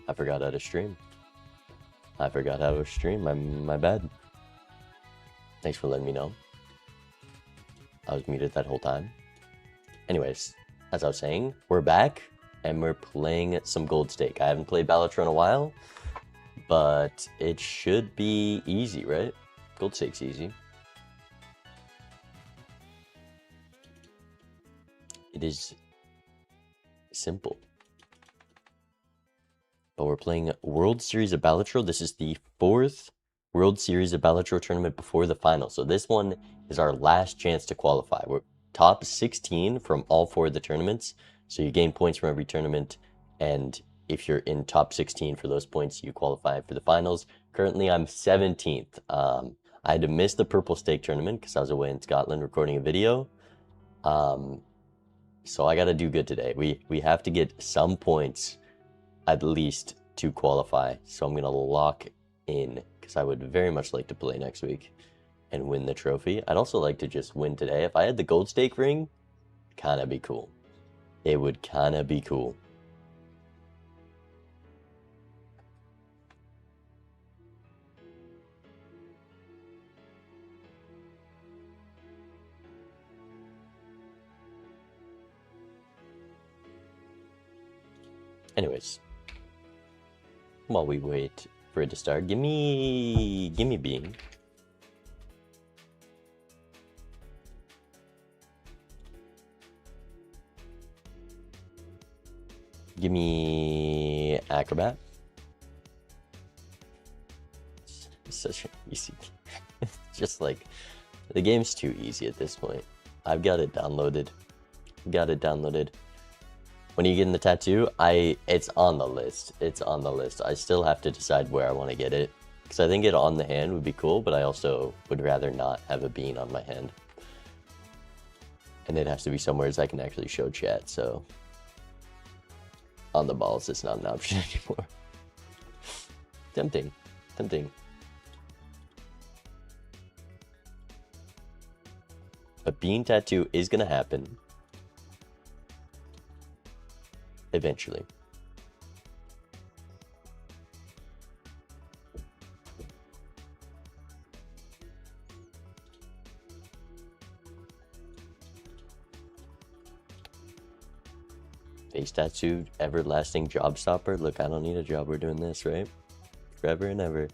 I forgot how to stream. I forgot how to stream. My bad. Thanks for letting me know. I was muted that whole time. Anyways, as I was saying, we're back and we're playing some Gold Stake. I haven't played Balatro in a while, but it should be easy, right? Gold Stake's easy. It is simple. But we're playing World Series of Balatro. This is the 4th World Series of Balatro tournament before the final. So this one is our last chance to qualify. We're top 16 from all 4 of the tournaments. So you gain points from every tournament. And if you're in top 16 for those points, you qualify for the finals. Currently, I'm 17th. I had to miss the Purple Stake tournament because I was away in Scotland recording a video. So I got to do good today. We have to get some points at least to qualify. So I'm going to lock in because I would very much like to play next week and win the trophy. I'd also like to just win today. If I had the Gold Stake ring, kind of be cool. It would kind of be cool. Anyways, while we wait for it to start, give me bean. Give me acrobat. It's such an easy. Just like the game's too easy at this point. I've got it downloaded. When you get in the tattoo, it's on the list. It's on the list. I still have to decide where I want to get it. Because I think it on the hand would be cool, but I also would rather not have a bean on my hand. And it has to be somewhere as I can actually show chat, so... On the balls, it's not an option anymore. Tempting. A bean tattoo is gonna happen. Eventually. Face tattoo, everlasting job stopper. Look, I don't need a job. We're doing this, right? Forever and ever.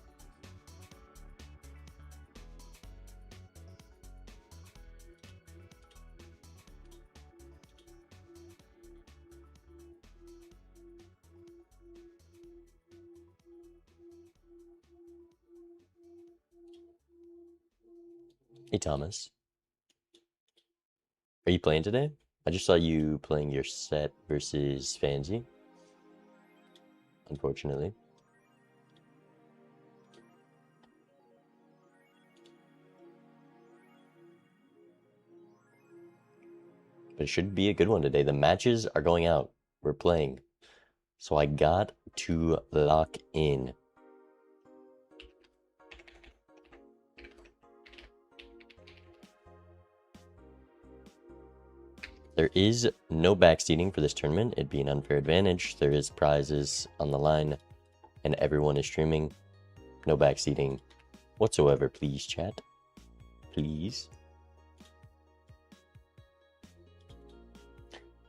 Hey, Thomas. Are you playing today? I just saw you playing your set versus Fanzy. Unfortunately. But it should be a good one today. The matches are going out. We're playing. So I got to lock in. There is no backseating for this tournament. It'd be an unfair advantage. There is prizes on the line, and everyone is streaming. No backseating whatsoever. Please, chat. Please.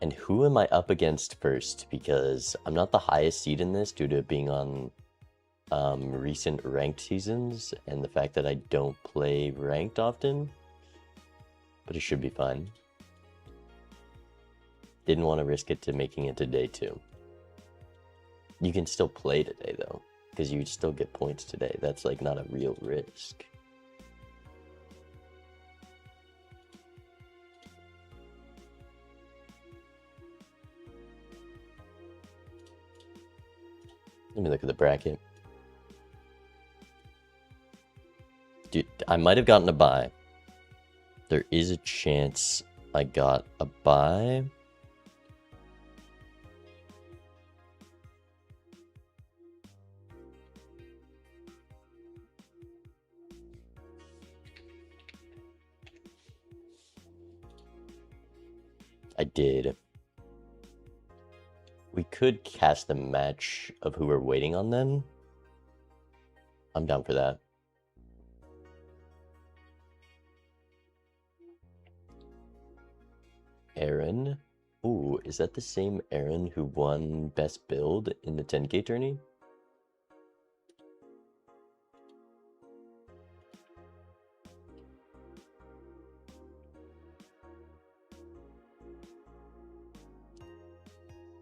And who am I up against first? Because I'm not the highest seed in this due to it being on recent ranked seasons and the fact that I don't play ranked often. But it should be fine. Didn't want to risk it to making it to day 2. You can still play today though, because you still get points today. That's like not a real risk. Let me look at the bracket. Dude, I might have gotten a bye. There is a chance I got a bye. I did. We could cast a match of who we're waiting on then. I'm down for that. Aaron. Ooh, is that the same Aaron who won Best Build in the 10K tourney?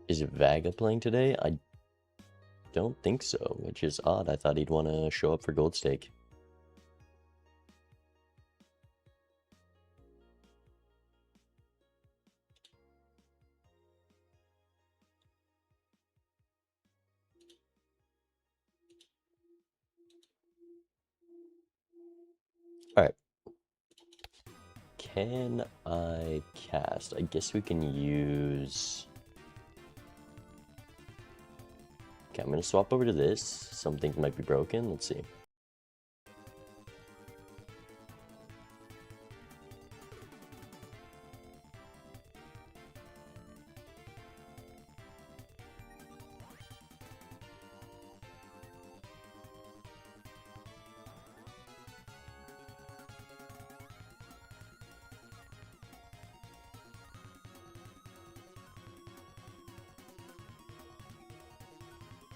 Is Vaga playing today? I don't think so, which is odd. I thought he'd want to show up for Gold Stake. Alright. Can I cast? I guess we can use... Okay, I'm going to swap over to this. Some things might be broken. Let's see.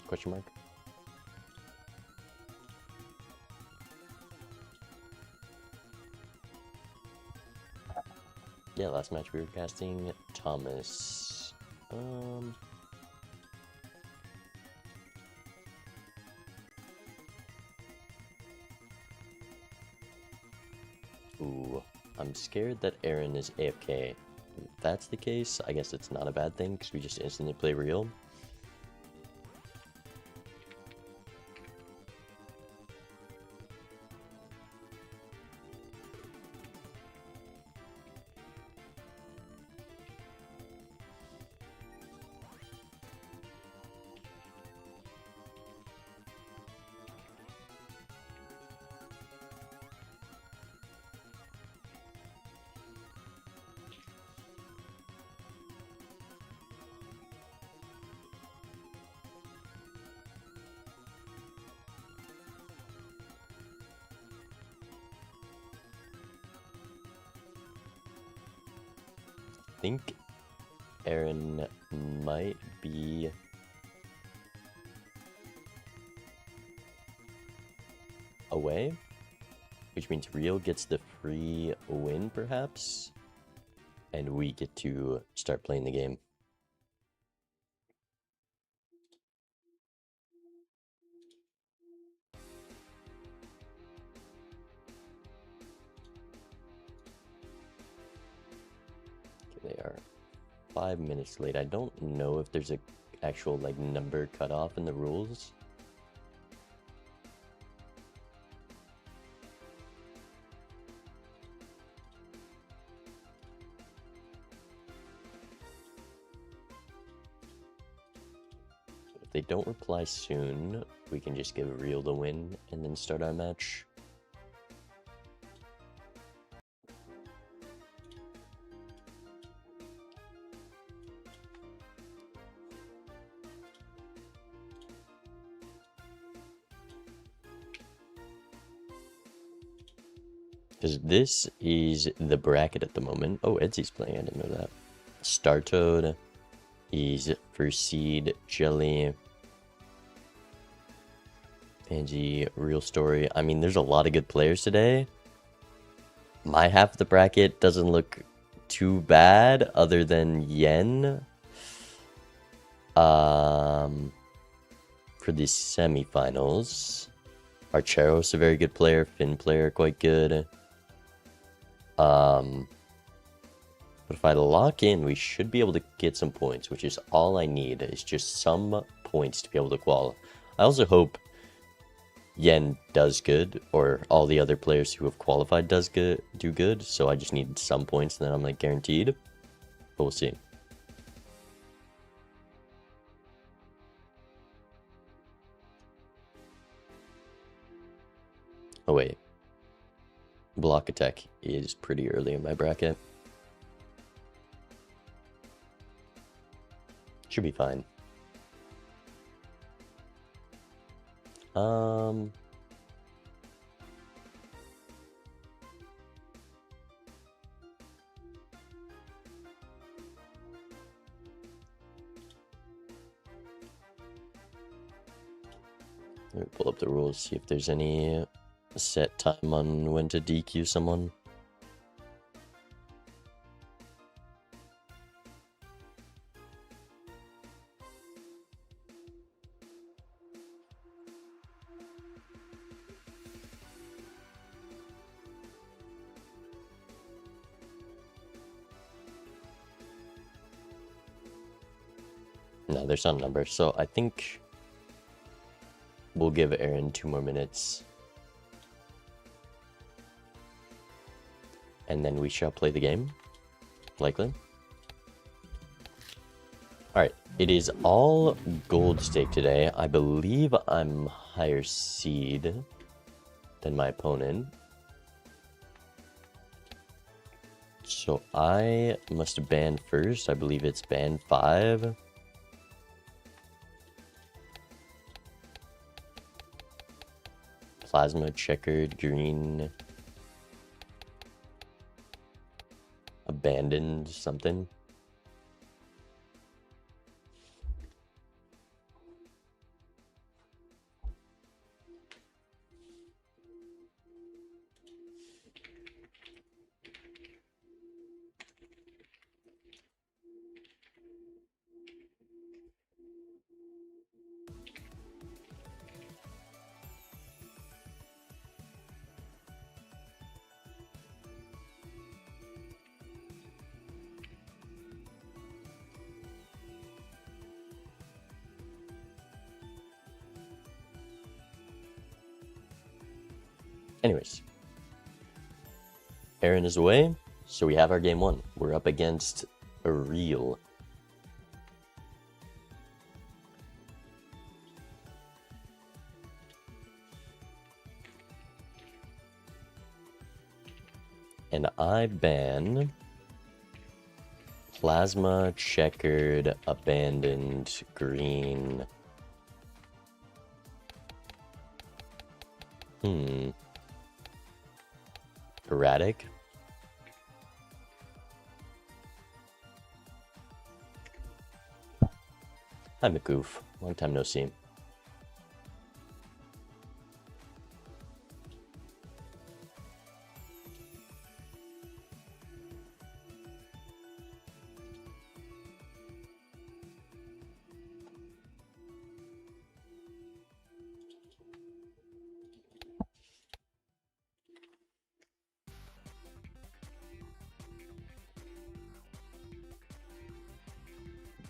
Question mark? Yeah, last match we were casting Thomas. Ooh, I'm scared that Aaron is AFK. If that's the case, I guess it's not a bad thing because we just instantly play real. I think Aaron might be away, which means Real gets the free win perhaps, and we get to start playing the game. They are 5 minutes late. I don't know if there's a actual like number cutoff in the rules. If they don't reply soon, we can just give Real the win and then start our match. Because this is the bracket at the moment. Oh, Edsy's playing. I didn't know that. Startoad. He's first seed. Jelly. Angie. Real Story. I mean, there's a lot of good players today. My half of the bracket doesn't look too bad other than Yen. For the semifinals. Archero's a very good player. Finn player, quite good. But if I lock in, we should be able to get some points, which is all I need. Is just some points to be able to qualify. I also hope Yen does good, or all the other players who have qualified do good. So I just need some points, and then I'm like guaranteed. But we'll see. Oh wait. Block attack is pretty early in my bracket. Should be fine. Um, let me pull up the rules, see if there's any set time on when to DQ someone. No, there's not a number, so I think we'll give Aaron 2 more minutes. And then we shall play the game, likely. Alright, it is all gold stake today. I believe I'm higher seed than my opponent. So I must ban first. I believe it's ban 5. Plasma, checkered, green, abandoned, something. Anyways, Aaron is away, so we have our game 1. We're up against a real. And I ban plasma, checkered, abandoned, green. Erratic. Hi, McGoof. Long time no see.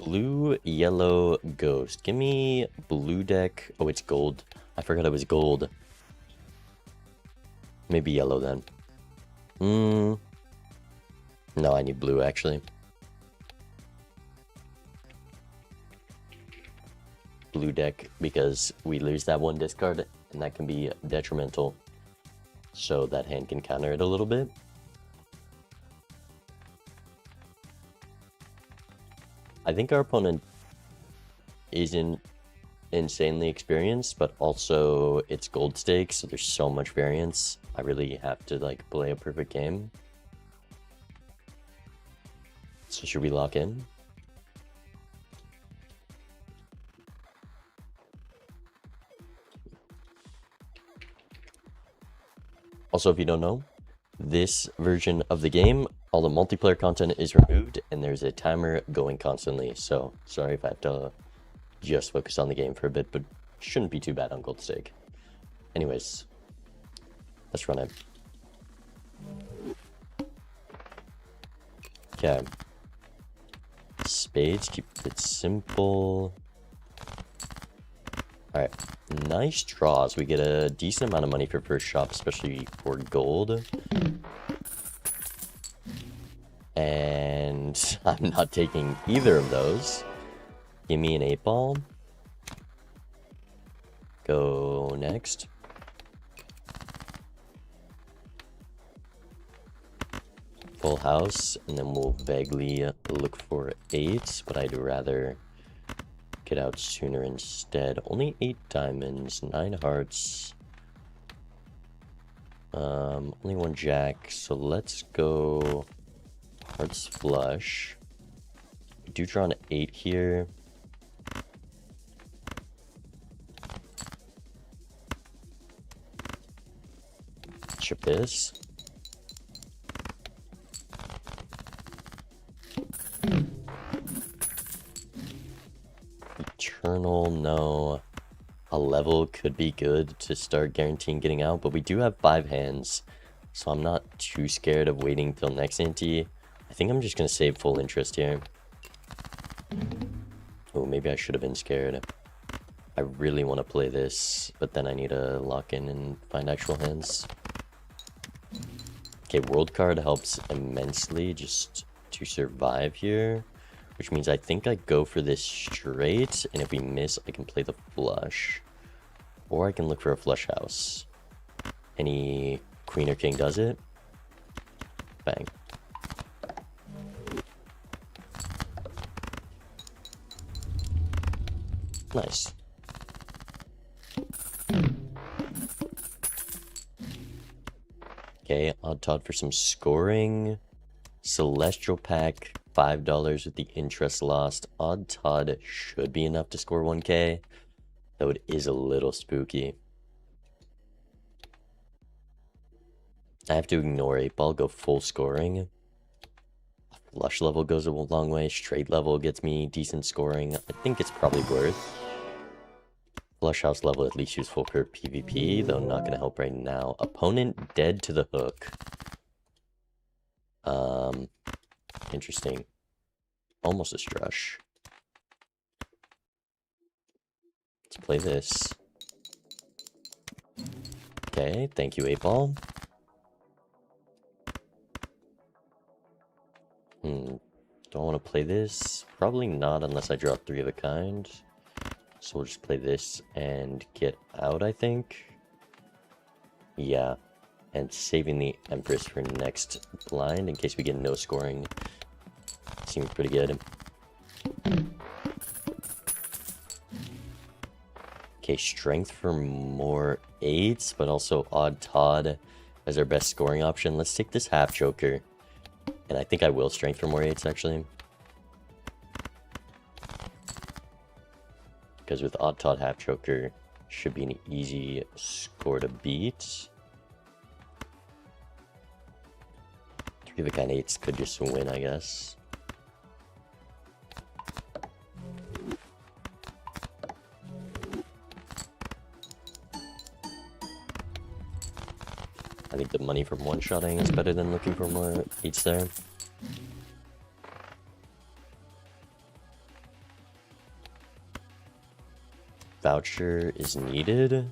Blue, yellow, ghost. Give me blue deck. Oh, it's gold. I forgot it was gold. Maybe yellow then. No, I need blue actually. Blue deck because we lose that one discard and that can be detrimental. So that hand can counter it a little bit. I think our opponent isn't insanely experienced, but also it's gold stake, so there's so much variance. I really have to like play a perfect game. So should we lock in? Also, if you don't know, this version of the game, all the multiplayer content is removed and there's a timer going constantly. So sorry if I have to just focus on the game for a bit, but shouldn't be too bad on gold stake. Anyways, let's run it. Okay. Spades, keep it simple. Alright, nice draws. We get a decent amount of money for first shop, especially for gold. And I'm not taking either of those. Give me an 8-ball. Go next. Full house, and then we'll vaguely look for 8, but I'd rather get out sooner instead. Only 8 diamonds, 9 hearts. Only 1 jack, so let's go hearts flush. We do draw an 8 here. Chip this. Eternal, no. A level could be good to start guaranteeing getting out, but we do have 5 hands, so I'm not too scared of waiting till next ante. I think I'm just going to save full interest here. Oh, maybe I should have been scared. I really want to play this, but then I need to lock in and find actual hands. Okay, world card helps immensely just to survive here, which means I think I go for this straight, and if we miss, I can play the flush. Or I can look for a flush house. Any queen or king does it. Bang. Nice. Okay, odd Todd for some scoring. Celestial pack, $5 with the interest lost. Odd Todd should be enough to score 1k, though it is a little spooky. I have to ignore 8-ball, go full scoring. Flush level goes a long way. Straight level gets me decent scoring. I think it's probably worth. Flush house level at least useful for PvP, though not going to help right now. Opponent dead to the hook. Interesting. Almost a strush. Let's play this. Okay, thank you, 8-ball. Do I want to play this? Probably not unless I draw 3 of a kind. So we'll just play this and get out, I think. Yeah. And saving the Empress for next blind in case we get no scoring. Seems pretty good. Okay, strength for more 8s, but also odd Todd as our best scoring option. Let's take this half joker. And I think I will strength for more 8s, actually. Because with odd Todd half joker, should be an easy score to beat. 3 of a kind 8s could just win, I guess. I think the money from one-shotting is better than looking for more 8s there. Voucher is needed.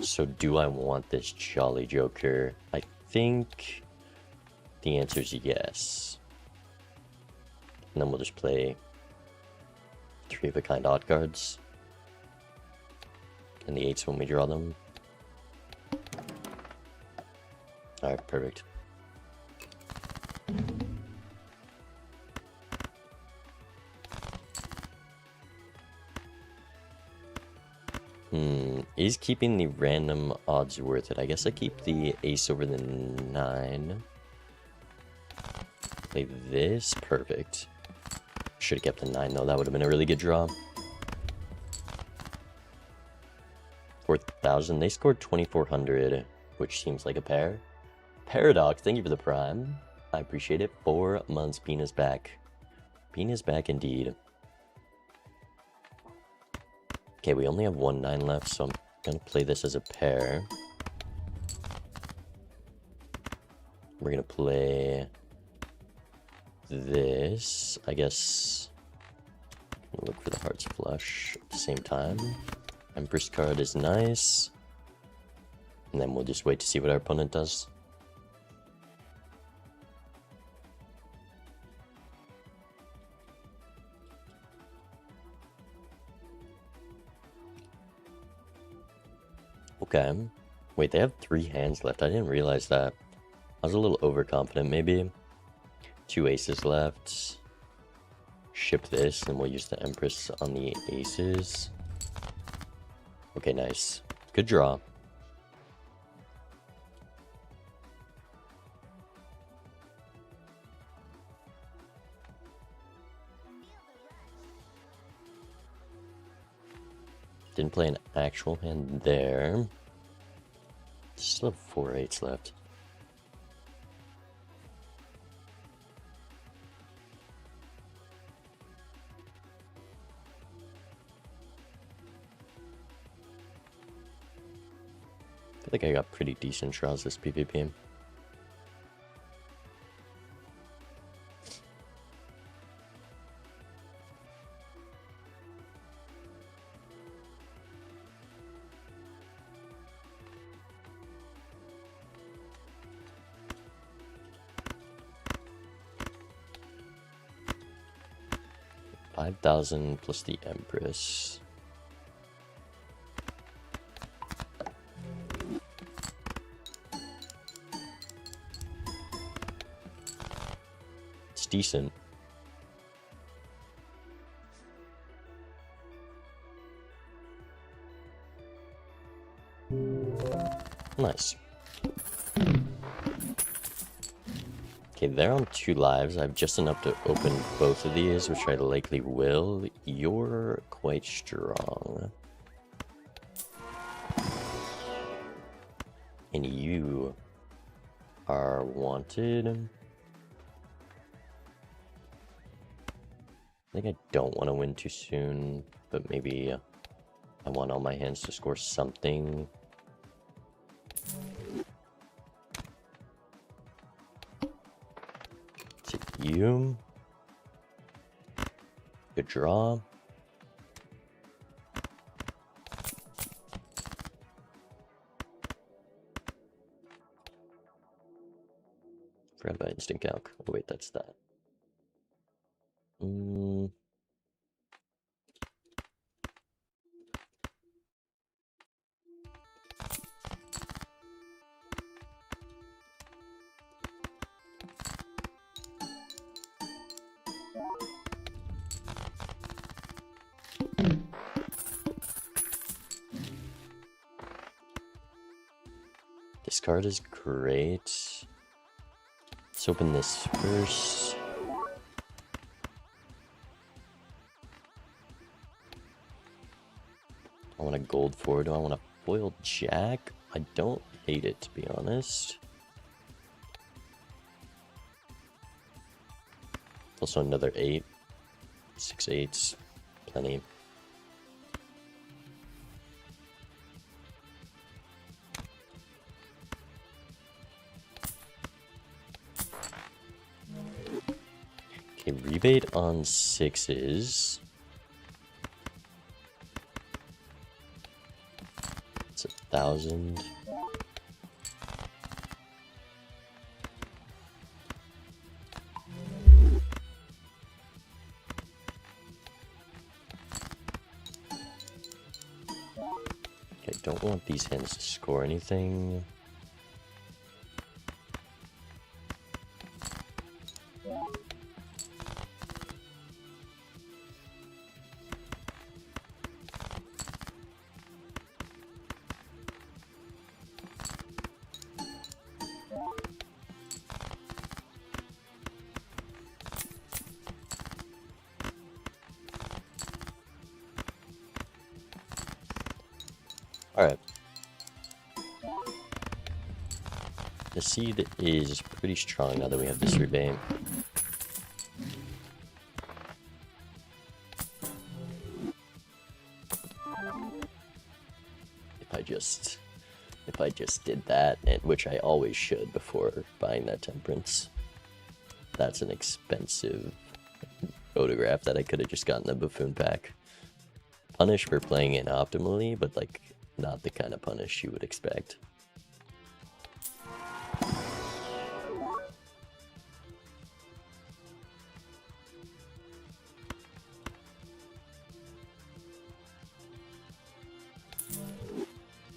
So do I want this Jolly Joker? I think the answer is yes. And then we'll just play 3 of a kind odd cards. And the 8s when we draw them. Alright, perfect. Is keeping the random odds worth it? I guess I keep the ace over the 9. Play this. Perfect. Should have kept the 9 though. That would have been a really good draw. 4,000. They scored 2,400, which seems like a pair. Paradox, thank you for the prime. I appreciate it. 4 months. Bean is back. Bean is back indeed. Okay, we only have 1 9 left, so I'm gonna play this as a pair. We're gonna play this. I guess look for the hearts flush at the same time. Empress card is nice. And then we'll just wait to see what our opponent does. Okay. Wait, they have 3 hands left. I didn't realize that. I was a little overconfident, maybe. 2 aces left. ship this, and we'll use the Empress on the aces. Okay, nice. Good draw. Didn't play an actual hand there. Still have 4 8s left. I feel like I got pretty decent draws this PvP. $5,000 plus the Empress. It's decent. Nice. Okay, they're on 2 lives. I have just enough to open both of these, which I likely will. You're quite strong. And you are wanted. I think I don't want to win too soon, but maybe I want all my hands to score something. You. Good draw. Forgot about instant calc. Oh wait, that's that. This card is great. Let's open this first. I want a gold 4. Do I want a foil jack? I don't hate it, to be honest. Also another 8. 6 8s. Plenty. Okay, rebate on 6s. It's 1,000. Okay, don't want these hands to score anything. Alright. The seed is pretty strong now that we have this rebate. If I just did that, and which I always should before buying that temperance. That's an expensive photograph that I could have just gotten a buffoon pack. Punish for playing it optimally, but like not the kind of punish you would expect.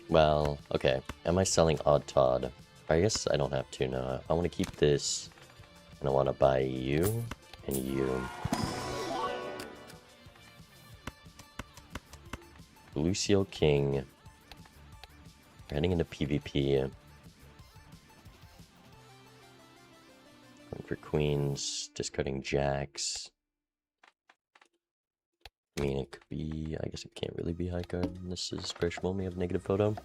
Well, okay. Am I selling Odd Todd? I guess I don't have to now. I want to keep this, and I want to buy you and you. blue seal king. We're heading into PvP. Going for queens, discarding jacks. I mean, it could be, I guess it can't really be high card. This is perishable, we have negative photo.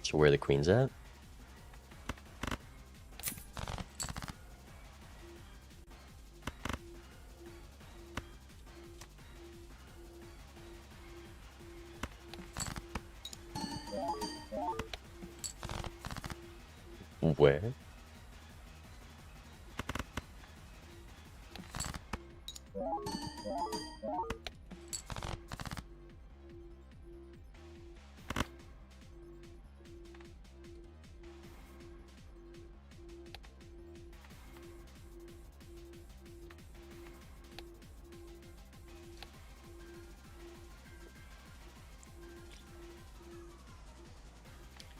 So where are the queens at? Where?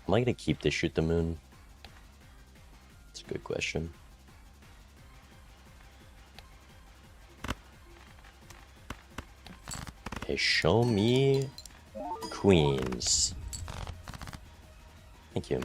Am I gonna keep this shoot the moon? That's a good question. Okay, show me queens. Thank you.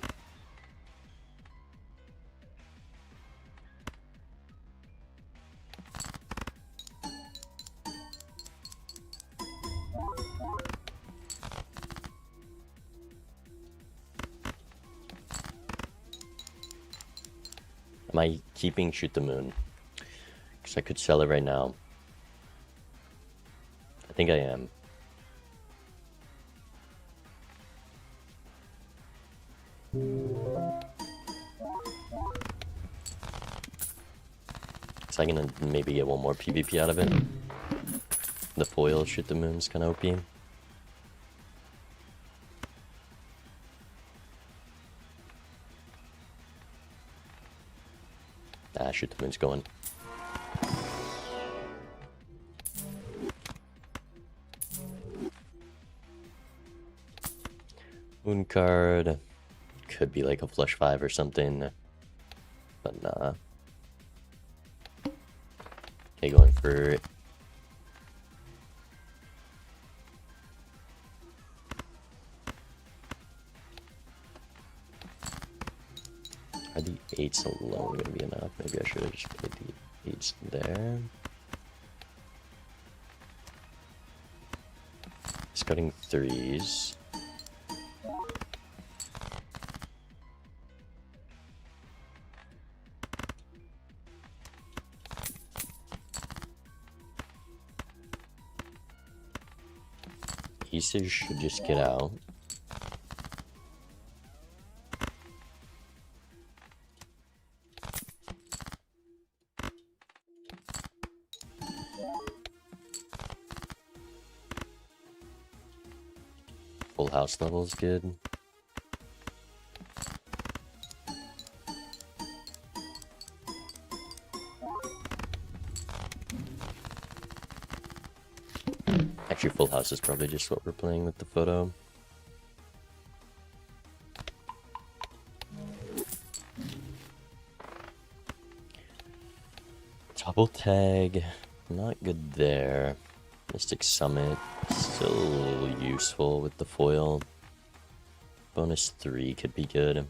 Am I keeping shoot the moon? Because I could sell it right now. I think I am. So I'm gonna maybe get one more PvP out of it. The foil shoot the moon's kind of OP. Ah, shoot the moon's going. Moon card. Could be like a flush 5 or something. But nah. Okay, going for... Are the 8s alone gonna be enough? Maybe I should have just played the 8s there. Discarding 3s. Aces should just get out. Full house level is good. Actually, full house is probably just what we're playing with the photo. Double tag, not good there. Mystic Summit, still useful with the foil. Bonus 3 could be good.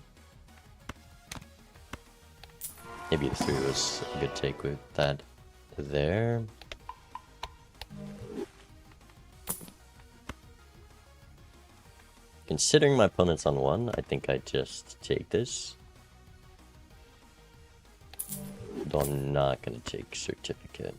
Maybe the 3 was a good take with that there. Considering my opponent's on 1, I think I just take this. Though I'm not gonna take certificate.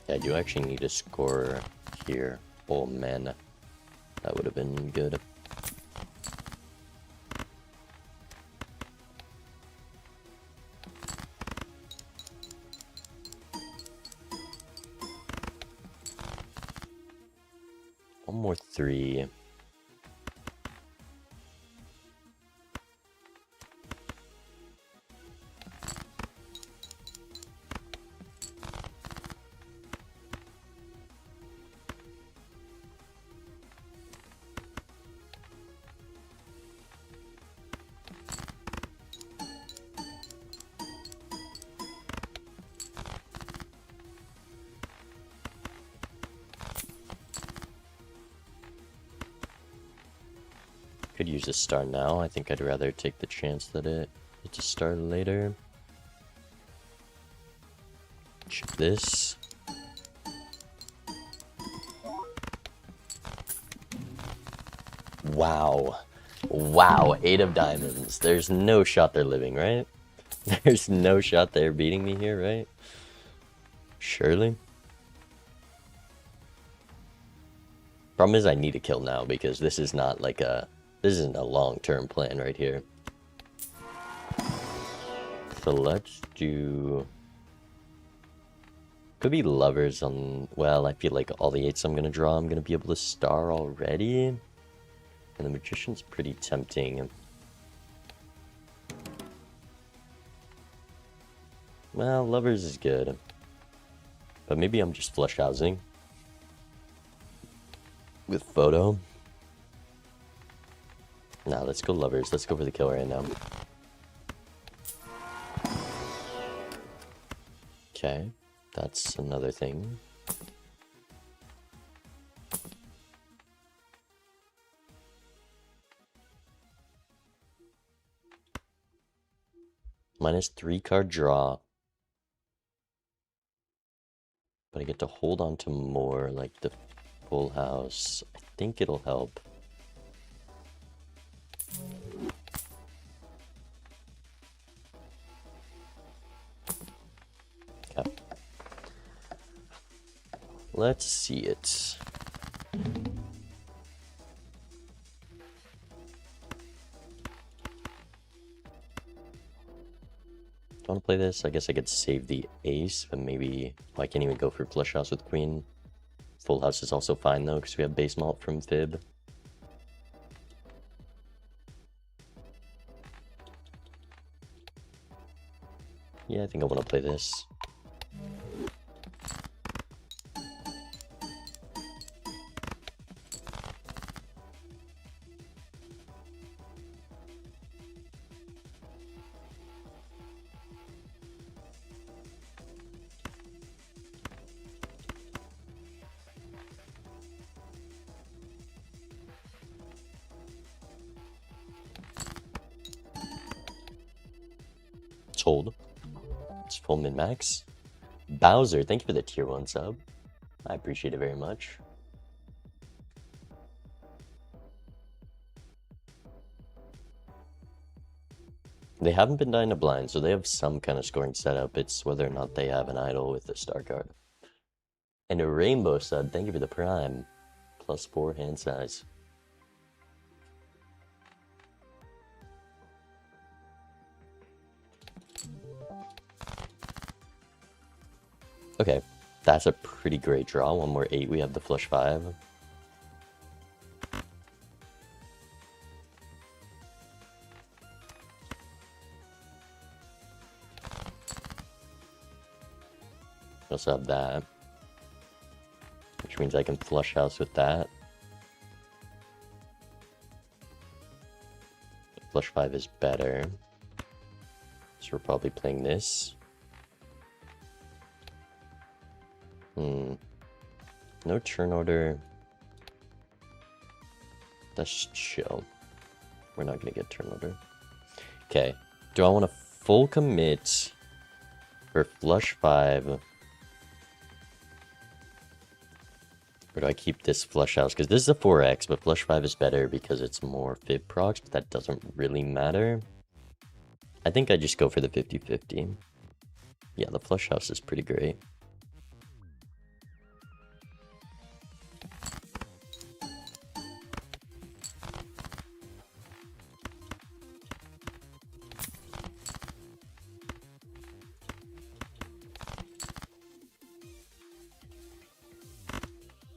I do actually need to score here. Oh man. That would have been good. One more 3. Could use a star now. I think I'd rather take the chance that it's a star later. Chip this. Wow. Wow, 8 of diamonds. There's no shot they're living, right? There's no shot they're beating me here, right? Surely. Problem is I need a kill now because this is not like this isn't a long-term plan right here. So let's do... Could be lovers on... Well, I feel like all the 8s I'm going to draw, I'm going to be able to star already. And the magician's pretty tempting. Well, lovers is good. But maybe I'm just flush housing. With photo. Nah, let's go lovers. Let's go for the kill right now. Okay, that's another thing. -3 card draw. But I get to hold on to more, like the full house. I think it'll help. Okay. Let's see it. I want to play this. I guess I could save the ace, but maybe I can't even go for flush house with queen. Full house is also fine though, because we have base malt from fib. Yeah, I think I want to play this. Hold. It's full min-max. Bowser, thank you for the tier 1 sub. I appreciate it very much. They haven't been dying to blind, so they have some kind of scoring setup. It's whether or not they have an idol with the star card. And a rainbow sub, thank you for the prime. +4 hand size. Okay, that's a pretty great draw. One more 8, we have the flush 5. We also have that, which means I can flush house with that. Flush 5 is better, so we're probably playing this. No turn order. That's chill. We're not gonna get turn order. Okay. Do I want to full commit for flush 5? Or do I keep this flush house? Because this is a 4x, but flush 5 is better because it's more fib procs, but that doesn't really matter. I think I just go for the 50-50. Yeah, the flush house is pretty great.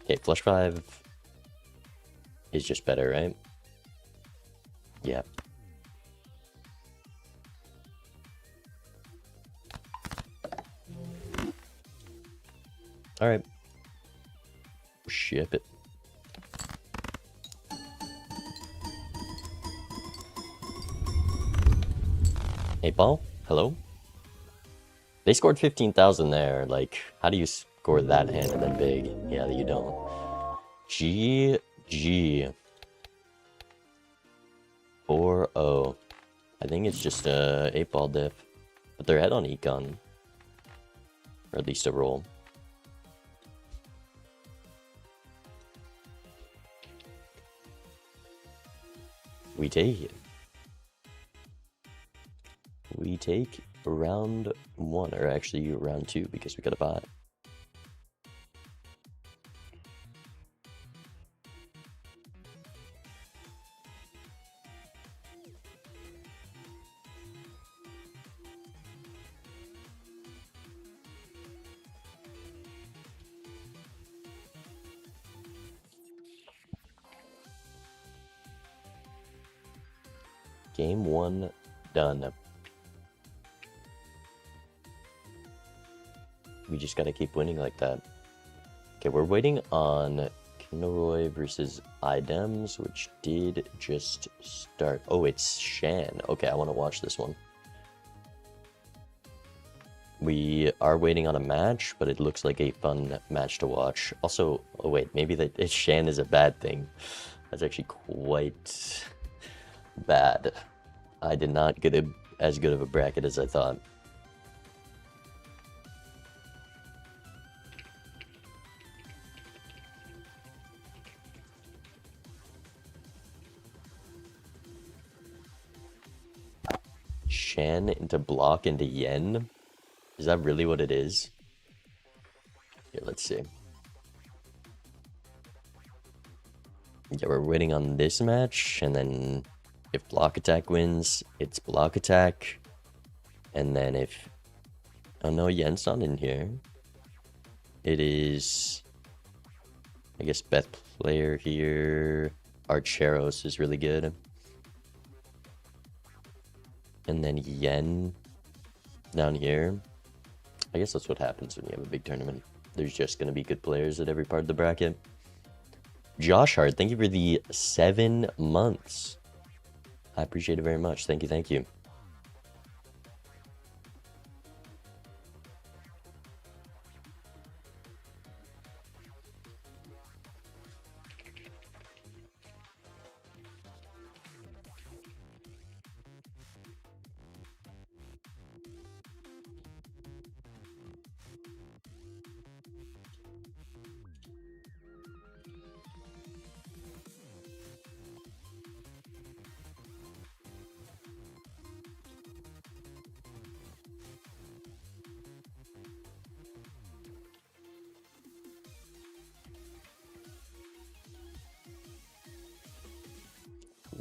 Okay, flush 5 is just better, right? Yeah. Alright. Ship it. Hey, ball? Hello? They scored 15,000 there. Like, how do you score that hand and then big? Yeah, you don't. GG. 4-0. I think it's just a 8-ball diff. But they're ahead on econ. Or at least a roll. We take it. We take round 1, or actually round 2, because we got a bot. Game 1 done. We just gotta keep winning like that. Okay, we're waiting on Kinroy versus Idems, which did just start. Oh, it's Shan. Okay, I want to watch this one. We are waiting on a match, but it looks like a fun match to watch. Also, oh wait, maybe that Shan is a bad thing. That's actually quite bad. I did not get as good of a bracket as I thought. Shan into block into Yen? Is that really what it is? Here, let's see. Yeah, we're waiting on this match, and then if block attack wins, it's block attack. And then if... Oh no, Yen's not in here. It is... I guess Beth player here. Archeros is really good. And then Yen down here. I guess that's what happens when you have a big tournament. There's just going to be good players at every part of the bracket. Josh Hart, thank you for the 7 months. I appreciate it very much. Thank you, thank you.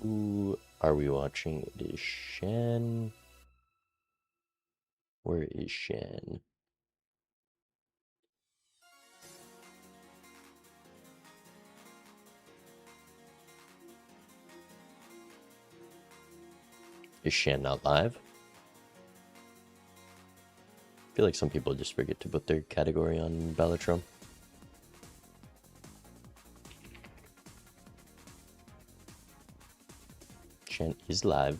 Who are we watching? It is Shan. Where is Shan? Is Shan not live? I feel like some people just forget to put their category on Balatro. Shan is live.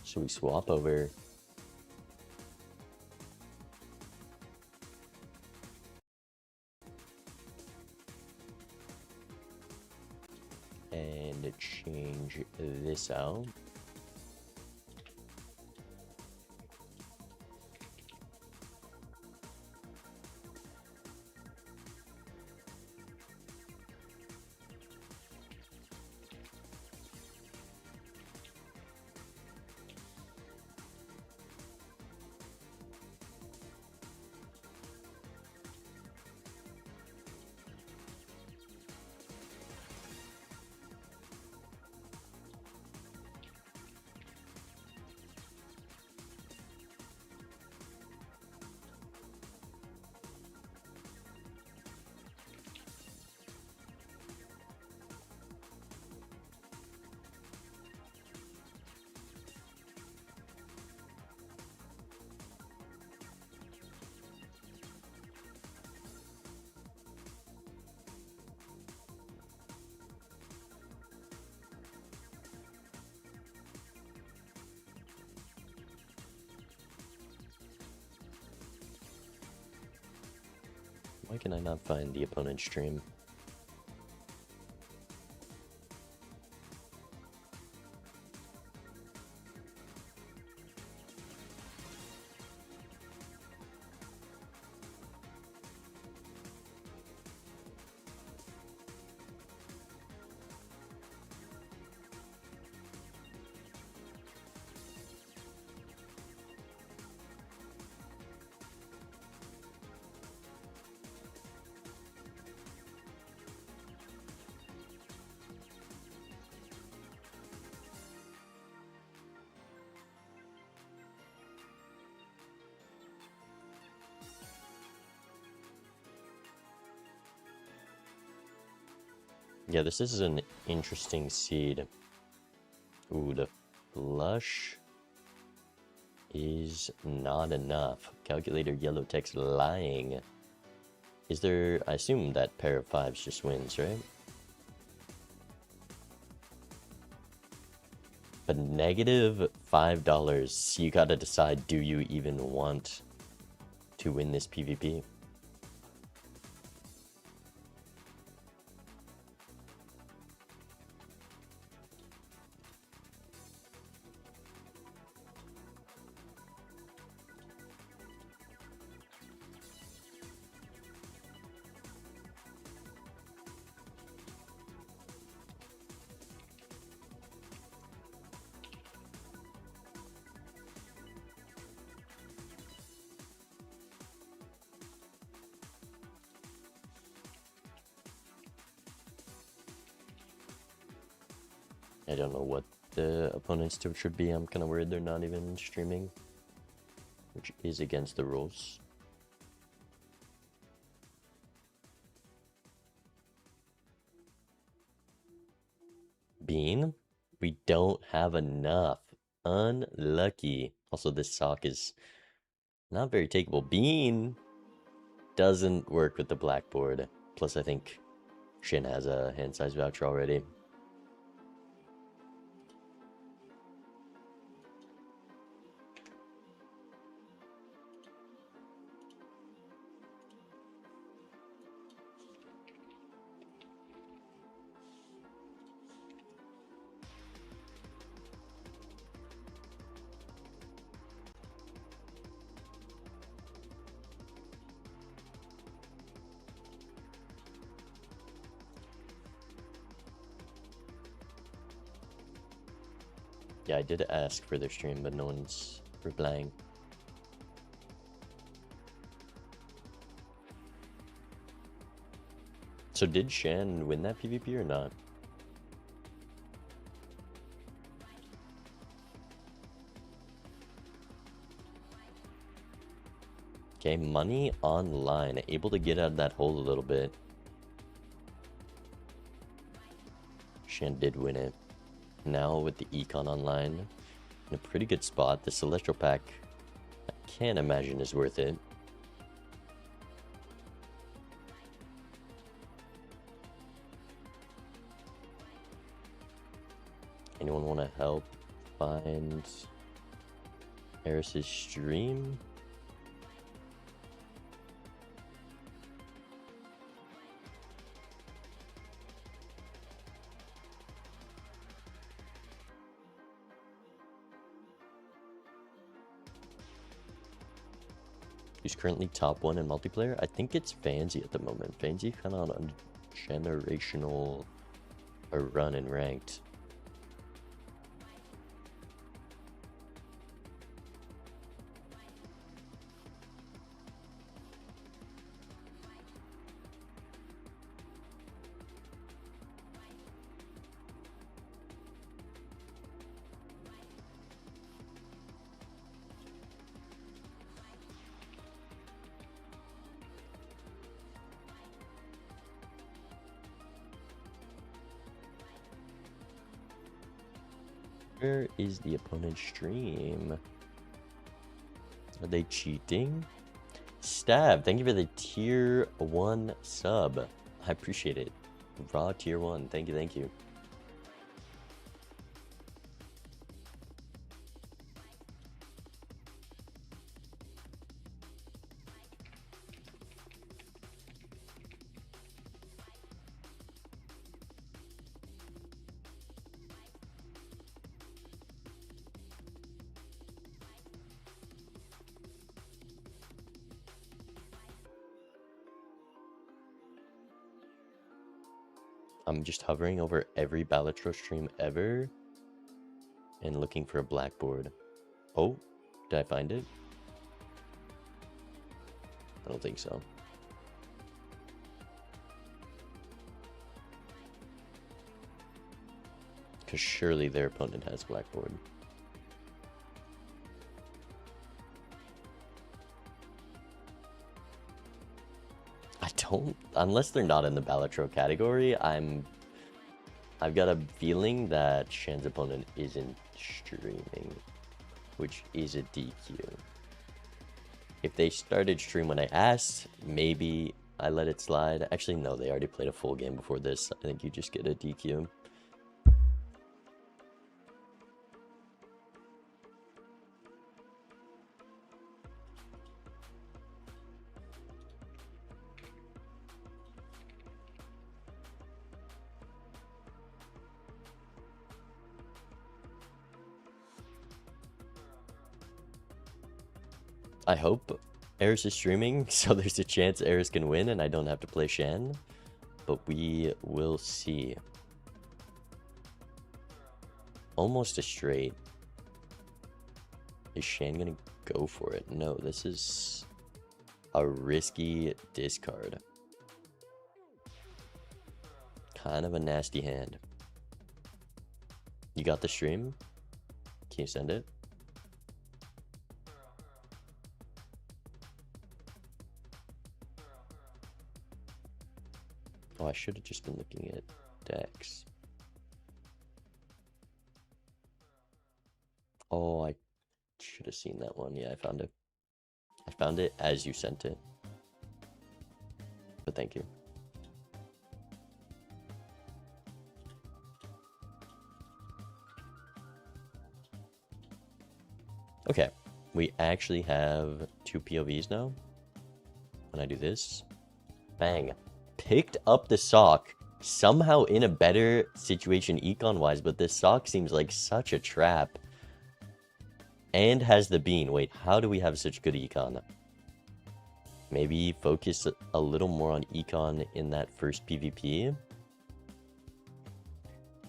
So we swap over. And change this out. Why can I not find the opponent's stream? Yeah, this is an interesting seed. Ooh, the flush is not enough. Calculator yellow text lying. Is there... I assume that pair of fives just wins, right? But negative $5. You gotta decide, do you even want to win this PvP? I don't know what the opponent's tip should be. I'm kind of worried they're not even streaming, which is against the rules. Bean? We don't have enough. Unlucky. Also, this sock is not very takeable. Bean doesn't work with the blackboard. Plus, I think Shin has a hand size voucher already. Yeah, I did ask for their stream, but no one's replying. So did Shan win that PvP or not? Okay, money online. Able to get out of that hole a little bit. Shan did win it. Now with the econ online, in a pretty good spot. The celestial pack, I can't imagine is worth it. Anyone want to help find Eris's stream? Who's currently top 1 in multiplayer? I think it's Fancy at the moment. Fancy kind of on a generational run in ranked. Where is the opponent's stream? Are they cheating? Stab, thank you for the tier 1 sub. I appreciate it. Raw tier 1, thank you, thank you. I'm just hovering over every Balatro stream ever and looking for a blackboard. Oh, did I find it? I don't think so. Because surely their opponent has blackboard. I don't, unless they're not in the Balatro category, I've got a feeling that Shan's opponent isn't streaming, which is a DQ. If they started stream when I asked, maybe I let it slide. Actually, no, they already played a full game before this. I think you just get a DQ. I hope Eris is streaming, so there's a chance Eris can win and I don't have to play Shan. But we will see. Almost a straight. Is Shan gonna go for it? No, this is a risky discard. Kind of a nasty hand. You got the stream? Can you send it? Oh, I should have just been looking at decks. Oh, I should have seen that one. Yeah, I found it. I found it as you sent it. But thank you. Okay, we actually have 2 POVs now. When I do this, bang. Picked up the sock, somehow in a better situation econ-wise, but this sock seems like such a trap. And has the bean. Wait, how do we have such good econ? Maybe focus a little more on econ in that first PvP.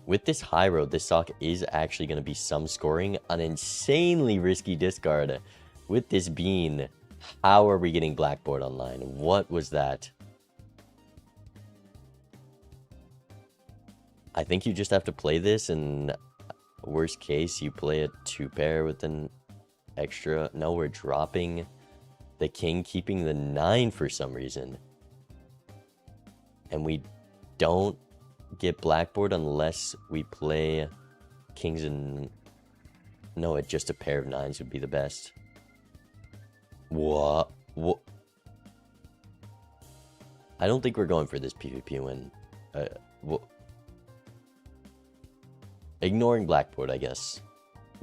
With this high road, this sock is actually going to be some scoring. An insanely risky discard. With this bean, how are we getting blackboard online? What was that? I think you just have to play this, and worst case, you play a 2-pair with an extra. No, we're dropping the king, keeping the 9 for some reason. And we don't get blackboard unless we play kings and... No, it just a pair of 9s would be the best. What? I don't think we're going for this PvP win. Ignoring blackboard, I guess.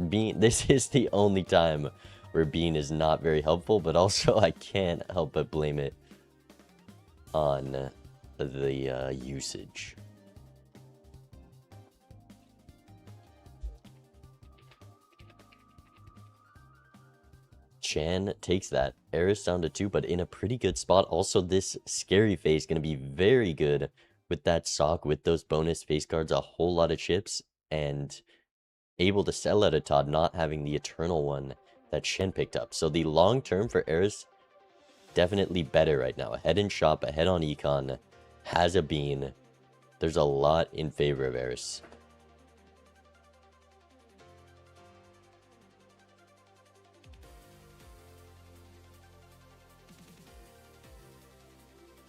Bean, this is the only time where bean is not very helpful, but also I can't help but blame it on the usage. Shan takes that. Eris down to 2, but in a pretty good spot. Also, this scary face going to be very good with that sock, with those bonus face cards, a whole lot of chips, and able to sell at a Todd, not having the eternal one that Shen picked up. So the long term for Eris, definitely better right now. Ahead in shop, ahead on econ, has a bean. There's a lot in favor of Eris.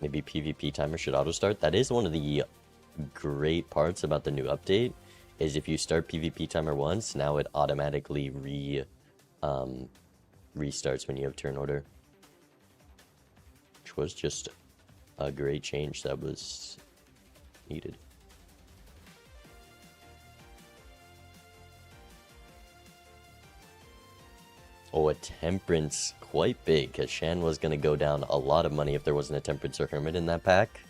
Maybe PvP timer should auto start. That is one of the great parts about the new update, is if you start PvP timer once, now it automatically restarts when you have turn order. Which was just a great change that was needed. Oh, a temperance, quite big, because Shan was going to go down a lot of money if there wasn't a temperance or hermit in that pack.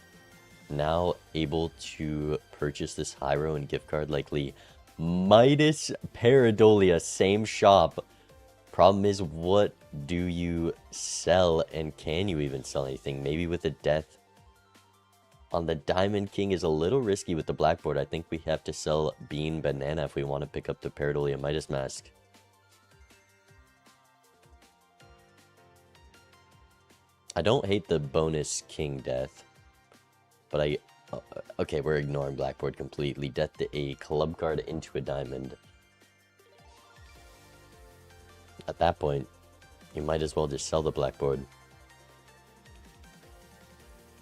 Now able to purchase this Hyro and gift card likely. Midas Paradolia, same shop. Problem is, what do you sell, and can you even sell anything? Maybe with a death on the Diamond King is a little risky with the blackboard. I think we have to sell Bean Banana if we want to pick up the Pareidolia Midas Mask. I don't hate the bonus King death, but I... okay, we're ignoring blackboard completely. Death to a club card into a diamond. At that point, you might as well just sell the blackboard.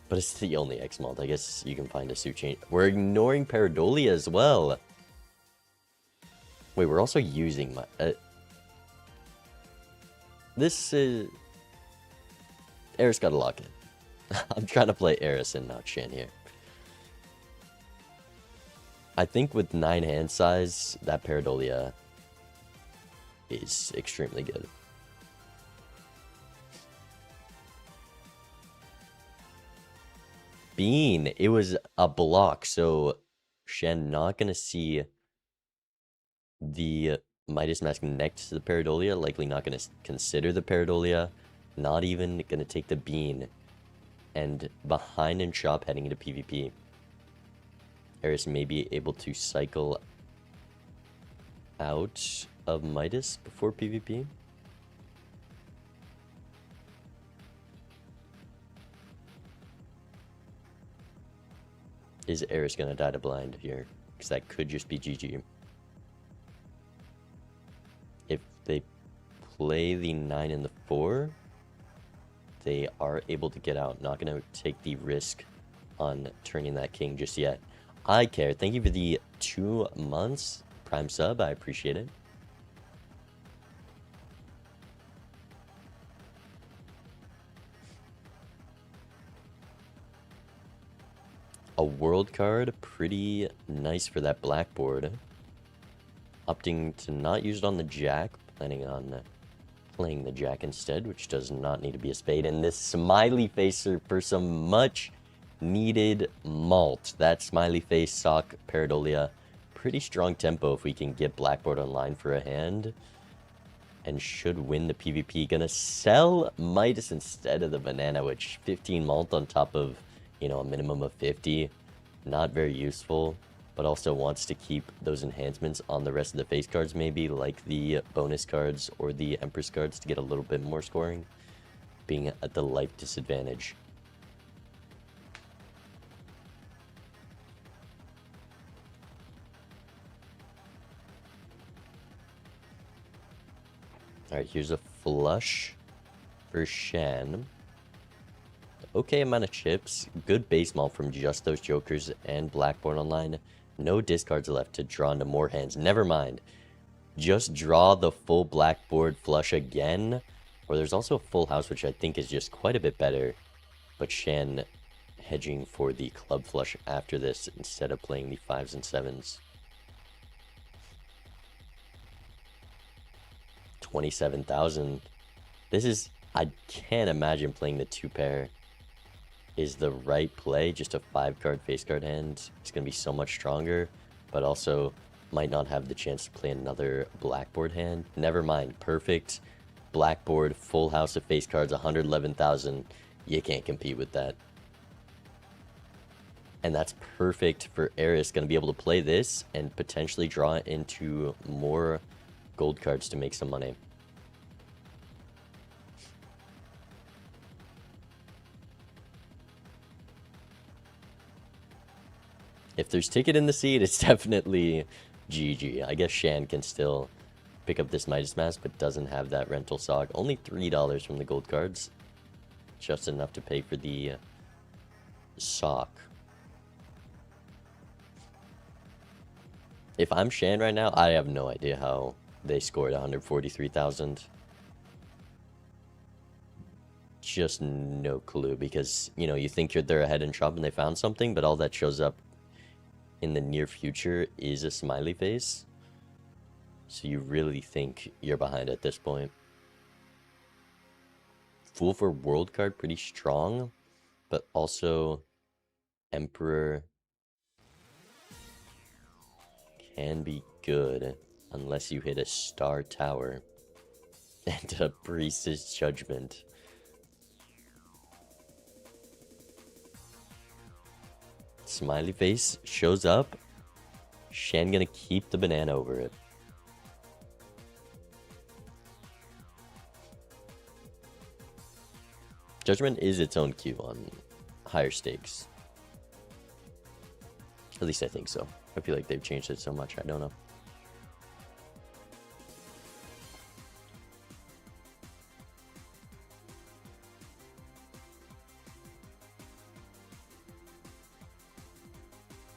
But it's the only X malt. I guess you can find a suit change. We're ignoring Pareidolia as well. Wait, we're also using my... this is... Eris gotta lock in. I'm trying to play Eris and not Shan here. I think with 9 hand size, that Pareidolia is extremely good. Bean, it was a block, so Shan not gonna see the Midas Mask next to the Pareidolia, likely not gonna consider the Pareidolia. Not even gonna take the Bean, and behind in shop heading into PvP. Eris may be able to cycle out of Midas before PvP. Is Eris gonna die to blind here? Because that could just be GG. If they play the 9 and the 4, they are able to get out. Not going to take the risk on turning that king just yet. I care. Thank you for the 2 months Prime sub. I appreciate it. A world card. Pretty nice for that blackboard. Opting to not use it on the jack. Planning on... playing the jack instead, which does not need to be a spade. And this smiley face for some much needed malt. That smiley face sock Pareidolia. Pretty strong tempo if we can get blackboard online for a hand. And should win the PvP. Gonna sell Midas instead of the banana, which 15 malt on top of, you know, a minimum of 50. Not very useful. But also wants to keep those enhancements on the rest of the face cards, maybe, like the bonus cards or the Empress cards to get a little bit more scoring, being at the life disadvantage. Alright, here's a flush for Shan. Okay amount of chips, good base malt from just those jokers and blackboard online. No discards left to draw into more hands. Never mind. Just draw the full blackboard flush again. Or there's also a full house, which I think is just quite a bit better. But Shan hedging for the club flush after this instead of playing the 5s and 7s. 27,000. This is... I can't imagine playing the 2 pair is the right play. Just a 5-card face card hand. It's going to be so much stronger, but also might not have the chance to play another blackboard hand. Never mind. Perfect blackboard, full house of face cards, 111,000. You can't compete with that. And that's perfect for Eris. Going to be able to play this and potentially draw into more gold cards to make some money. If there's ticket in the seed, it's definitely GG. I guess Shan can still pick up this Midas Mask, but doesn't have that rental sock. Only $3 from the gold cards. Just enough to pay for the sock. If I'm Shan right now, I have no idea how they scored 143,000. Just no clue, because, you know, you think they're ahead in shop and they found something, but all that shows up in the near future is a smiley face. So you really think you're behind at this point. Fool for world card, pretty strong, but also Emperor can be good unless you hit a star tower and a priest's judgment. Smiley face shows up. Shan gonna keep the banana over it. Judgment is its own cue on higher stakes. At least I think so. I feel like they've changed it so much, I don't know.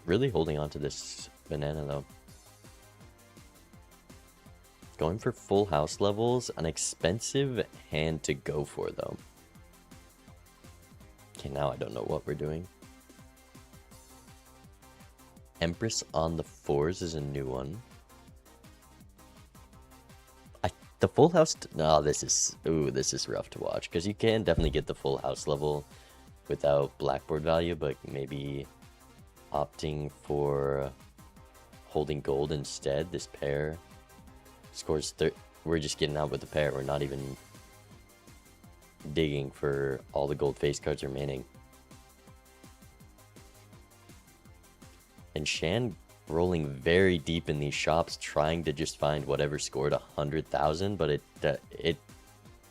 Really holding on to this banana though. Going for full house levels, an expensive hand to go for though. Okay, now I don't know what we're doing. Empress on the fours is a new one. The full house, no, this is rough to watch, because you can definitely get the full house level without blackboard value, but maybe opting for holding gold instead. This pair scores we're just getting out with the pair. We're not even digging for all the gold face cards remaining. And Shan rolling very deep in these shops, trying to just find whatever scored 100,000, but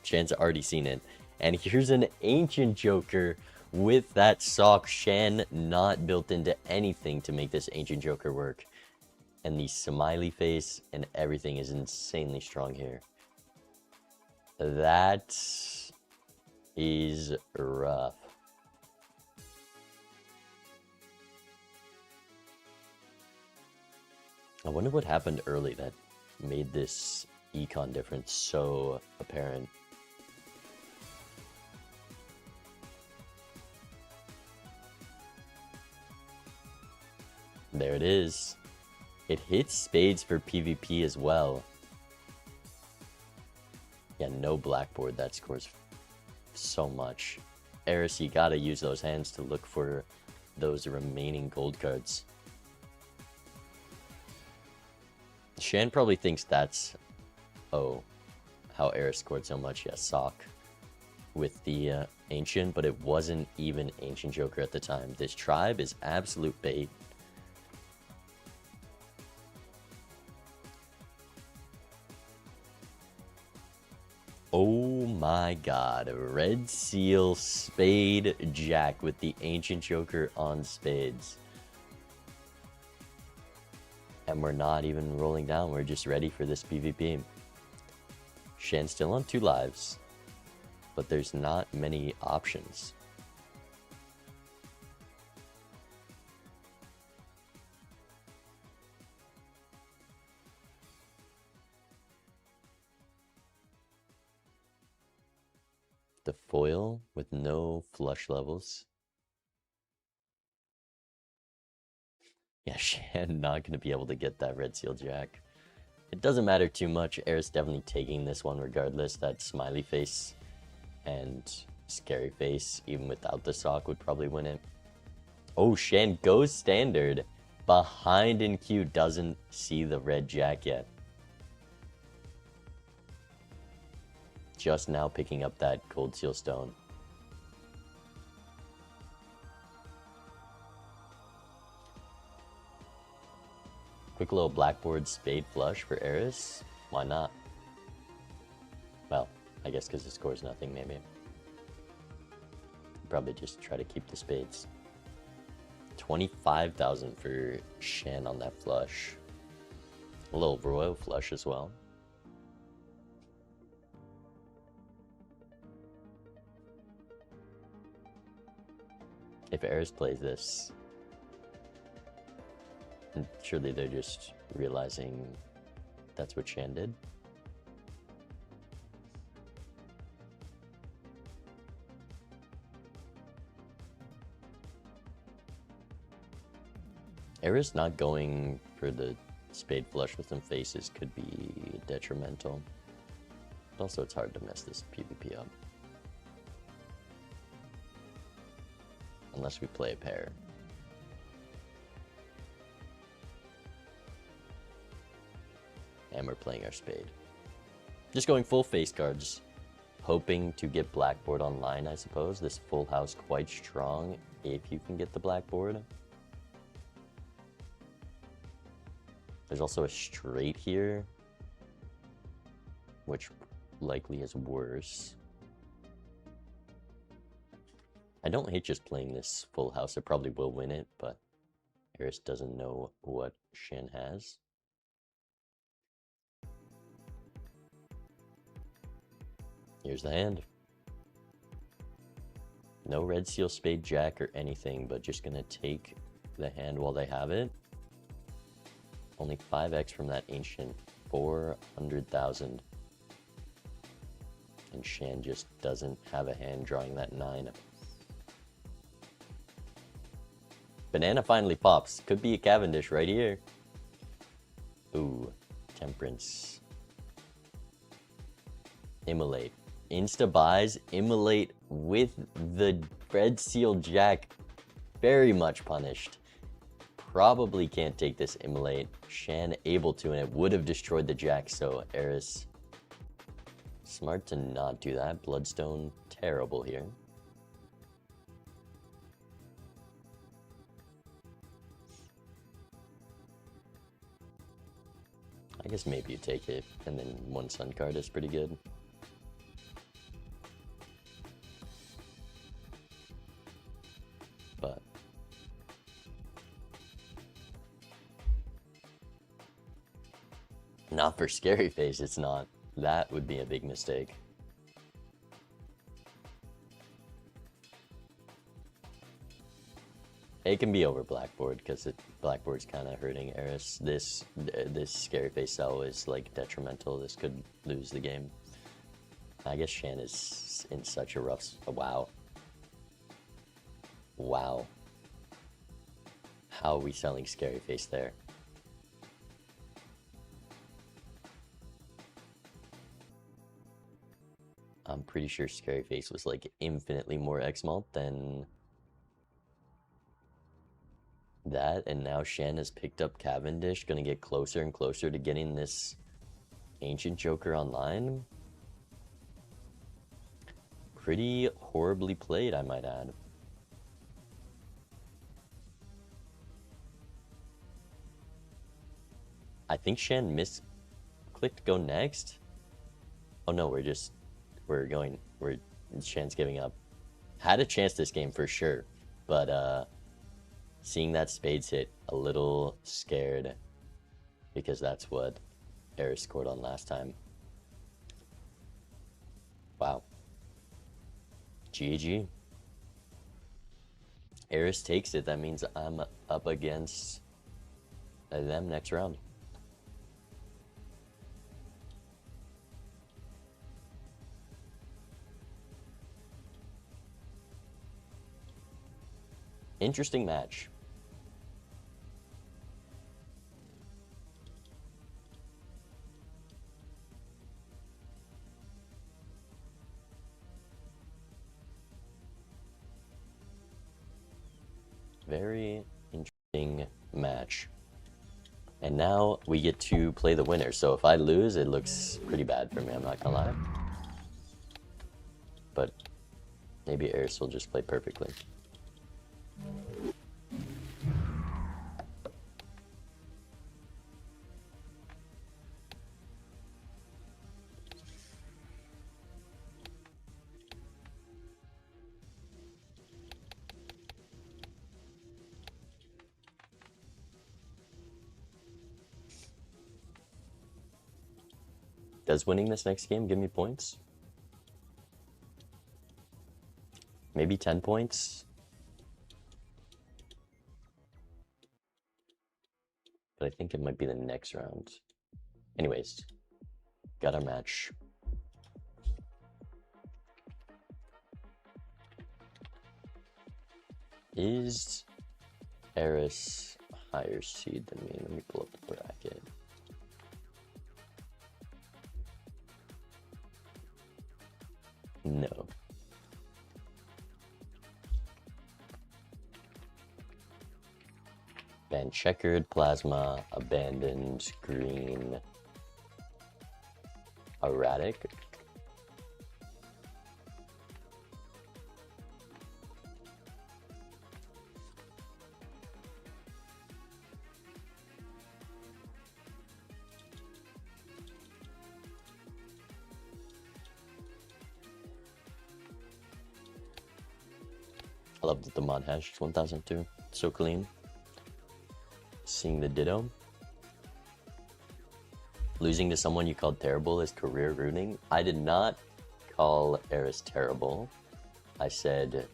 Shan's already seen it. And here's an Ancient Joker with that sock. Shan not built into anything to make this Ancient Joker work. And the smiley face and everything is insanely strong here. That is rough. I wonder what happened early that made this econ difference so apparent. There it is. It hits spades for PvP as well. Yeah, no blackboard. That scores so much. Eris, you gotta use those hands to look for those remaining gold cards. Shan probably thinks that's, oh, how Eris scored so much. Yeah, sock with the Ancient, but it wasn't even Ancient Joker at the time. This tribe is absolute bait. Oh my god, red seal, spade, jack with the Ancient Joker on spades. And we're not even rolling down, we're just ready for this PvP. Shan's still on 2 lives, but there's not many options. The foil with no flush levels. Yeah, Shan not going to be able to get that red seal jack. It doesn't matter too much. Eris definitely taking this one regardless. That smiley face and scary face, even without the sock, would probably win it. Oh, Shan goes standard. Behind in queue, doesn't see the red jack yet. Just now picking up that gold seal stone. Quick little blackboard spade flush for Eris. Why not? Well, I guess because it scores nothing, maybe. Probably just try to keep the spades. 25,000 for Shan on that flush. A little royal flush as well. If Eris plays this, surely they're just realizing that's what Shan did. Eris not going for the spade flush with some faces could be detrimental. Also, it's hard to mess this PvP up. Unless we play a pair. And we're playing our spade. Just going full face cards. Hoping to get blackboard online, I suppose. This full house quite strong if you can get the blackboard. There's also a straight here, which likely is worse. I don't hate just playing this full house. I probably will win it, but Eris doesn't know what Shan has. Here's the hand. No red seal, spade, jack, or anything, but just gonna take the hand while they have it. Only 5x from that ancient, 400,000. And Shan just doesn't have a hand drawing that 9. Banana finally pops. Could be a Cavendish right here. Ooh, temperance. Immolate. Insta buys, immolate with the red seal jack. Very much punished. Probably can't take this immolate. Shan able to, and it would have destroyed the jack, so Eris smart to not do that. Bloodstone, terrible here. I guess maybe you take it, and then one sun card is pretty good. But not for Scary Face, it's not. That would be a big mistake. It can be over Blackboard, because Blackboard's kind of hurting Eris. This Scary Face cell is like detrimental. This could lose the game. I guess Shan is in such a rough... Wow. Wow. How are we selling Scary Face there? I'm pretty sure Scary Face was like infinitely more X-Malt than that, and now Shan has picked up Cavendish, gonna get closer and closer to getting this Ancient Joker online. Pretty horribly played, I might add. I think Shan misclicked go next. Oh no, Shan's giving up. Had a chance this game for sure, but seeing that spades hit, a little scared, because that's what Eris scored on last time. Wow. GG. Eris takes it. That means I'm up against them next round. Interesting match. Very interesting match. And now we get to play the winner. So if I lose, it looks pretty bad for me, I'm not gonna lie. But maybe Eris will just play perfectly. Does winning this next game give me points? Maybe 10 points? But I think it might be the next round. Anyways, got our match. Is Eris higher seed than me? Let me pull up the bracket. No. Ban checkered, plasma, abandoned, green, erratic. I love that the mod hash is 1002. So clean. Seeing the ditto. Losing to someone you called terrible is career ruining. I did not call Eris terrible. I said,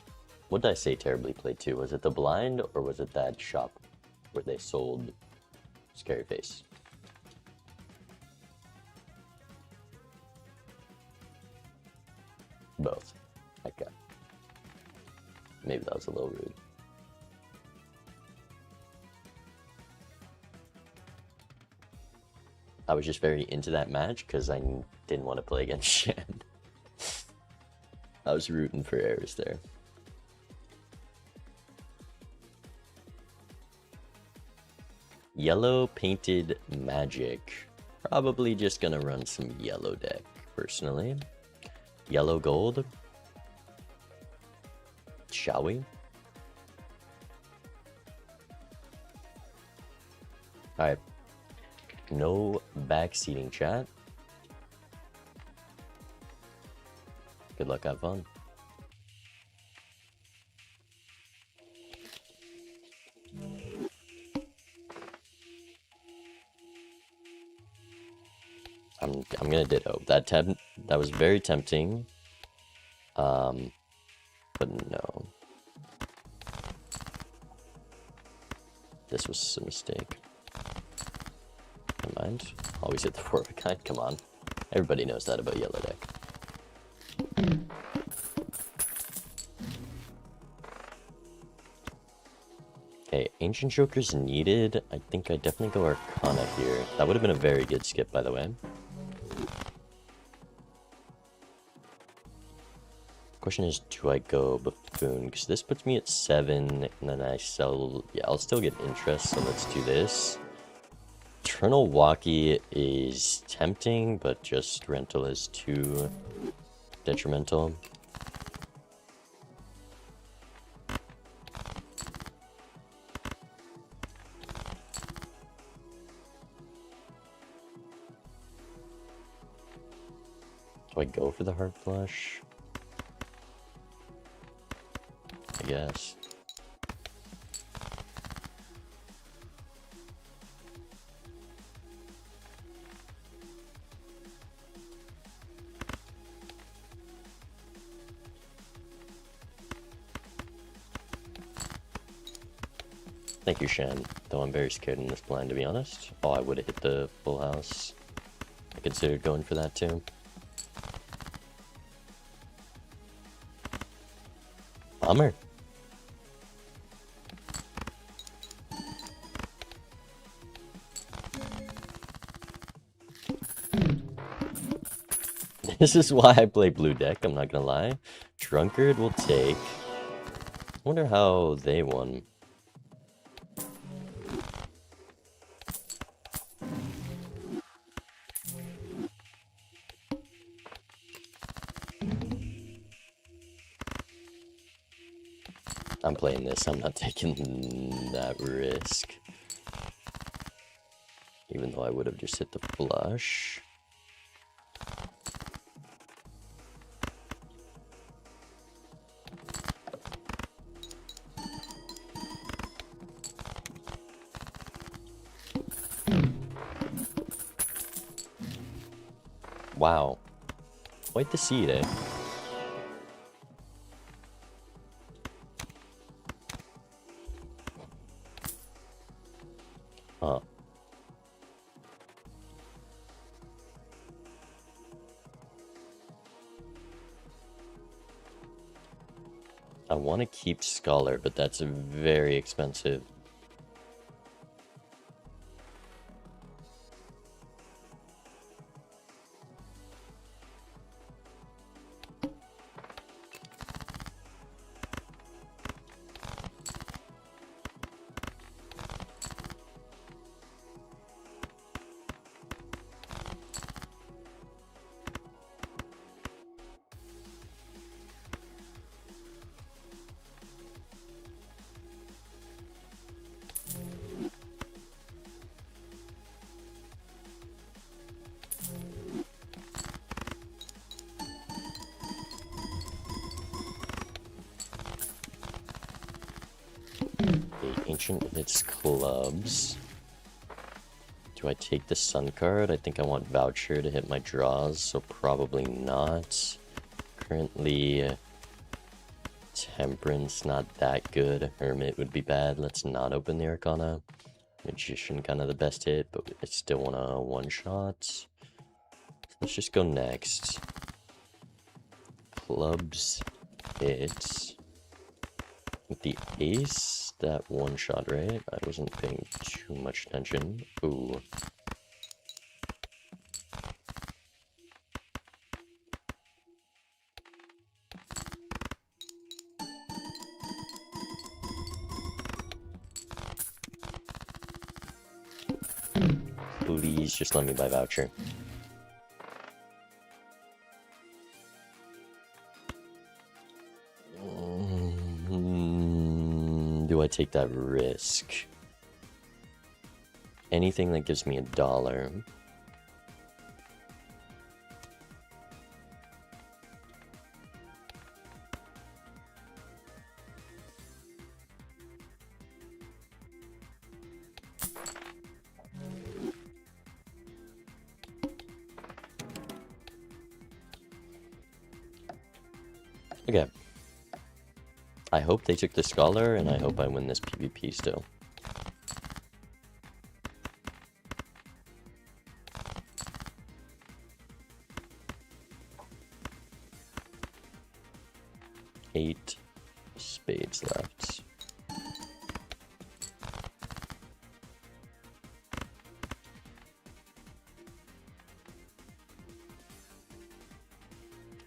what did I say terribly played to? Was it the blind or was it that shop where they sold Scary Face? Both. Okay. Maybe that was a little rude. I was just very into that match because I didn't want to play against Shen. I was rooting for Eris there. Yellow painted magic. Probably just gonna run some yellow deck, personally. Yellow gold. Shall we? Alright. No backseating, chat. Good luck, have fun. I'm gonna ditto. That was very tempting. But no. This was a mistake. Never mind. Always hit the 4 of a kind. Come on. Everybody knows that about yellow deck. Okay, Ancient Joker's needed. I think I definitely go Arcana here. That would have been a very good skip, by the way. Question is, do I go Buffoon? Because this puts me at 7, and then I sell... Yeah, I'll still get interest, so let's do this. Eternal Walkie is tempting, but just rental is too detrimental. Do I go for the Heart Flush? I guess. Thank you, Shen. Though I'm very scared in this blind, to be honest. Oh, I would have hit the full house. I considered going for that too. Bummer. This is why I play blue deck, I'm not gonna lie. Drunkard will take... I wonder how they won. I'm playing this, I'm not taking that risk. Even though I would have just hit the flush. Wow. Quite the seed, eh? Huh. I want to keep Scholar, but that's very expensive. Merchant hits clubs. Do I take the Sun card? I think I want Voucher to hit my draws, so probably not. Currently, Temperance not that good. Hermit would be bad. Let's not open the Arcana. Magician kind of the best hit, but I still want a one-shot. Let's just go next. Clubs hits. With the ace, that one-shot, right? I wasn't paying too much attention. Ooh. Please just let me buy Voucher. Do I take that risk? Anything that gives me $1. Okay. I hope they took the Scholar, and I hope I win this PvP still. Eight spades left.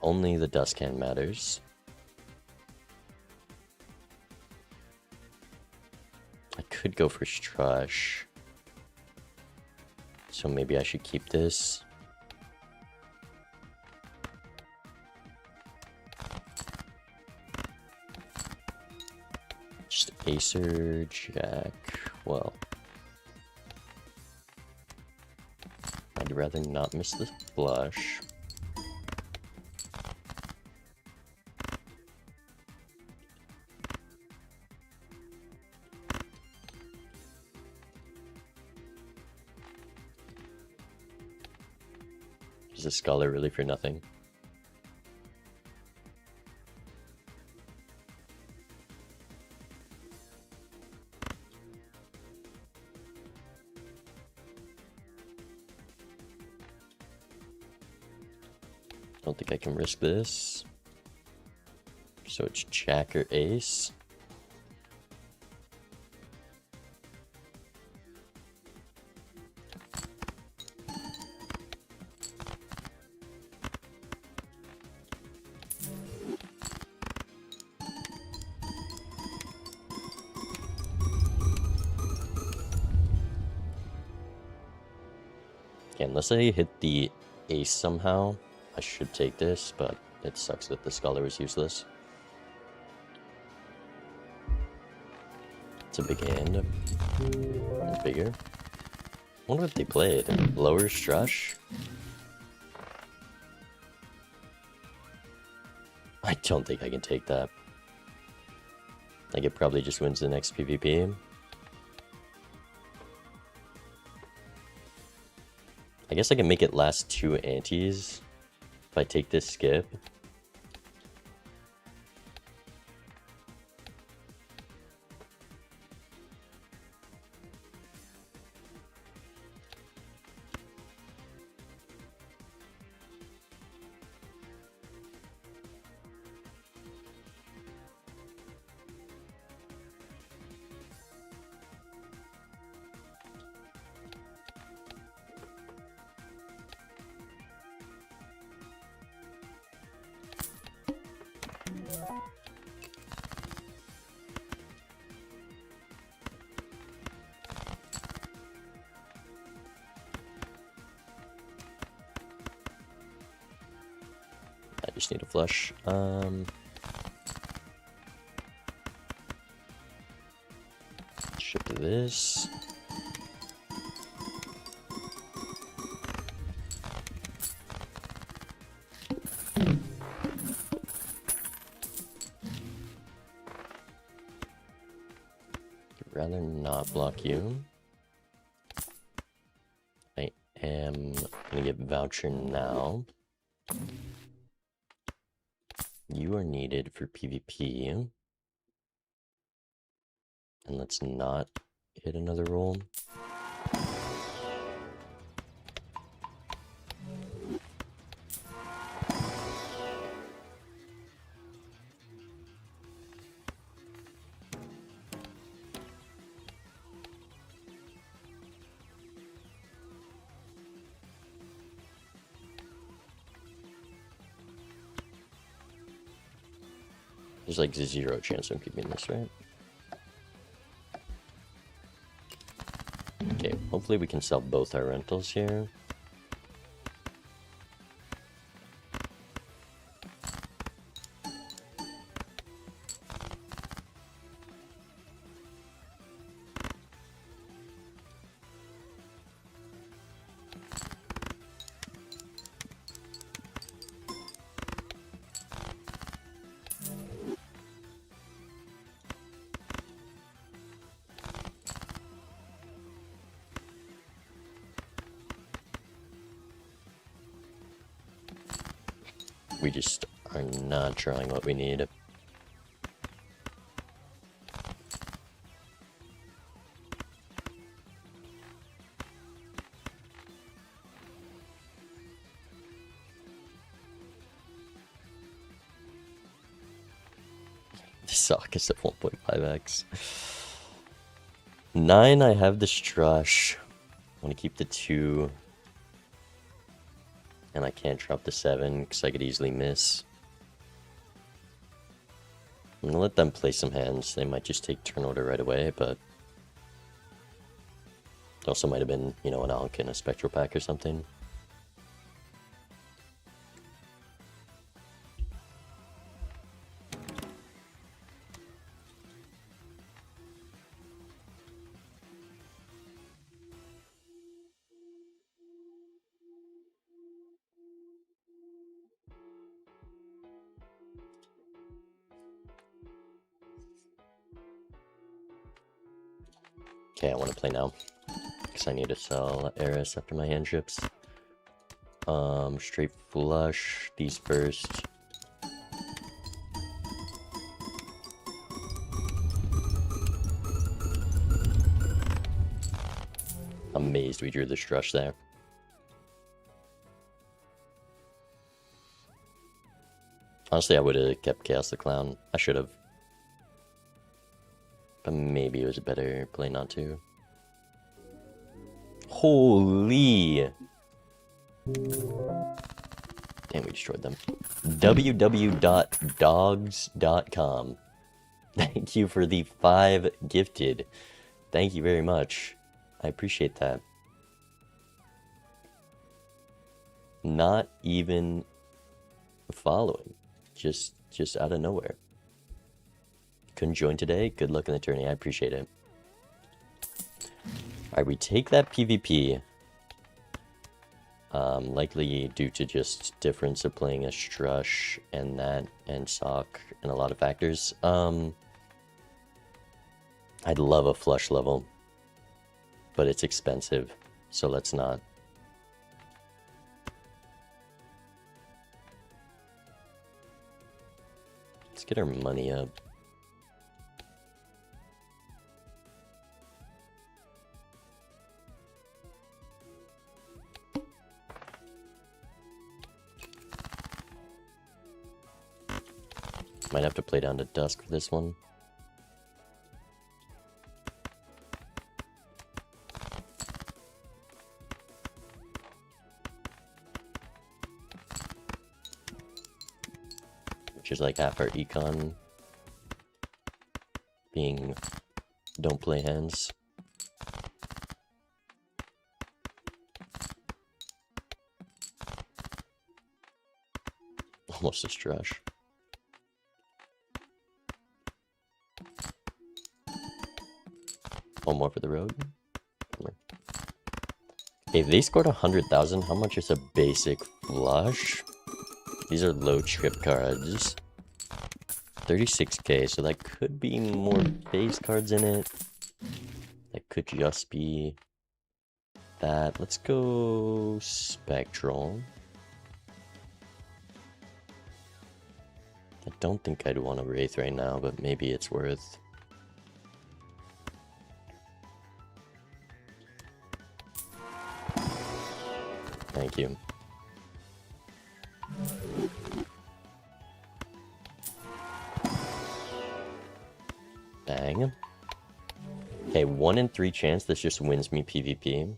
Only the dust can matters. I could go for Strush. So maybe I should keep this. Just Acer, Jack. Well, I'd rather not miss the flush. Is a Scholar really for nothing? Don't think I can risk this. So it's Jack or Ace. Okay, unless I hit the Ace somehow, I should take this, but it sucks that the Scholar is useless. It's a big hand. And bigger. I wonder if they played. Lower Strush? I don't think I can take that. Like, it probably just wins the next PvP. I guess I can make it last 2 antes if I take this skip. I just need a flush. Ship to this. Rather not block you. I am gonna get voucher now. You are needed for PvP. And let's not hit another roll. There's like 0 chance I'm keeping this, right? Okay, hopefully we can sell both our rentals here. We just are not drawing what we need. The sock is at 1.5x. 9, I have the Strush. I want to keep the 2. And I can't drop the 7 because I could easily miss. I'm gonna let them play some hands. They might just take turn order right away, but it also might have been, you know, an Ankh in a Spectral pack or something. Okay, I want to play now. Because I need to sell Eris after my hand ships. Straight flush. These first. Amazed we drew the Strush there. Honestly, I would have kept Chaos the Clown. I should have. But maybe it was a better play not to. Holy! Damn, we destroyed them. www.dogs.com. Thank you for the 5 gifted. Thank you very much. I appreciate that. Not even following. Just out of nowhere. Couldn't join today? Good luck in the tourney. I appreciate it. Alright, we take that PvP. Likely due to just difference of playing a Strush and that and Sock and a lot of factors. I'd love a flush level. But it's expensive. So let's not. Let's get our money up. Might have to play down to dusk for this one. Which is like half our econ being don't play hands. Almost a Strush. One more for the road. Okay, they scored 100,000. How much is a basic flush? These are low trip cards. 36k, so that could be more base cards in it. That could just be that. Let's go Spectral. I don't think I'd want a Wraith right now, but maybe it's worth. Thank you. Bang. Okay, 1 in 3 chance this just wins me PvP.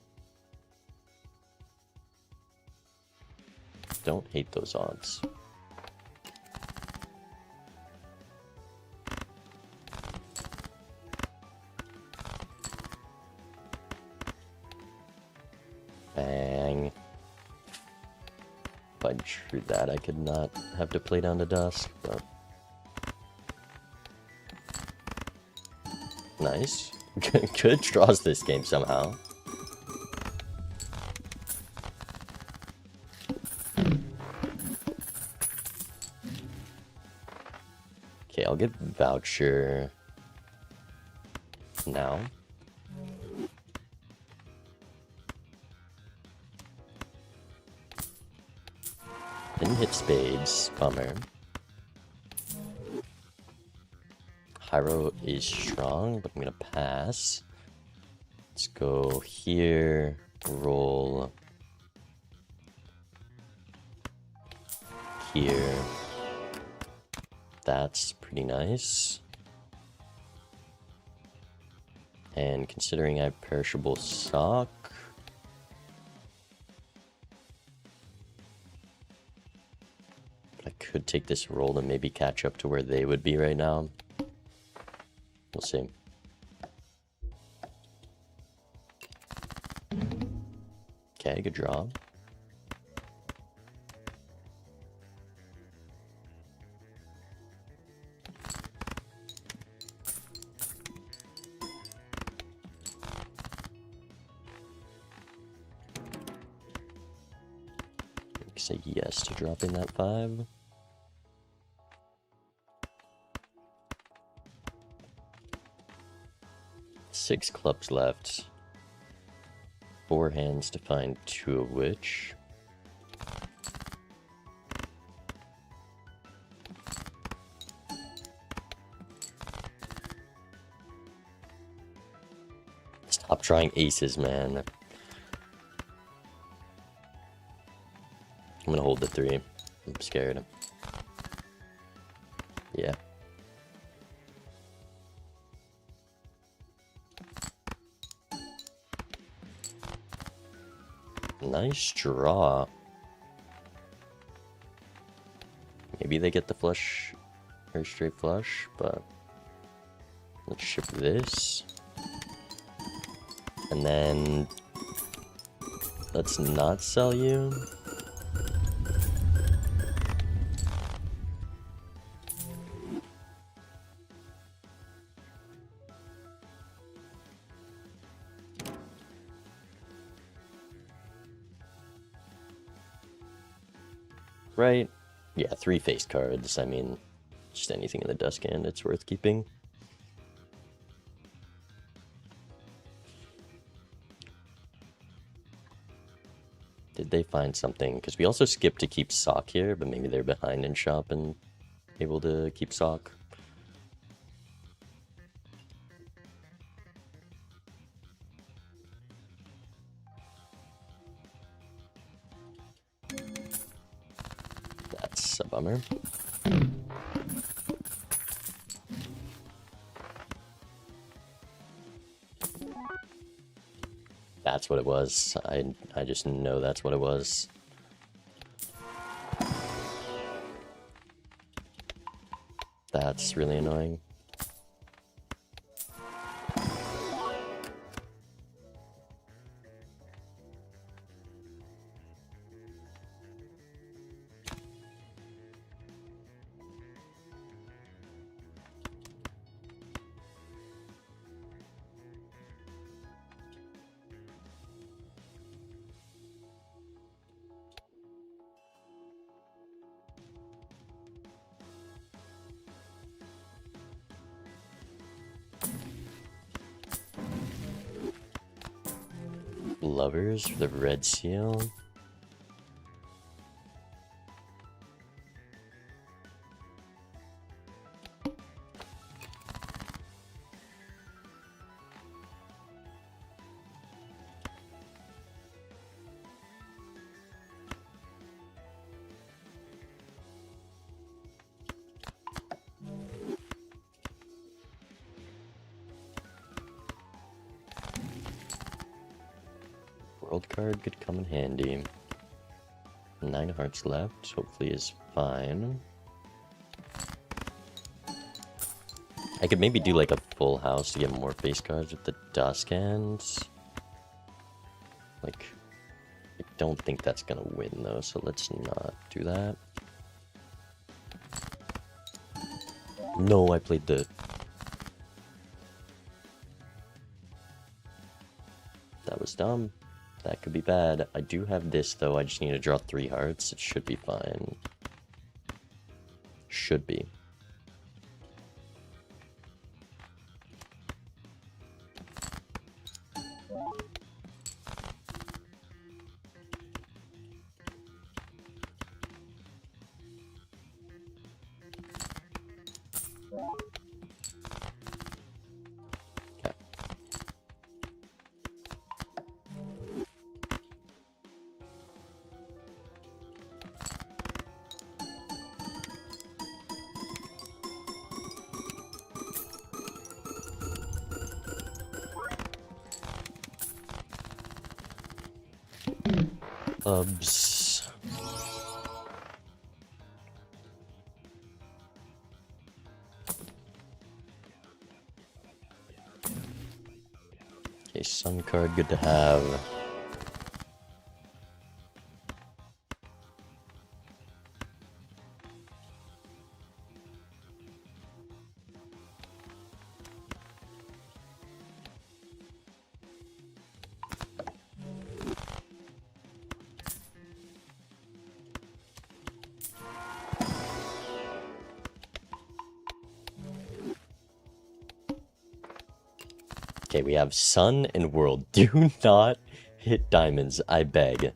Don't hate those odds. Bang. If I drew that, I could not have to play down to dusk, but... Nice. Good draws this game somehow. Okay, I'll get Voucher now. Didn't hit Spades, bummer. Hyro is strong, but I'm gonna pass. Let's go here, roll here. That's pretty nice. And considering I have Perishable Sock, I could take this roll and maybe catch up to where they would be right now. We'll see. Okay, good draw. Say yes to dropping that 5. Six clubs left. 4 hands to find 2 of which. Stop trying aces, man. I'm gonna hold the 3. I'm scared. Yeah. Nice draw. Maybe they get the flush or straight flush, but let's ship this. And then let's not sell you. Right? Yeah, 3 face cards. I mean, just anything in the dusk hand, it's worth keeping. Did they find something? Because we also skipped to keep Sock here, but maybe they're behind in shop and able to keep Sock. That's a bummer. That's what it was. I just know that's what it was. That's really annoying. Lovers for the red seal. World card could come in handy. 9 hearts left, hopefully is fine. I could maybe do like a full house to get more face cards with the dusk hands. Like, I don't think that's gonna win though, so let's not do that. No, I played the... That was dumb. That could be bad. I do have this though, I just need to draw 3 hearts. It should be fine. Should be. Ubs. Okay, sun card, good to have. Okay, we have sun and world. Do not hit diamonds, I beg.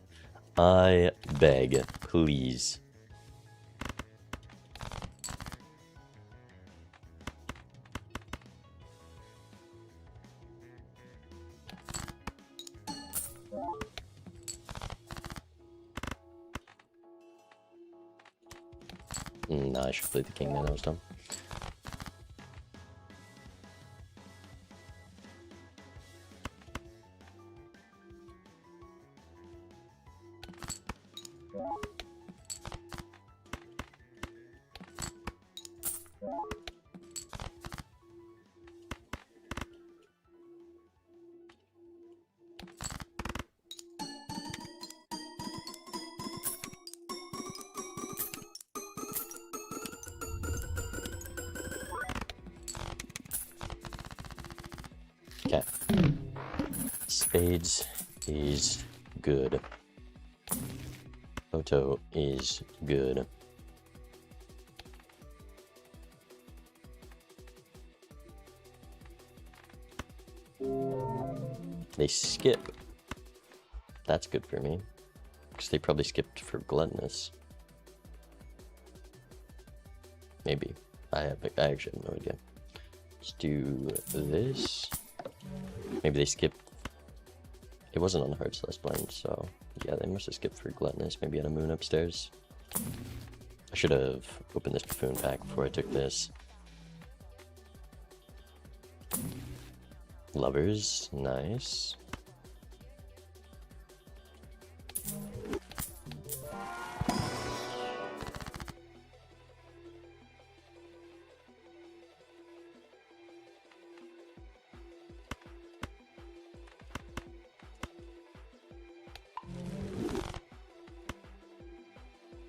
I beg, please. Nah, I should play the king then, that was dumb. Okay. Spades is good. Photo is good. They skip. That's good for me. Because they probably skipped for gluttonous. Maybe. I actually have no idea. Let's do this. Maybe they skipped. It wasn't on the hearts last blind, so yeah, they must have skipped for gluttonous. Maybe had a moon upstairs. I should have opened this buffoon pack before I took this. Lovers, nice.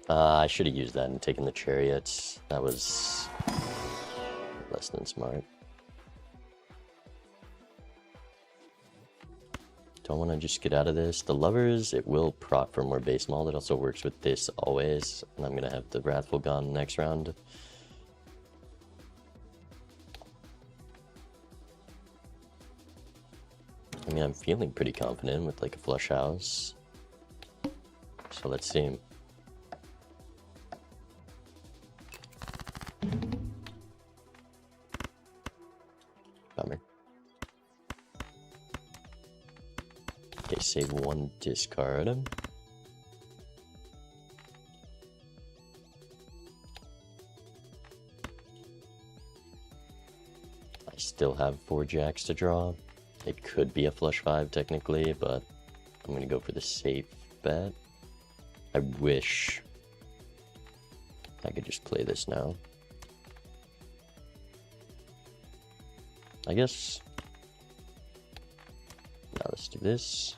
I should have used that and taken the chariots. That was less than smart. Don't want to just get out of this. The lovers, it will proc for more base maul. It also works with this always. And I'm going to have the Wrathful gone next round. I mean, I'm feeling pretty confident with like a flush house. So let's see. Bummer. Okay, save one discard. I still have 4 jacks to draw. It could be a flush 5 technically, but I'm gonna go for the safe bet. I wish I could just play this now. I guess. Now let's do this.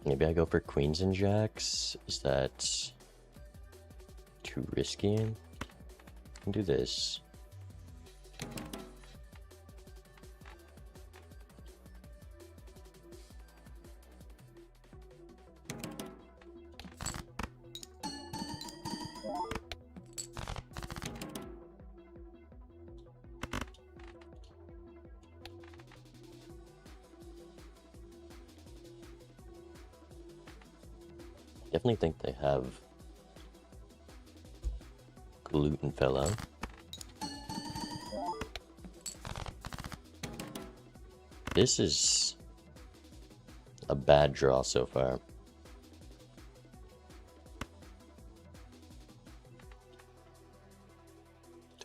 Maybe I go for queens and jacks. Is that too risky? I can do this. Definitely think they have gluten fellow. This is a bad draw so far.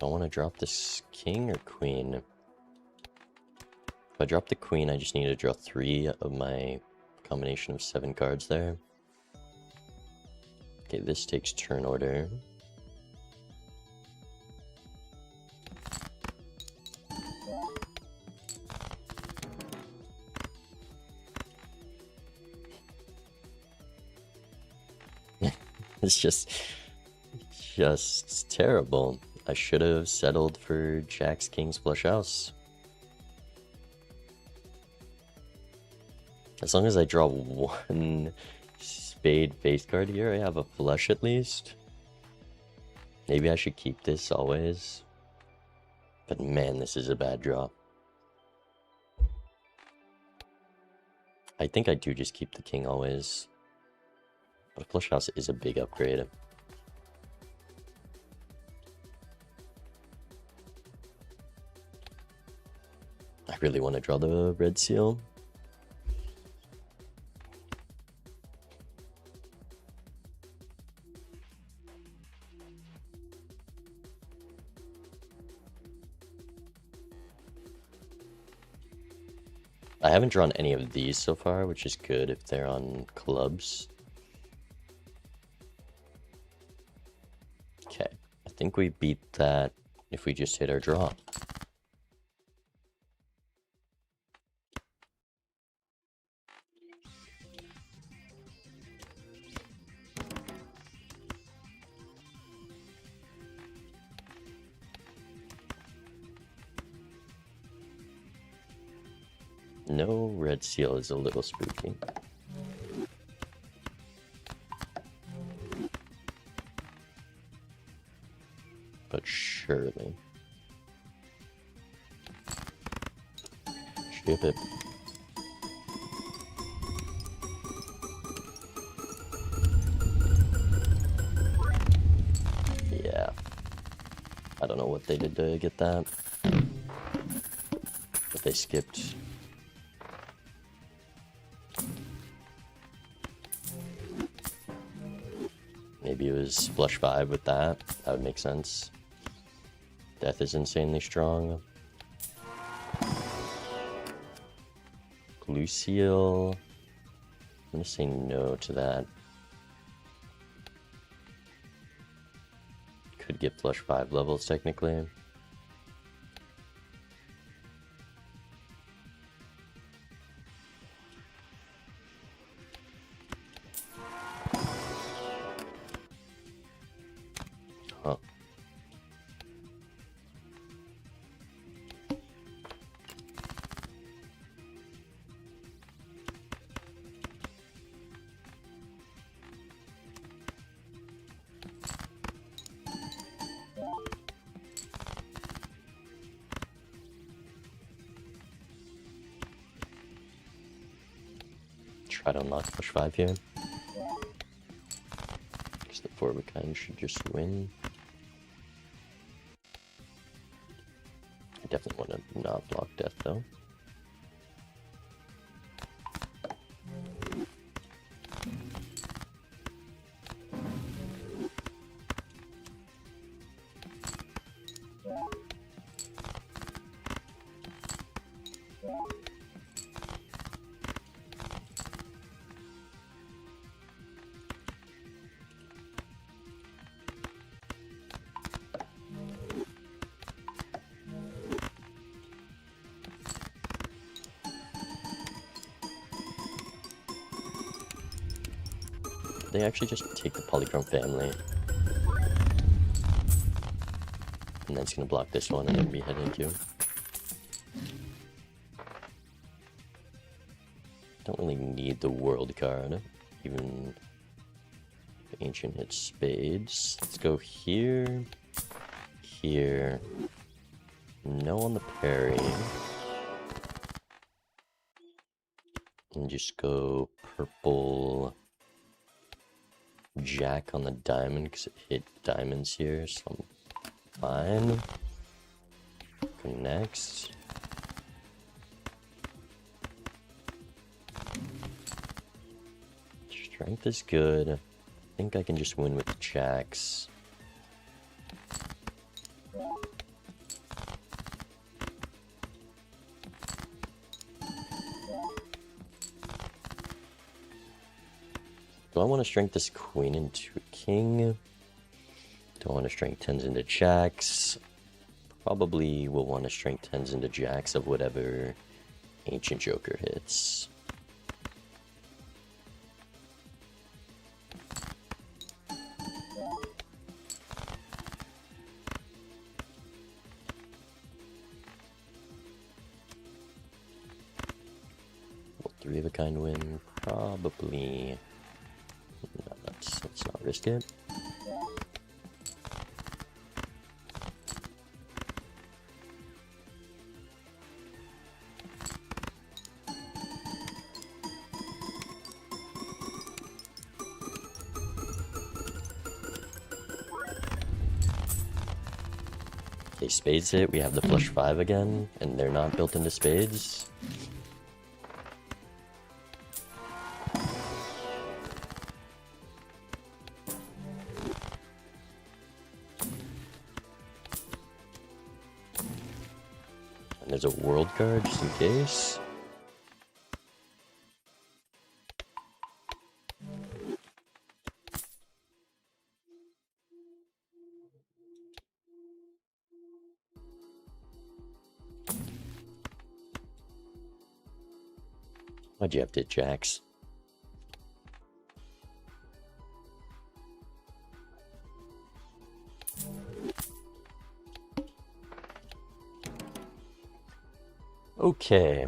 Do I want to drop this king or queen? If I drop the queen, I just need to draw 3 of my combination of 7 cards there. Okay, this takes turn order. It's just terrible. I should have settled for jacks, kings, flush house. As long as I draw 1 spade face card here, I have a flush at least. Maybe I should keep this always. But man, this is a bad draw. I think I do just keep the king always. But flush house is a big upgrade. I really want to draw the red seal. I haven't drawn any of these so far, which is good if they're on clubs. Okay, I think we beat that if we just hit our draw. No red seal is a little spooky. But surely. Skip it. Yeah. I don't know what they did to get that. But they skipped. Maybe it was flush 5 with that. That would make sense. Death is insanely strong. Blue seal. I'm gonna say no to that. Could get flush 5 levels technically. Huh. try to unlock push 5 here. Because the 4 of a kind should just win. I definitely want to not block death though. They actually just take the polychrome family. And then it's gonna block this one and then be heading to. Don't really need the world card. Even if ancient hits spades. Let's go here. Here. No on the parry. And just go purple jack on the diamond because it hit diamonds here, so I'm fine. Go next. Strength is good. I think I can just win with jacks. Do I want to strength this queen into a king? Do I want to strength tens into jacks? Probably will want to strength tens into jacks of whatever ancient joker hits. Will 3 of a kind win? Probably. No, let's not risk it. Okay, spades hit, we have the flush 5 again, and they're not built into spades. And there's a world card just in case. Why'd you have to hit jacks? Okay.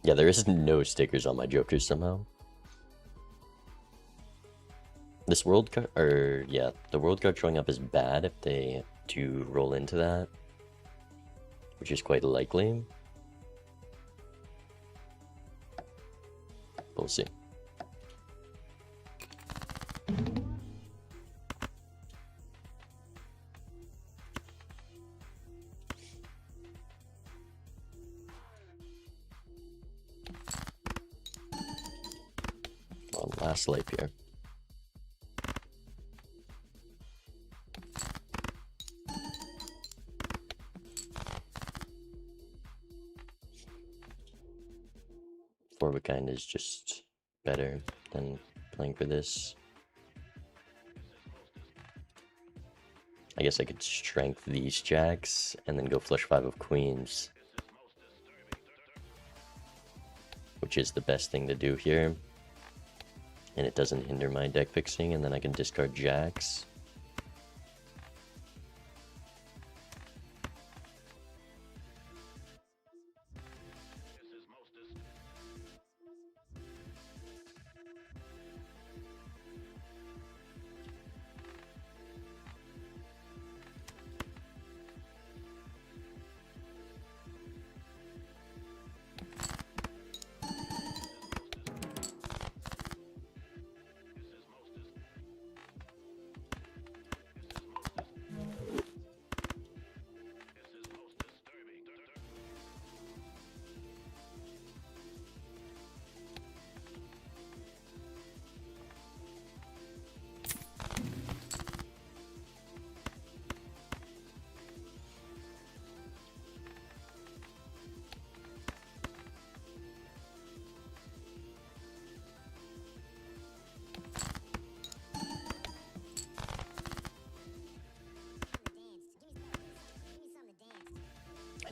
Yeah, there is no stickers on my jokers somehow. This world card, or yeah, the world card showing up is bad if they do roll into that, which is quite likely. We'll see. Well, last life here. Four of a kind is just better than playing for this. I guess I could strength these jacks and then go flush 5 of queens, which is the best thing to do here. And it doesn't hinder my deck fixing, and then I can discard jacks.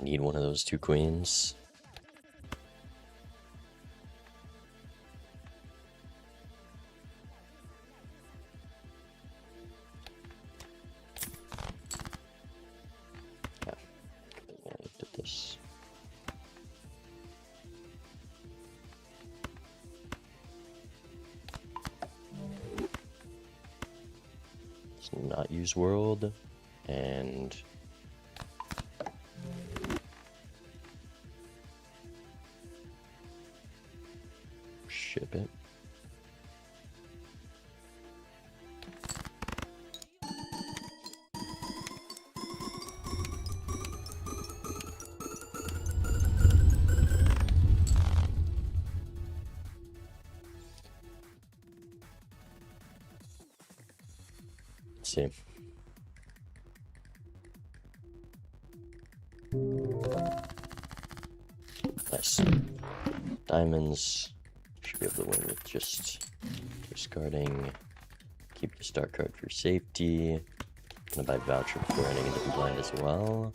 Need one of those 2 queens. Yeah, I did this. Let's not use world and ship it. Let's see. Nice. Diamonds. Should be able to win with just discarding. Keep the start card for safety. Gonna buy voucher before ending into the blind as well.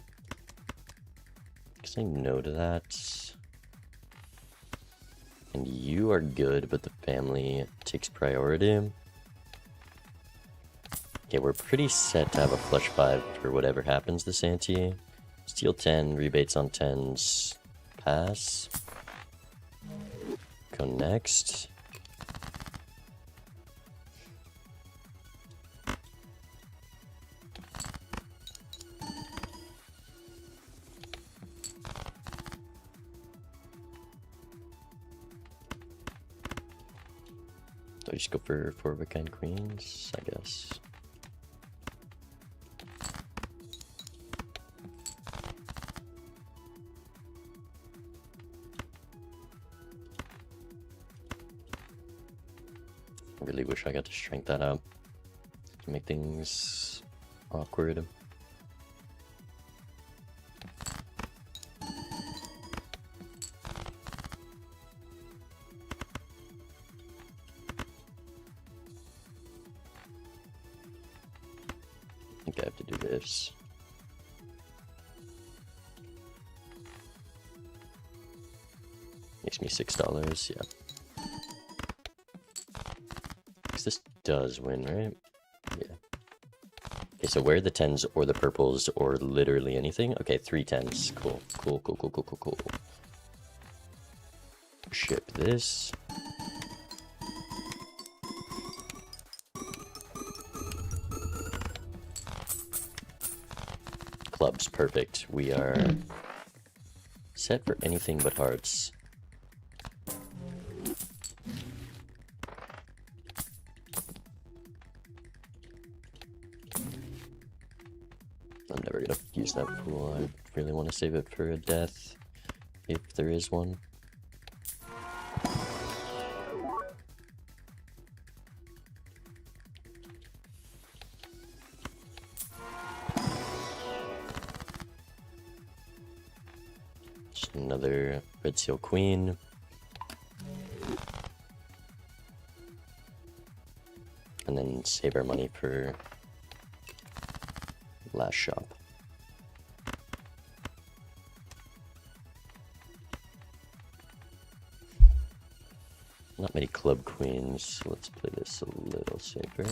Say no to that. And you are good, but the family takes priority. Okay, we're pretty set to have a flush 5 for whatever happens this ante. Steal 10, rebates on 10s, pass. Go next. Do I just go for 4-of-a-kind queens, I guess? I really wish I got to strength that up to make things awkward. I think I have to do this. Makes me $6, yeah. This does win, right? Yeah. Okay, so where are the 10s or the purples or literally anything? Okay, 3 10s. Cool. Cool, cool, cool, cool, cool, cool. Ship this. Clubs, perfect. We are set for anything but hearts. I'm never gonna use that pool. I really want to save it for a death, if there is one. Just another red seal queen. And then save our money for last shop. Not many club queens, so let's play this a little safer.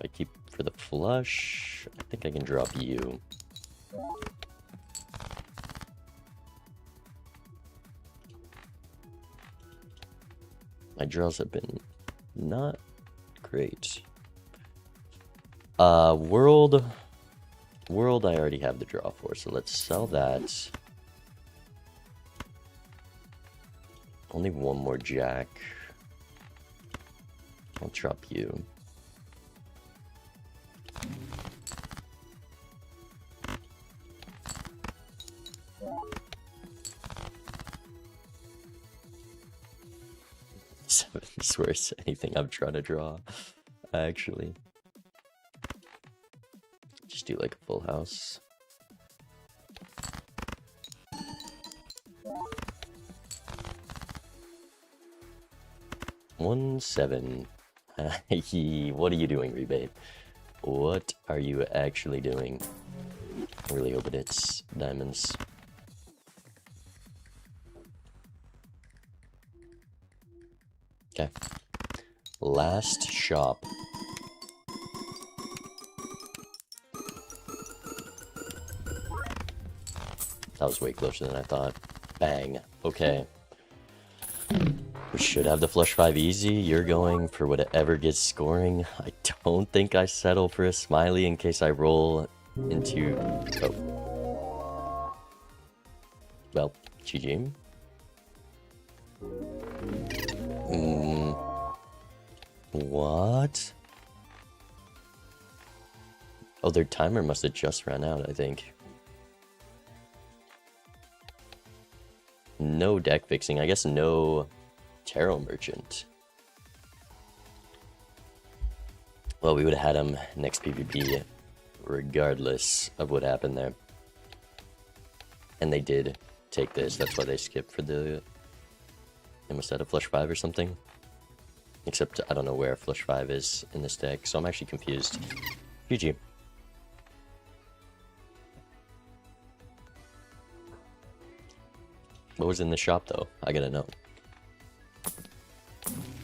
I keep for the flush. I think I can drop you. My draws have been not great. World I already have the draw for, so let's sell that. Only one more jack. I'll drop you. Seven is worse than anything I'm trying to draw, actually. Just do like a full house. $1-7. What are you doing, Rebate? What are you actually doing? I really hope it hits diamonds. Okay. Last shop. That was way closer than I thought. Bang. Okay. We should have the flush 5 easy. You're going for whatever gets scoring. I don't think I settle for a smiley in case I roll into... Oh. Well, GG. What? Oh, their timer must have just run out, I think. No deck fixing. I guess no tarot merchant. Well, we would have had him next PvP regardless of what happened there. And they did take this. That's why they skipped for the... They must have a flush 5 or something. Except I don't know where flush 5 is in this deck, so I'm actually confused. GG. What was in the shop, though? I gotta know.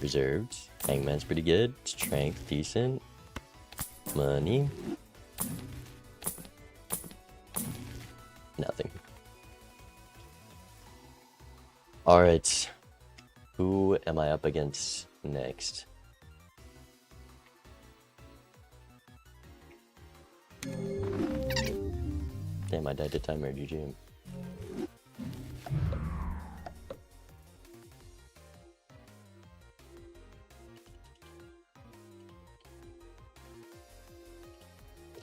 Reserved. Hangman's pretty good. Strength, decent. Money. Nothing. Alright. Who am I up against next? Damn, I died to timer, GG.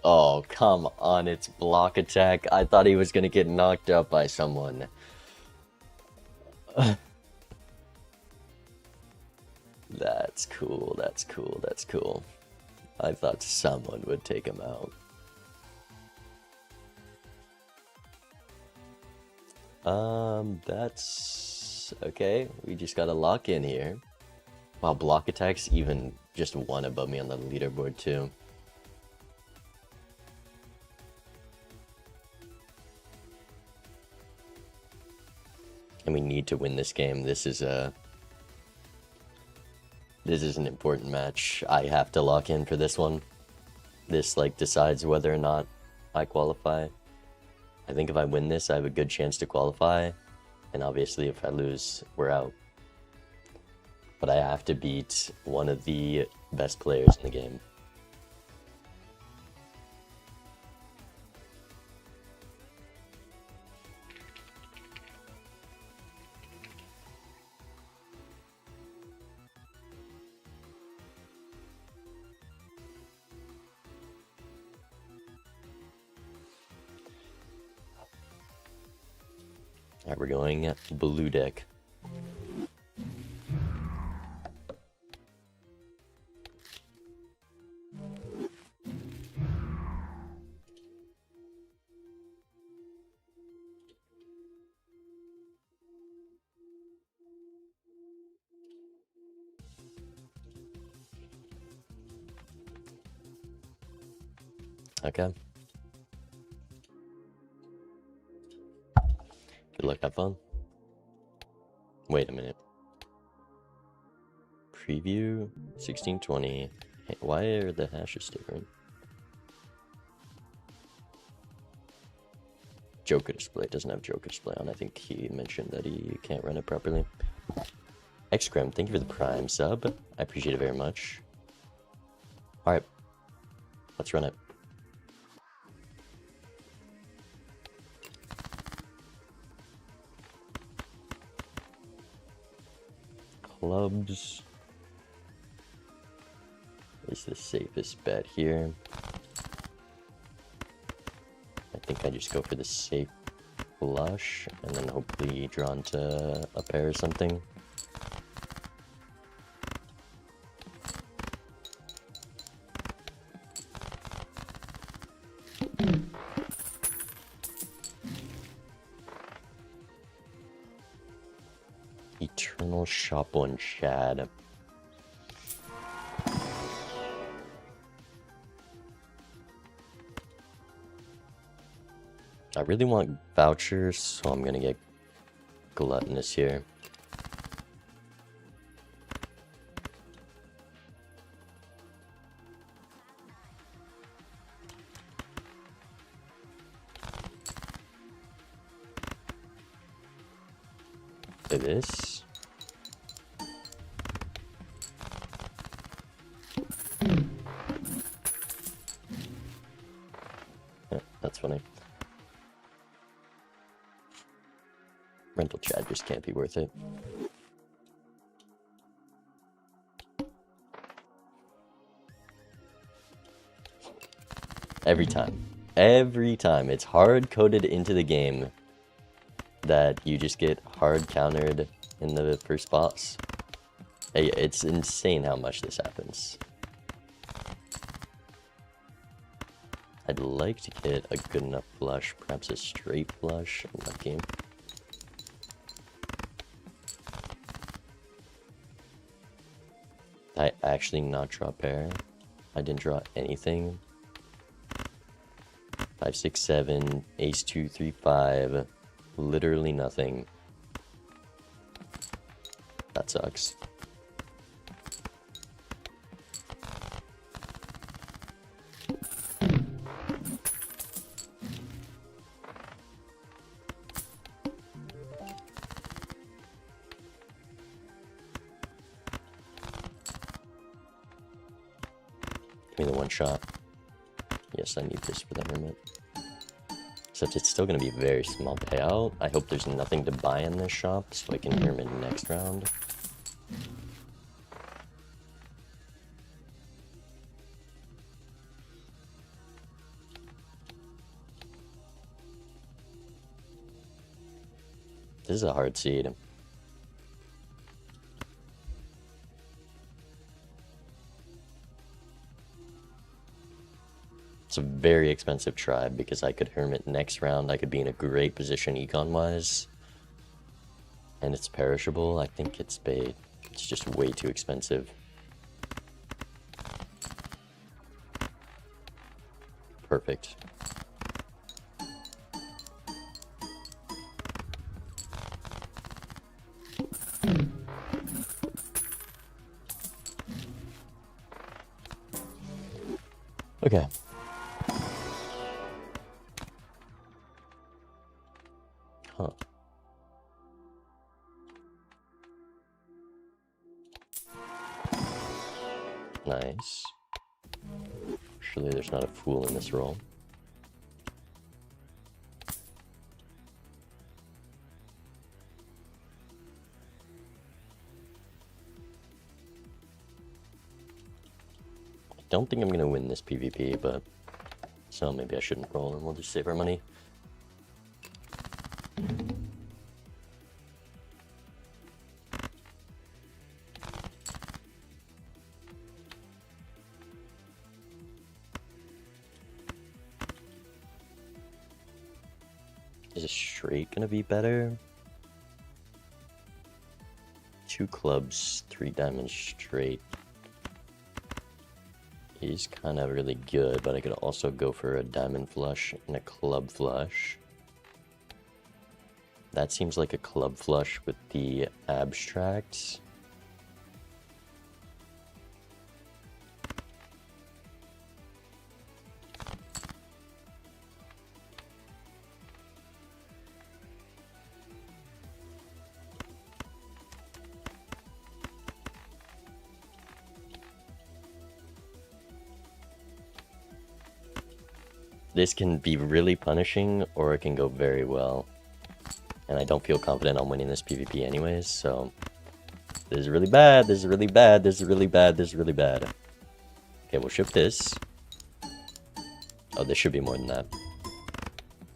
Oh, come on, it's block attack. I thought he was gonna get knocked out by someone. That's cool, that's cool, that's cool. I thought someone would take him out. That's... okay, we just gotta lock in here. Wow, block attack's even just one above me on the leaderboard, too. And we need to win this game. This is an important match. I have to lock in for this one. This, like, decides whether or not I qualify. I think if I win this, I have a good chance to qualify. And obviously, if I lose, we're out. But I have to beat one of the best players in the game. Alright, we're going blue deck. Okay. Good luck, have fun. Wait a minute. Preview 1620. Hey, why are the hashes different? Joker display doesn't have Joker display on. I think he mentioned that he can't run it properly. Xcrim, thank you for the Prime sub. I appreciate it very much. Alright. Let's run it. Clubs is the safest bet here. I think I just go for the safe flush and then hopefully draw into a pair or something. Eternal Shop on Chad. I really want vouchers, so I'm gonna get gluttonous here. Play this. Yeah, that's funny. Rental chat just can't be worth it. Every time. Every time. It's hard-coded into the game that you just get hard countered in the first boss. Hey, it's insane how much this happens. I'd like to get a good enough flush, perhaps a straight flush in that game. I actually not draw pair. I didn't draw anything. 5, 6, 7, ace 2, 3, 5. Literally nothing. That sucks. Give me the one shot. Yes, I need this for the hermit. Except it's still going to be a very small payout. I hope there's nothing to buy in this shop so I can hermit next round. This is a hard seed. It's a very expensive tribe because I could hermit next round. I could be in a great position econ-wise. And it's perishable. I think it's bait. It's just way too expensive. Perfect. Okay. Huh. Nice. Surely there's not a fool in this roll. I don't think I'm gonna win this PvP, but so maybe I shouldn't roll and we'll just save our money. Is a straight gonna be better? 2 clubs, 3 diamonds straight is kind of really good, but I could also go for a diamond flush and a club flush. That seems like a club flush with the abstracts. This can be really punishing, or it can go very well. And I don't feel confident on winning this PvP anyways, so... This is really bad, this is really bad, this is really bad, this is really bad. Okay, we'll ship this. Oh, this should be more than that.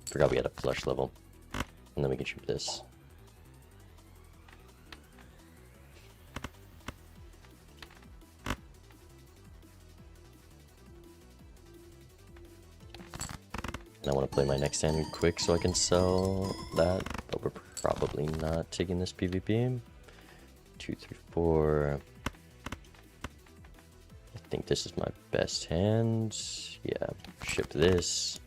Forgot we had a flush level. And then we can ship this. And I want to play my next hand quick so I can sell that, but we're probably not taking this PvP. 2, 3, 4. I think this is my best hand. Yeah, ship this.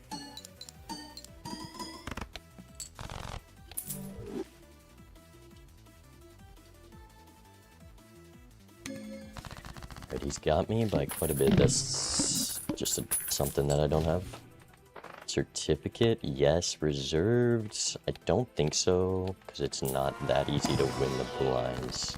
got me by quite a bit. That's just something that I don't have. Certificate, yes. Reserved, I don't think so, because it's not that easy to win the blinds.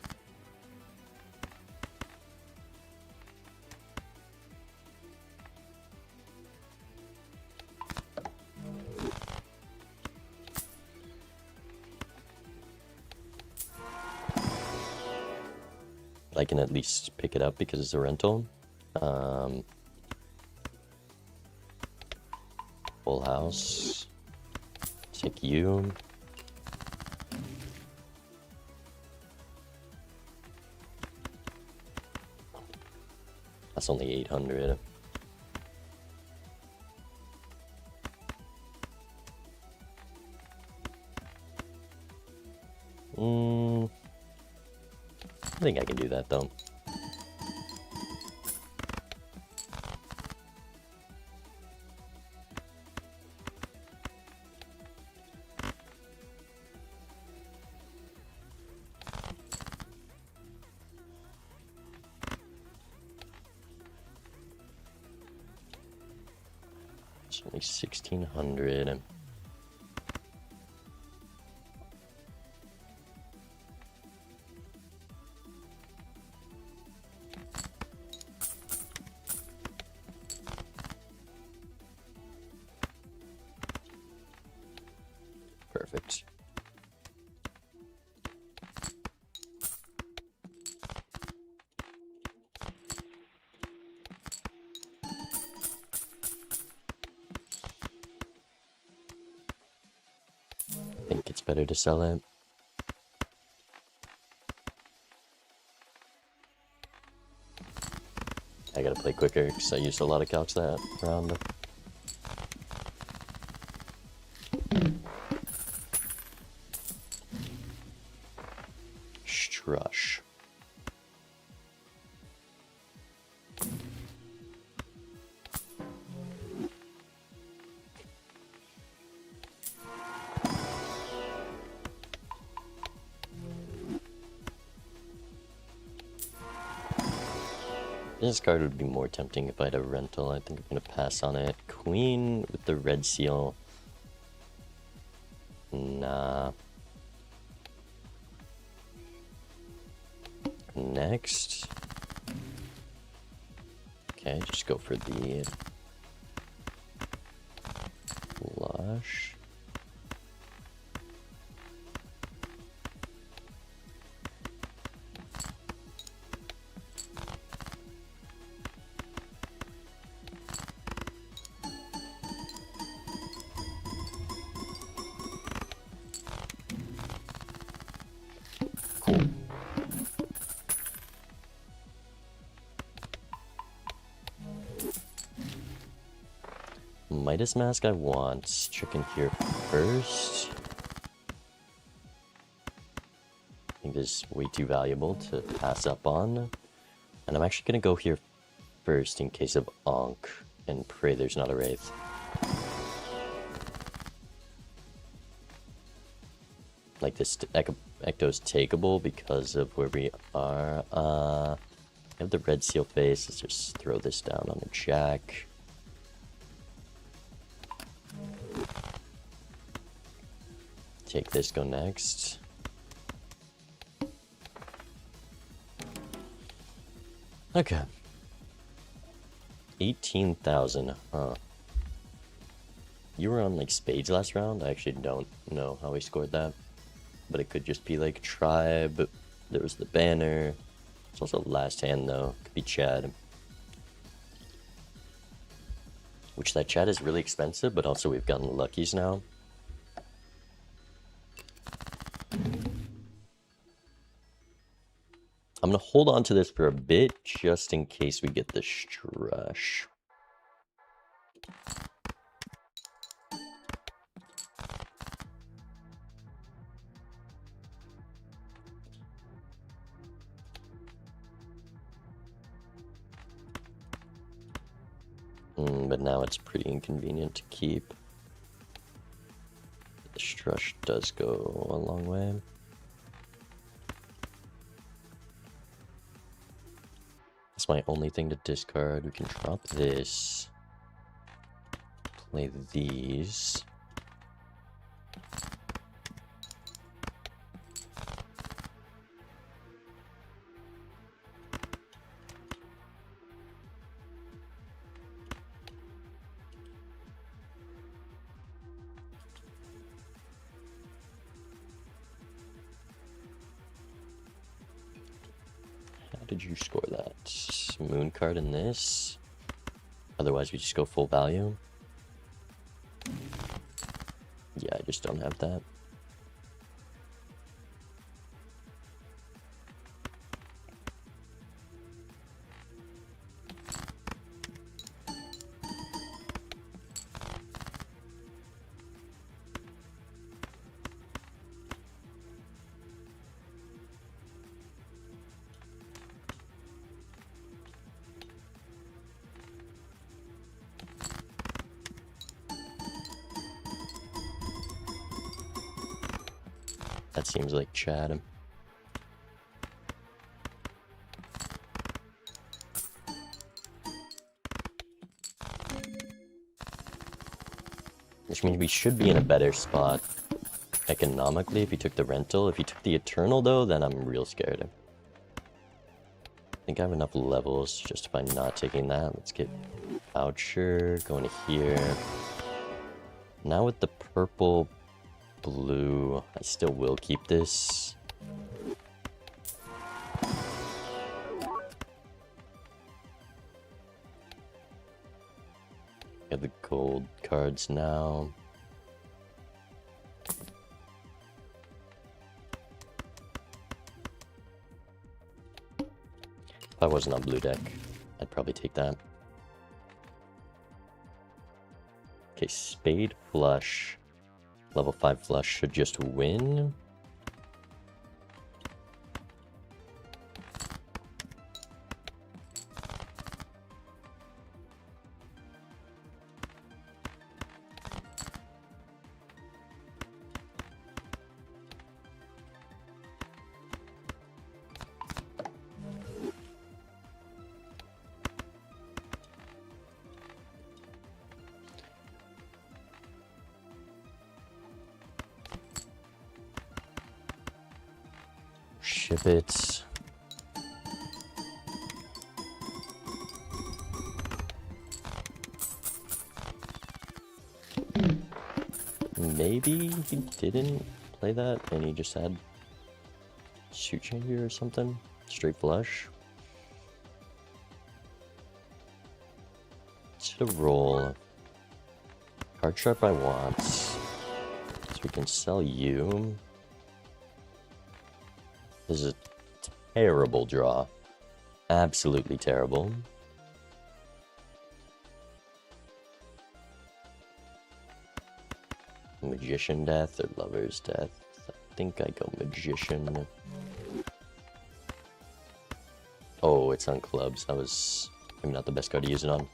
I can at least pick it up because it's a rental. Full house. Take you. That's only 800. I think I can do that though. It's only 1600. Perfect. I think it's better to sell it. I gotta play quicker because I used a lot of calcs that round. Strush. This card would be more tempting if I had a rental. I think I'm gonna pass on it. Queen with the red seal. Nah. Next. Okay, just go for the flush. Midas Mask I want. Check in here first. I think this is way too valuable to pass up on. And I'm actually going to go here first in case of Ankh and pray there's not a Wraith. Like this Ecto's takeable because of where we are. I have the red seal face. Let's just throw this down on a jack. Take this, go next. Okay. 18,000, huh. You were on like spades last round? I actually don't know how we scored that. But it could just be like tribe. There was the banner. It's also last hand though. Could be Chad. Which that Chad is really expensive, but also we've gotten luckies now. I'm gonna hold on to this for a bit, just in case we get the Strush. But now it's pretty inconvenient to keep. The Strush does go a long way. That's my only thing to discard. We can drop this. Play these. How did you score that? Moon card in this. Otherwise, we just go full value. Yeah, I just don't have that. That seems like Chad. Which means we should be in a better spot economically if he took the rental. If he took the Eternal, though, then I'm real scared. I think I have enough levels to justify not taking that. Let's get Voucher, going to here. Now with the purple, blue, I still will keep this. Have the gold cards now. If I wasn't on blue deck, I'd probably take that. Okay, spade flush. Level 5 flush should just win. Ship it. Maybe he didn't play that and he just had suit changer or something. Straight flush. Should have roll. Card sharp I want. So we can sell you. This is a terrible draw. Absolutely terrible. Magician death or lover's death? I think I go magician. Oh, it's on clubs. That was maybe not the best card to use it on.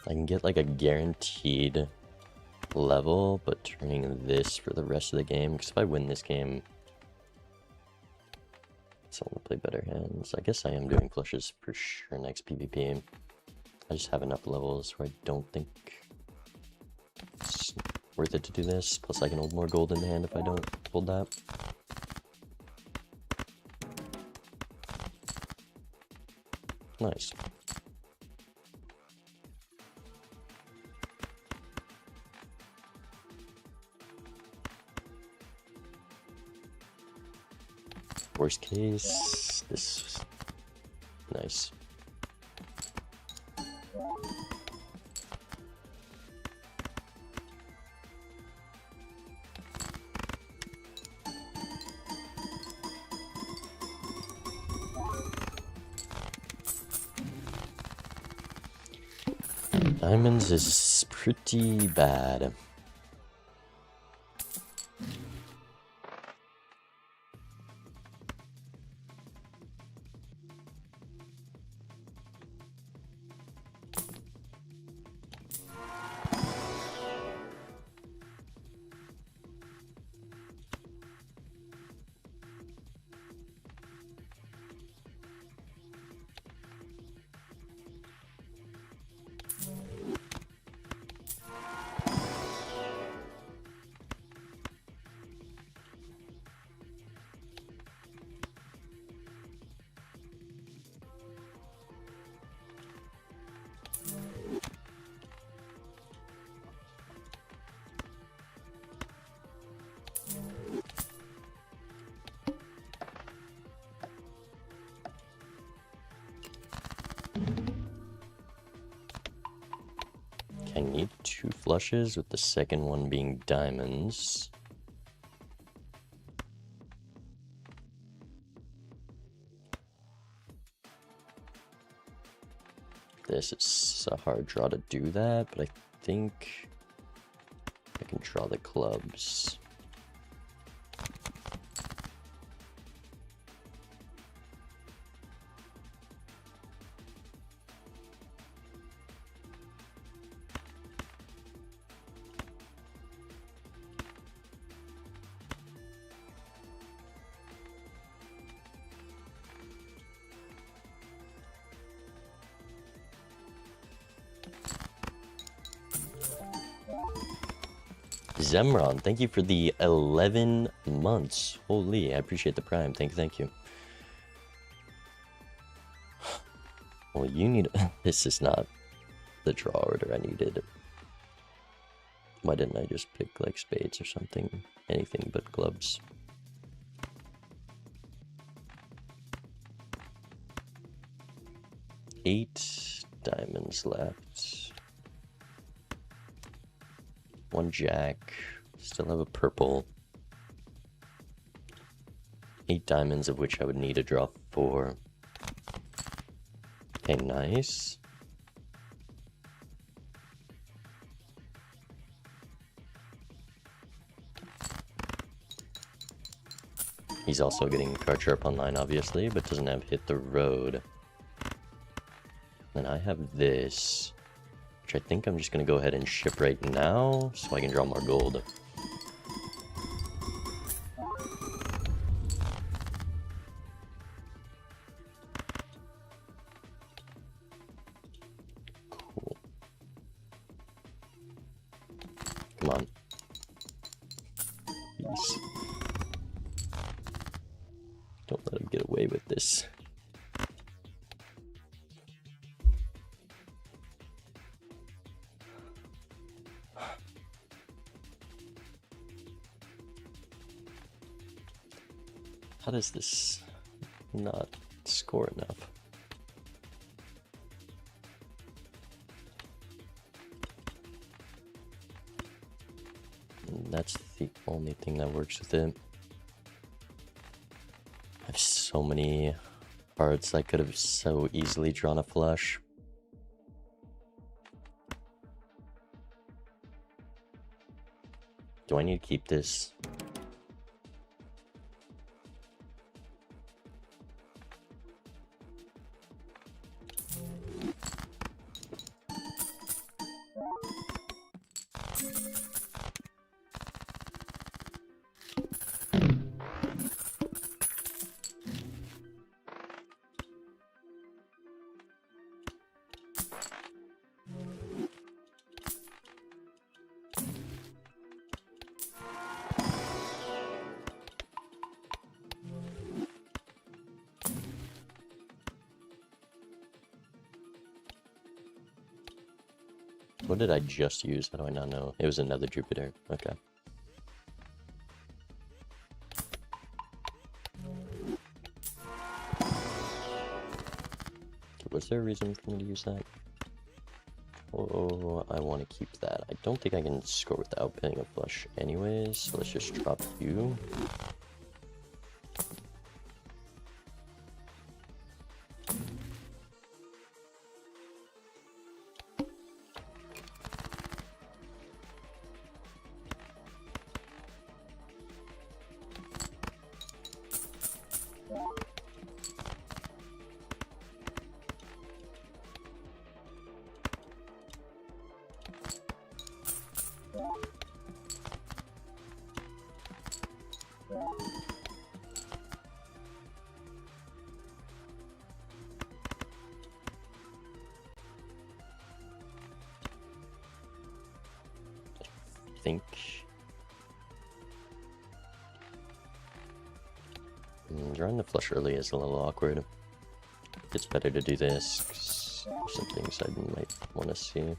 I can get like a guaranteed level, but turning this for the rest of the game, because if I win this game, it's only play better hands. I guess I am doing flushes for sure next PvP. I just have enough levels where I don't think it's worth it to do this. Plus I can hold more gold in the hand if I don't hold that. Nice. Worst case, this nice. Diamonds is pretty bad. I need 2 flushes, with the second one being diamonds. This is a hard draw to do that, but I think I can draw the clubs. Zemron, thank you for the 11 months. Holy, I appreciate the prime. Thank you. Well, you need... This is not the draw order I needed. Why didn't I just pick, like, spades or something? Anything but clubs. Eight diamonds left. 1 jack. Still have a purple. 8 diamonds, of which I would need to draw 4. Okay, nice. He's also getting card sharp online, obviously, but doesn't have hit the road. And I have this, which I think I'm just going to go ahead and ship right now so I can draw more gold. Cool. Come on. Please. Don't let him get away with this. How does this not score enough? And that's the only thing that works with it. I have so many cards I could have so easily drawn a flush. Do I need to keep this? What did I just use? How do I not know? It was another Jupiter. Okay. Was there a reason for me to use that? Oh, I want to keep that. I don't think I can score without paying a flush anyways, so let's just drop you. think. Drawing the flush early is a little awkward. It's better to do this, 'cause there's some things I might want to see.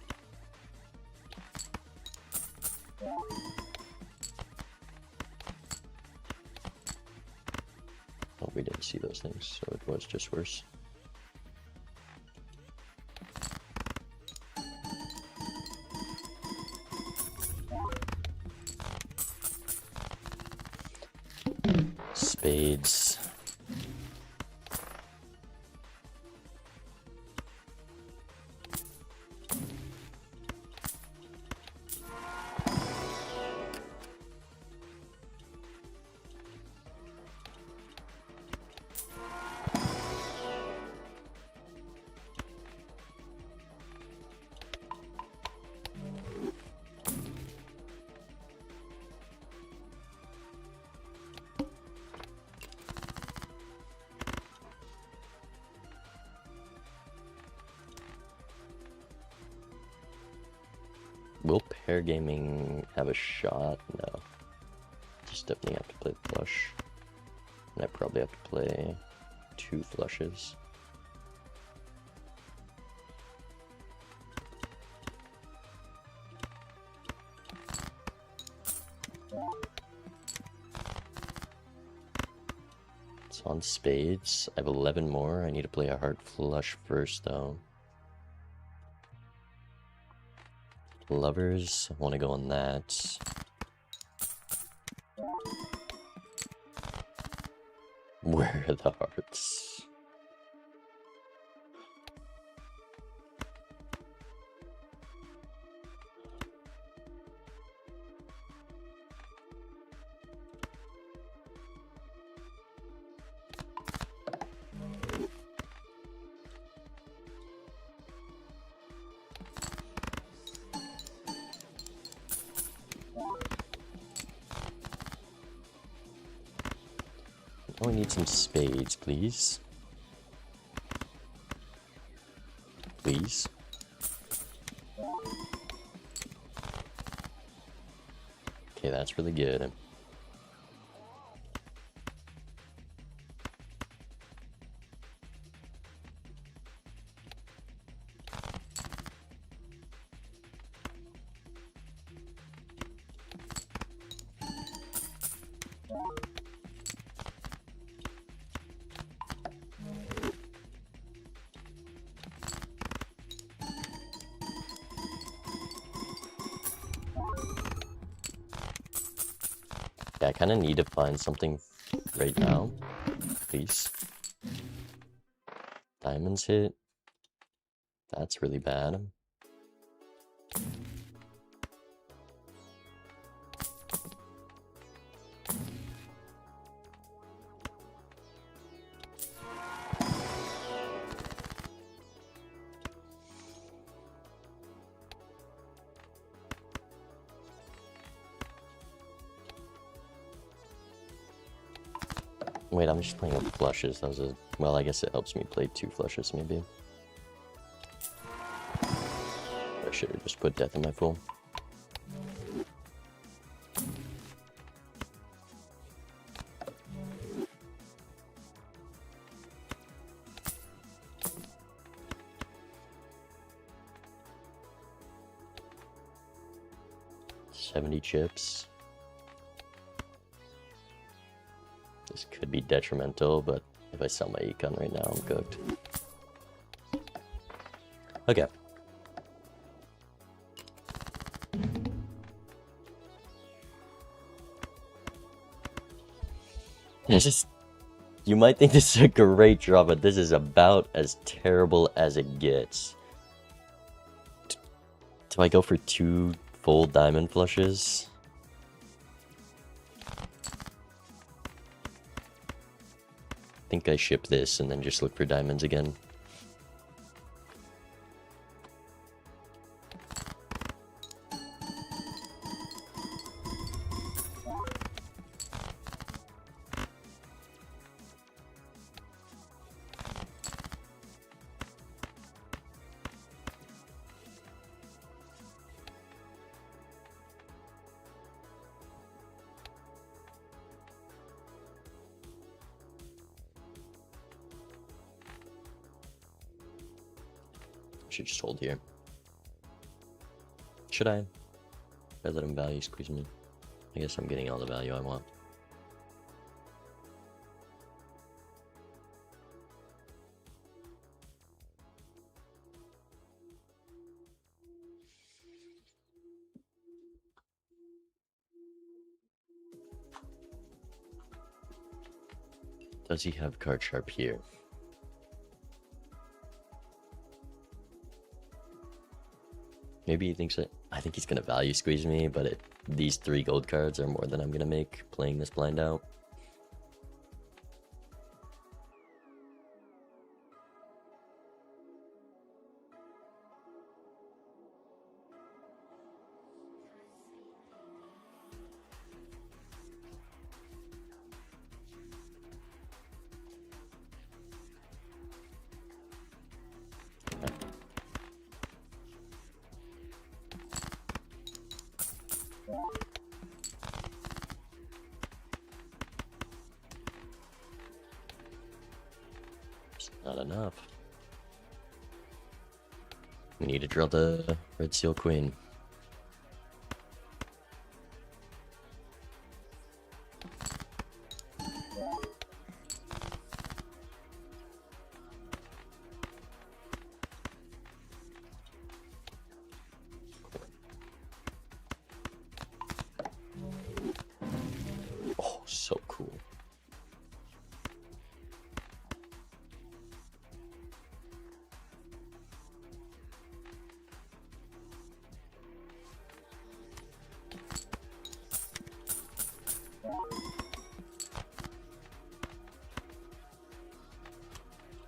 Oh, we didn't see those things, so it was just worse. Spades. Will pair gaming have a shot? No. Just definitely have to play flush. And I probably have to play 2 flushes. It's on spades. I have 11 more. I need to play a hard flush first, though. Lovers, I want to go on that. Where are the hearts? Oh, I need some spades, please. Please. Okay, that's really good. Yeah, I kind of need to find something right now. Please. Diamonds hit. That's really bad. Wait, I'm just playing with flushes. That was a... Well, I guess it helps me play 2 flushes, maybe. I should have just put death in my full. $70 chips. This could be detrimental, but if I sell my econ right now, I'm cooked. Okay. This is... You might think this is a great draw, but this is about as terrible as it gets. Do I go for 2 full diamond flushes? I think I ship this and then just look for diamonds again. Should just hold here. Should I? Should I let him value squeeze me? I guess I'm getting all the value I want. Does he have card sharp here? Maybe he thinks that I think he's gonna value squeeze me, but these 3 gold cards are more than I'm gonna make playing this blind out. Not enough. We need to drill the Red Seal Queen. Oh, so cool.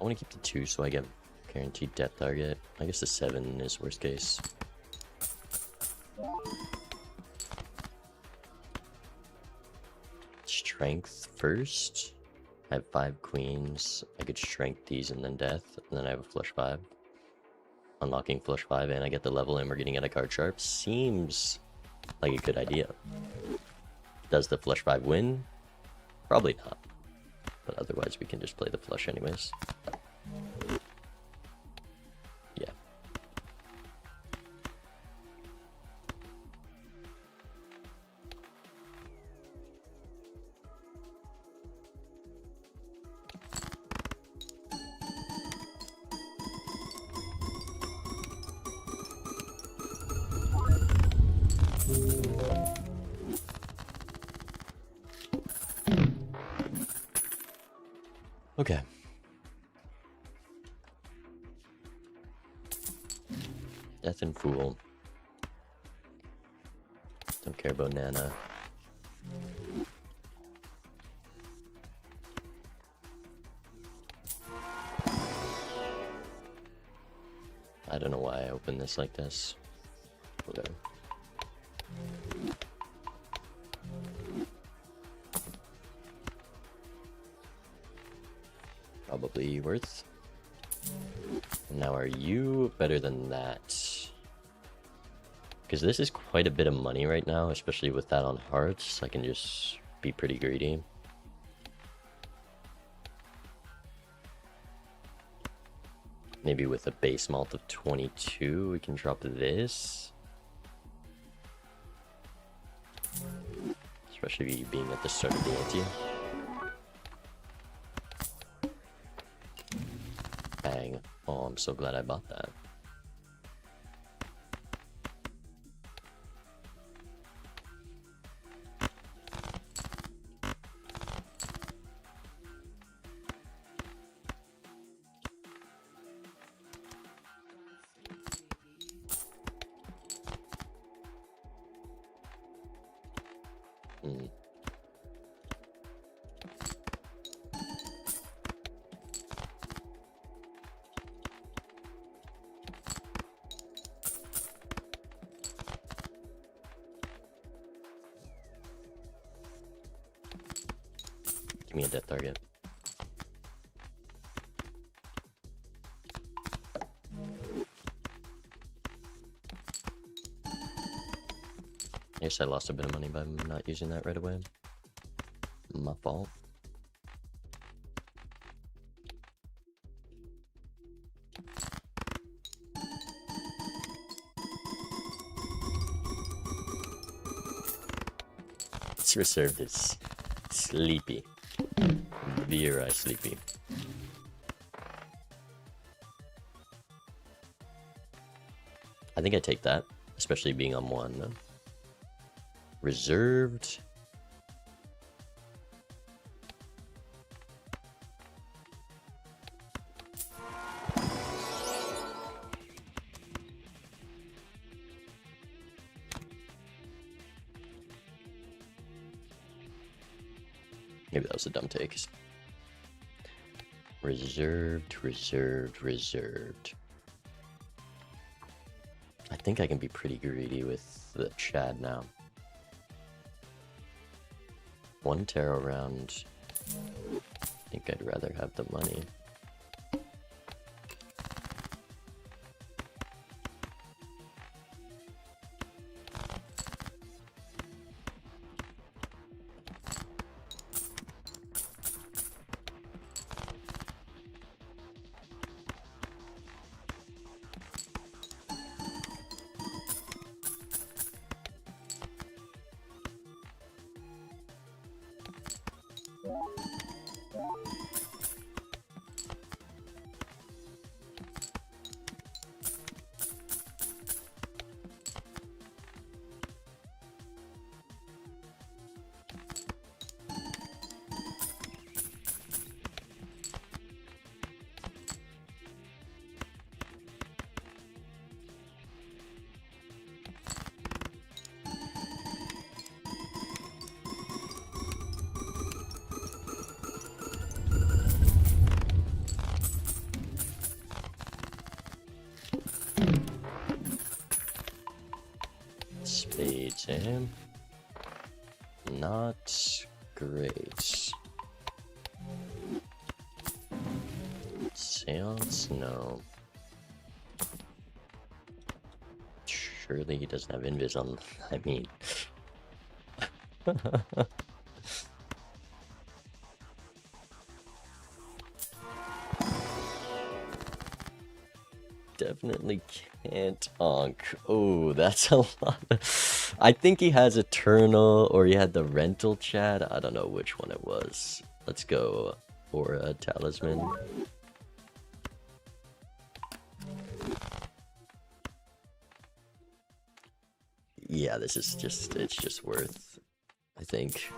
I want to keep the 2 so I get guaranteed death target. I guess the 7 is worst case. Strength first. I have 5 queens. I could strength these and then death. And then I have a flush 5. Unlocking flush 5 and I get the level and we're getting at a card sharp. Seems like a good idea. Does the flush 5 win? Probably not. But otherwise we can just play the flush anyways. Yeah. Okay. Death and Fool. Don't care about Nana. I don't know why I opened this like this. Whatever. Probably worth. Now are you better than that? Because this is quite a bit of money right now, especially with that on hearts. I can just be pretty greedy. Maybe with a base malt of 22, we can drop this. Especially being at the start of the ante. Bang. Oh, I'm so glad I bought that. Give me a death target. I guess I lost a bit of money by not using that right away. My fault. This reserve is sleepy. Very sleepy. I think I take that, especially being on 1. Reserved. Maybe that was a dumb take. Reserved, reserved, reserved. I think I can be pretty greedy with the Chad now. 1 tarot round. I think I'd rather have the money. Spades, eh? Not great. Seance? No. Surely he doesn't have invis on. I mean. Definitely can't onk. Oh, that's a lot. I think he has Eternal or he had the rental chat. I don't know which one it was. Let's go for a talisman. Yeah, this is just, it's just worth, I think.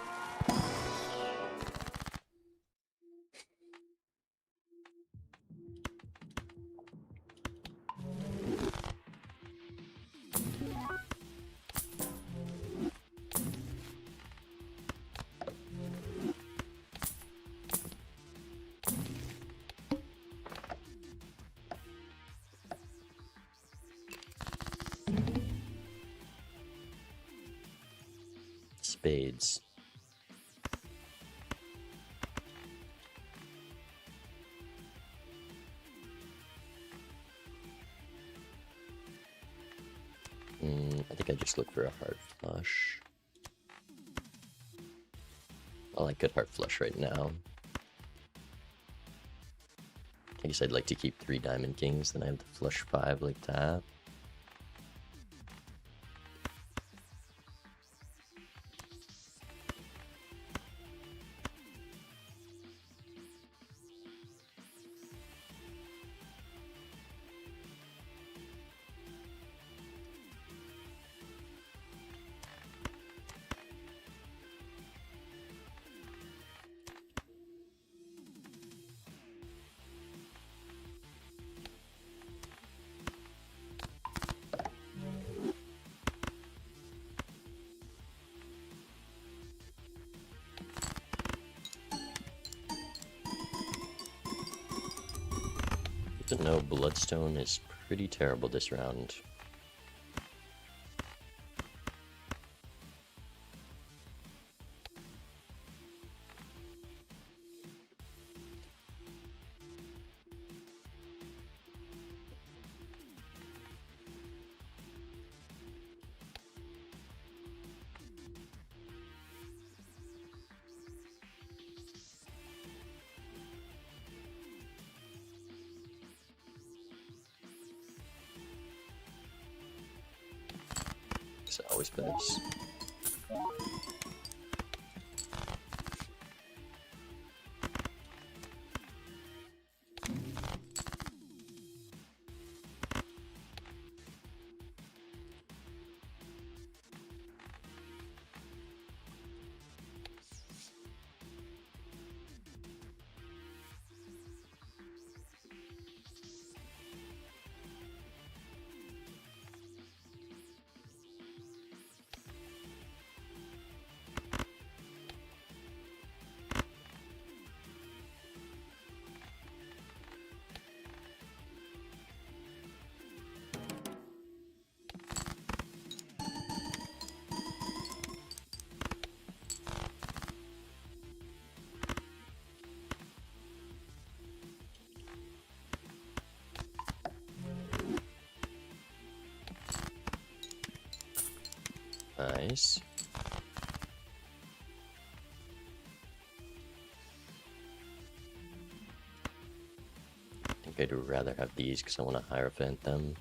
Spades. I think I just look for a heart flush. I like good heart flush right now. I guess I'd like to keep 3 diamond kings, then I have the flush 5 like that. No, Bloodstone is pretty terrible this round. It's always best. Nice. I think I'd rather have these because I want to Hierophant them.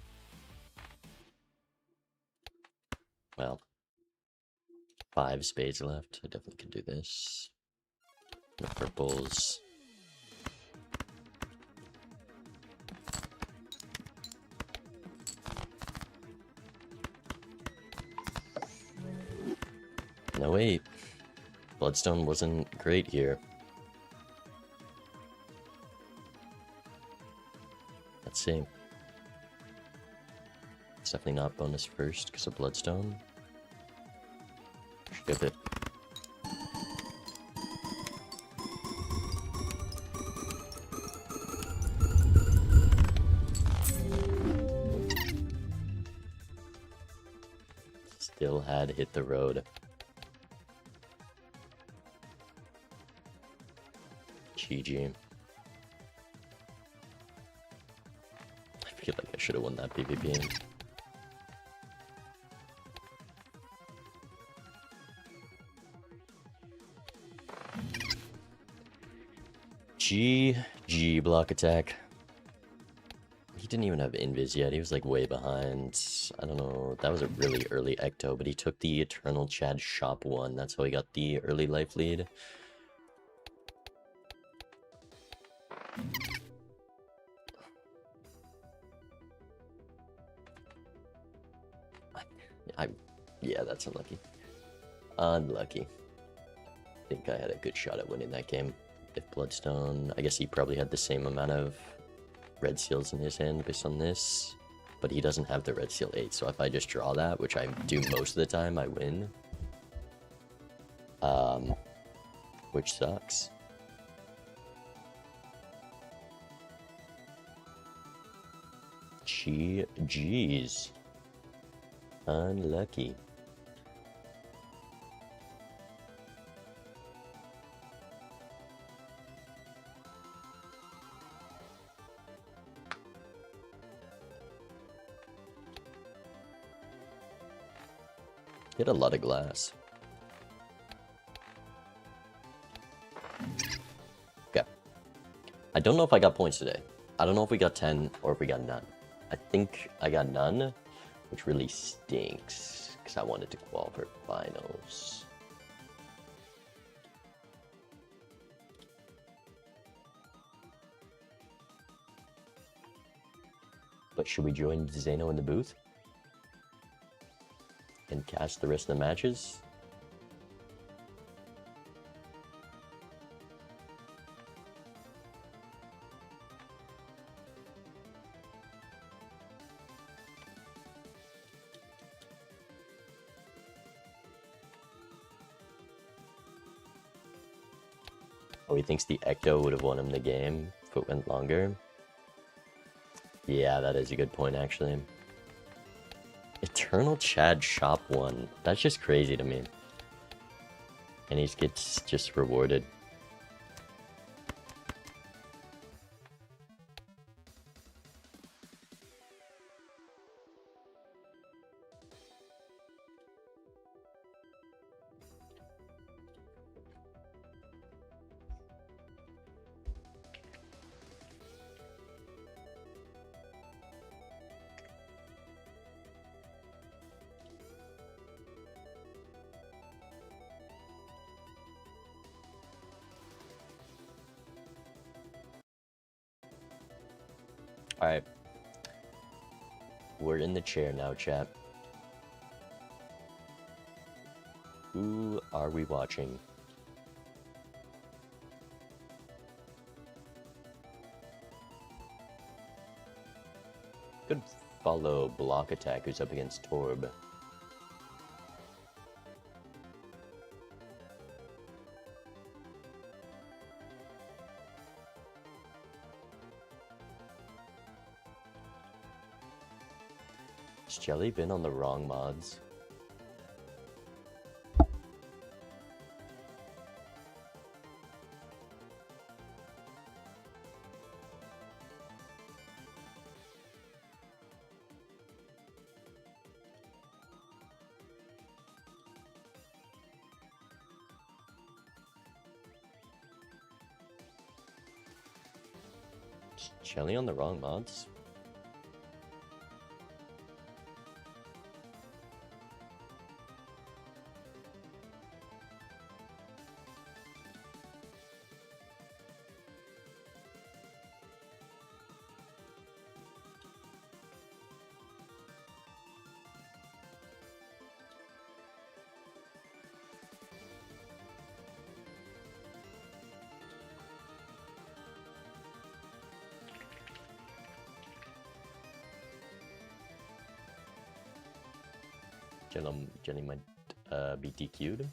Well, 5 spades left. I definitely could do this. No purples. No, wait. Bloodstone wasn't great here. Let's see. It's definitely not bonus first because of Bloodstone. Skip it. Still had hit the road. GG. I feel like I should have won that PvP. GG block attack. He didn't even have invis yet. He was like way behind. I don't know. That was a really early ecto, but he took the Eternal Chad shop 1. That's how he got the early life lead. Yeah, that's unlucky. Unlucky. I think I had a good shot at winning that game. If Bloodstone, I guess he probably had the same amount of red seals in his hand based on this, but he doesn't have the red seal 8, so if I just draw that, which I do most of the time, I win. Which sucks. GG's. Unlucky. Hit a lot of glass. Okay. I don't know if I got points today. I don't know if we got 10 or if we got none. I think I got none, which really stinks because I wanted to qualify for finals. But should we join Zeno in the booth? And cast the rest of the matches? Oh, he thinks the Ecto would have won him the game if it went longer. Yeah, that is a good point, actually. Eternal Chad shop 1. That's just crazy to me. And he gets just rewarded. Alright. We're in the chair now, chat. Who are we watching? Could follow Block Attack, who's up against Torb. Has Jelly been on the wrong mods? Jelly on the wrong mods? Jelly might be DQ'd.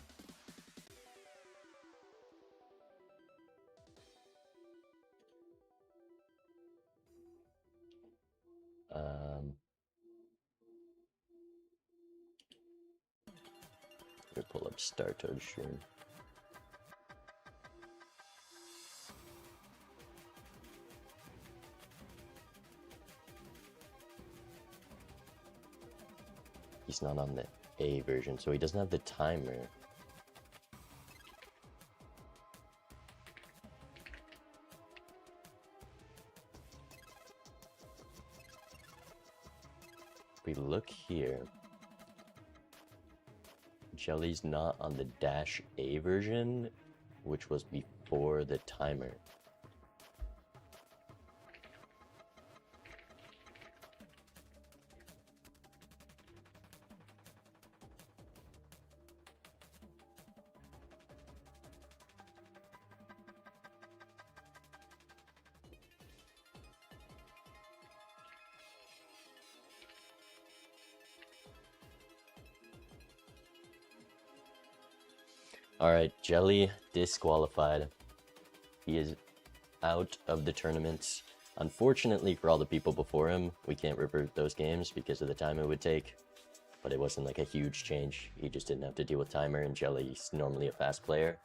Let me pull up Startoad stream. He's not on the A version, so he doesn't have the timer. If we look here, Jelly's not on the Dash A version, which was before the timer. Alright, Jelly disqualified. He is out of the tournament. Unfortunately for all the people before him, we can't revert those games because of the time it would take. But it wasn't like a huge change. He just didn't have to deal with timer, and Jelly's normally a fast player.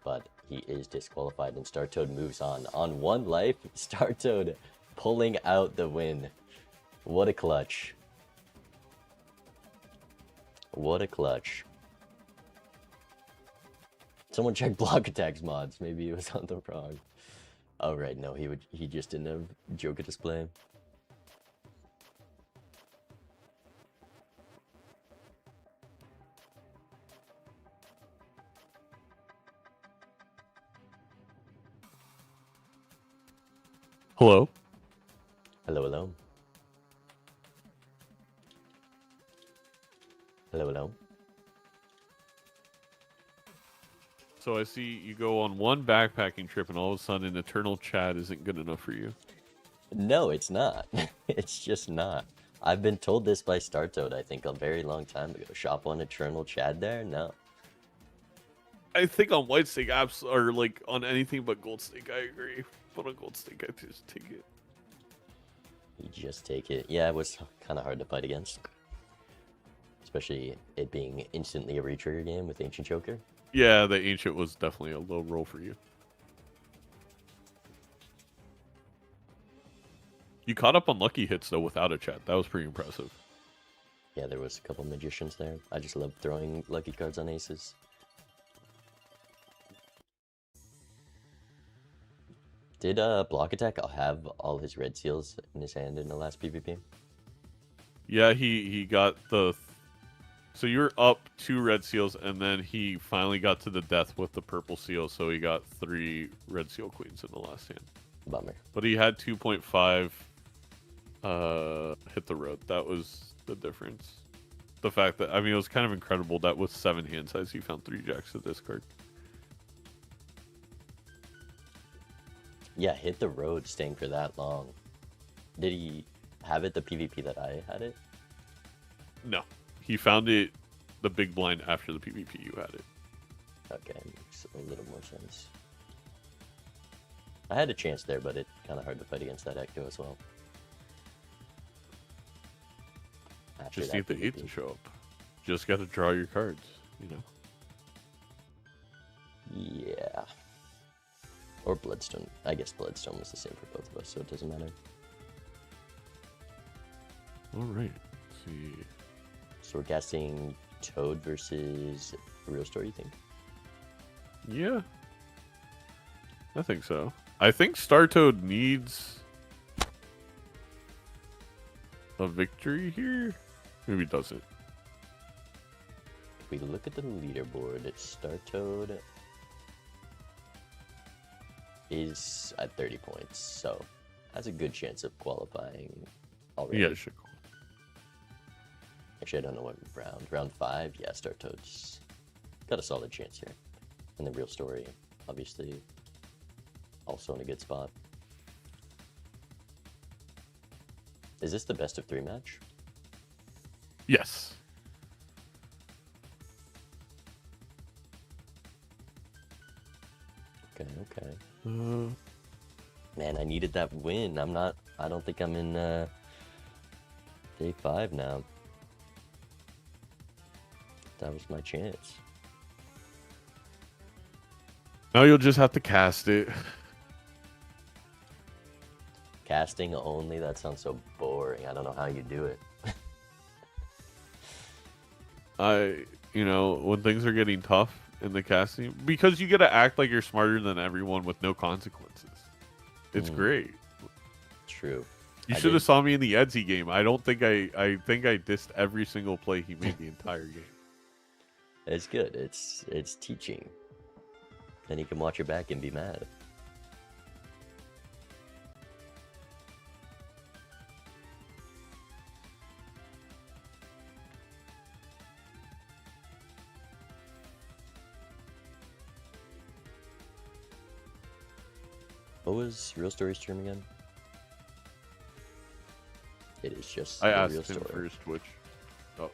But he is disqualified, and Startoad moves on. On 1 life, Startoad pulling out the win. What a clutch. What a clutch. Someone check block attacks mods. Maybe it was on the wrong. Oh right, no, he just didn't have Joker display. Hello? Hello, hello. Hello, hello. So I see you go on one backpacking trip and all of a sudden an eternal Chad isn't good enough for you. No, it's not. It's just not. I've been told this by Startoad, I think, a very long time ago. Shop on Eternal Chad there? No. I think on White Snake apps, or like on anything but Gold Snake, I agree. But on Gold Snake, I just take it. You just take it. Yeah, it was kind of hard to fight against. Especially it being instantly a retrigger game with Ancient Choker. Yeah, the Ancient was definitely a low roll for you. You caught up on lucky hits, though, without a chat. That was pretty impressive. Yeah, there was a couple magicians there. I just love throwing lucky cards on aces. Did Block Attack have all his red seals in his hand in the last PvP? Yeah, he got the... So you were up 2 red seals, and then he finally got to the death with the purple seal, so he got 3 red seal queens in the last hand. Bummer. But he had 2.5 hit the road. That was the difference. The fact that, I mean, it was kind of incredible that with 7 hand size, he found 3 jacks to discard. Yeah, hit the road staying for that long. Did he have it the PvP that I had it? No. He found it the big blind after the PvP you had it. Okay, makes a little more sense. I had a chance there, but it's kind of hard to fight against that Ecto as well. After Just that need the 8 PvP. to show up. Just got to draw your cards, you know. Yeah. Or Bloodstone. I guess Bloodstone was the same for both of us, so it doesn't matter. Alright. Let's see. So we're guessing Toad versus Real Store, you think? Yeah. I think so. I think Startoad needs a victory here. Maybe it doesn't. If we look at the leaderboard, Startoad is at 30 points, so that's a good chance of qualifying already. Yeah, sure. Actually, I don't know what round. Round 5? Yeah, Startoad's got a solid chance here. And the real story, obviously, also in a good spot. Is this the best of 3 match? Yes. Okay. Man, I needed that win. I don't think I'm in day 5 now. That was my chance. Now you'll just have to cast it. Casting only? That sounds so boring. I don't know how you do it. When things are getting tough in the casting, because you get to act like you're smarter than everyone with no consequences. It's great. True. You should have saw me in the Edsy game. I think I dissed every single play he made the entire game. It's good. It's teaching. Then you can watch your back and be mad. What was Real Story's term again? It is just I the asked Real him Story. for his Twitch. Oh.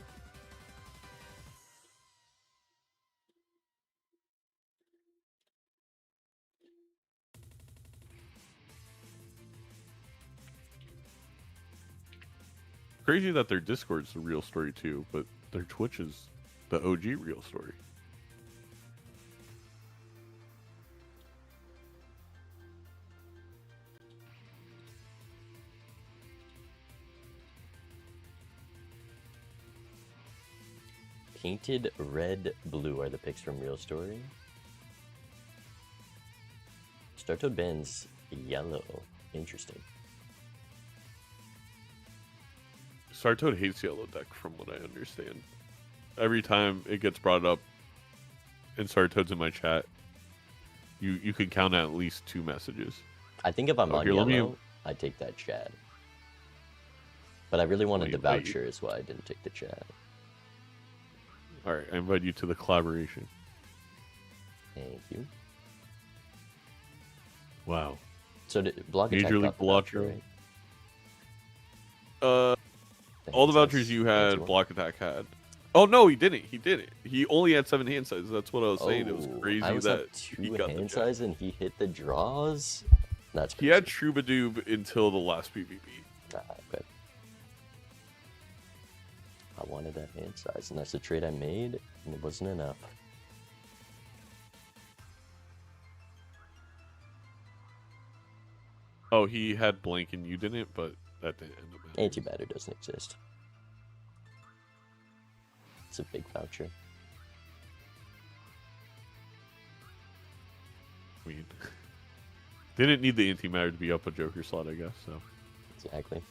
Crazy that their Discord's the Real Story too, but their Twitch is the OG Real Story. Painted red, blue are the picks from Real Story. Startoad Ben's yellow. Interesting. Startoad hates yellow deck from what I understand. Every time it gets brought up and Startoad's in my chat, you can count at least 2 messages. I think if I'm on yellow, I take that chat. But I really wanted the voucher, is why I didn't take the chat. Alright, I invite you to the collaboration. Thank you. Wow. So did Block Attack Major League got the voucher, Balatro. right? All the vouchers you had, Block Attack had. Oh no, he didn't. He didn't. He only had 7 hand sizes. That's what I was saying. It was crazy I was that at 2 he got hand size and he hit the draws. That's crazy. He had Troubadour until the last PvP. Okay. I wanted that hand size, and that's the trade I made, and it wasn't enough. Oh, he had blank and you didn't, but that didn't end up happening. Anti-batter doesn't exist. It's a big voucher. I mean, didn't need the antimatter to be up a Joker slot, I guess. So Exactly.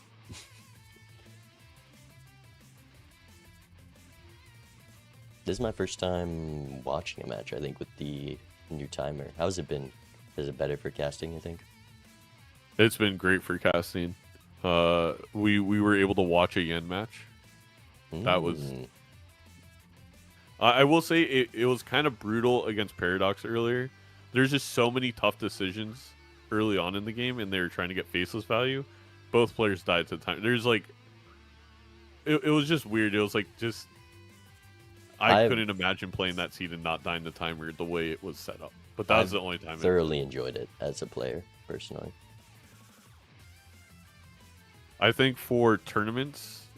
This is my first time watching a match, I think, with the new timer. How's it been? Is it better for casting, you think? it's been great for casting. We were able to watch a yen match. That was. I will say it was kind of brutal against Paradox earlier. There's just so many tough decisions early on in the game, and they were trying to get faceless value. Both players died at the time. There's like, it was just weird. It was like just, I couldn't imagine playing that seed and not dying the timer the way it was set up. But that was the only time. I thoroughly enjoyed it as a player, personally. I think for tournaments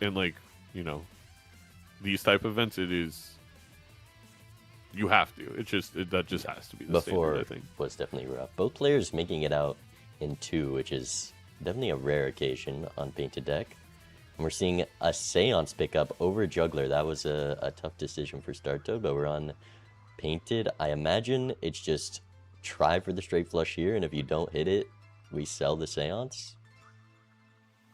and like, you know, these type of events, it is, you have to. That just has to be the standard, I think. Was definitely rough. Both players making it out in 2, which is definitely a rare occasion on Painted deck. And we're seeing a Seance pick up over Juggler. That was a tough decision for Startoad, but we're on Painted. I imagine it's just try for the straight flush here, and if you don't hit it, we sell the Seance.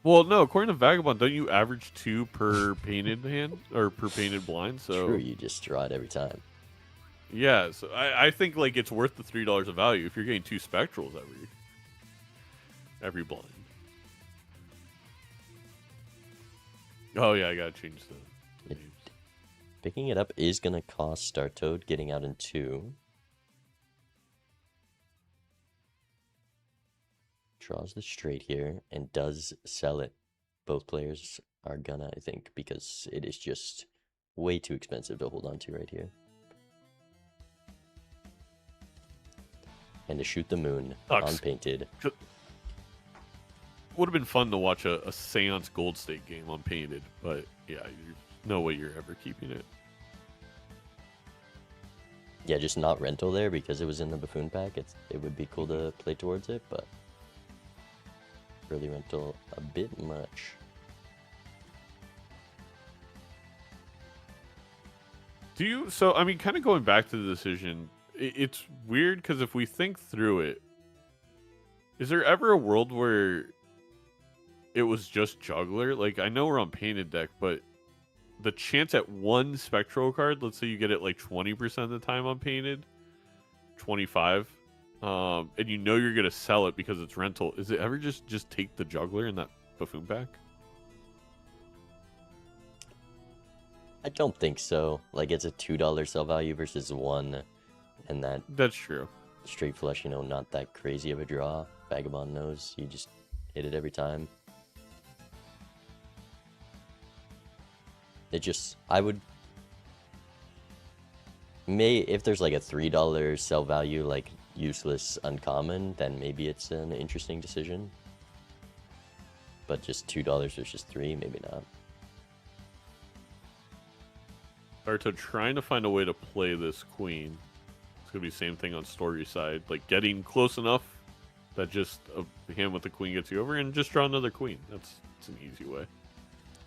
Well, no, according to Vagabond, don't you average 2 per painted hand or per painted blind? So True, you just draw it every time. yeah, so I think like it's worth the $3 of value if you're getting 2 spectrals every blind. Oh yeah, I gotta change the names. Picking it up is gonna cost Star Toad, getting out in 2. Draws the straight here and does sell it. Both players are gonna, I think, because it is just way too expensive to hold on to right here. And to shoot the moon Sucks. unpainted. Would have been fun to watch a Seance Gold State game on painted, but yeah, no way you're ever keeping it. Yeah, just not rental there because it was in the Buffoon pack. It would be cool to play towards it, but early rental a bit much. So I mean, kind of going back to the decision, it's weird because if we think through it, is there ever a world where it was just juggler? Like, I know we're on painted deck, but the chance at one spectral card, let's say you get it like 20% of the time on painted, 25, and you know you're gonna sell it because it's rental. Is it ever just take the juggler in that Buffoon pack? I don't think so. Like, it's a $2 sell value versus 1, and That's true. straight flush, not that crazy of a draw. Vagabond knows you just hit it every time. If there's like a $3 sell value, like useless uncommon, then maybe it's an interesting decision. But just $2 versus 3, maybe not. Balatro trying to find a way to play this queen. It's gonna be the same thing on story side, like getting close enough that just a hand with the queen gets you over, and just draw another queen. It's an easy way.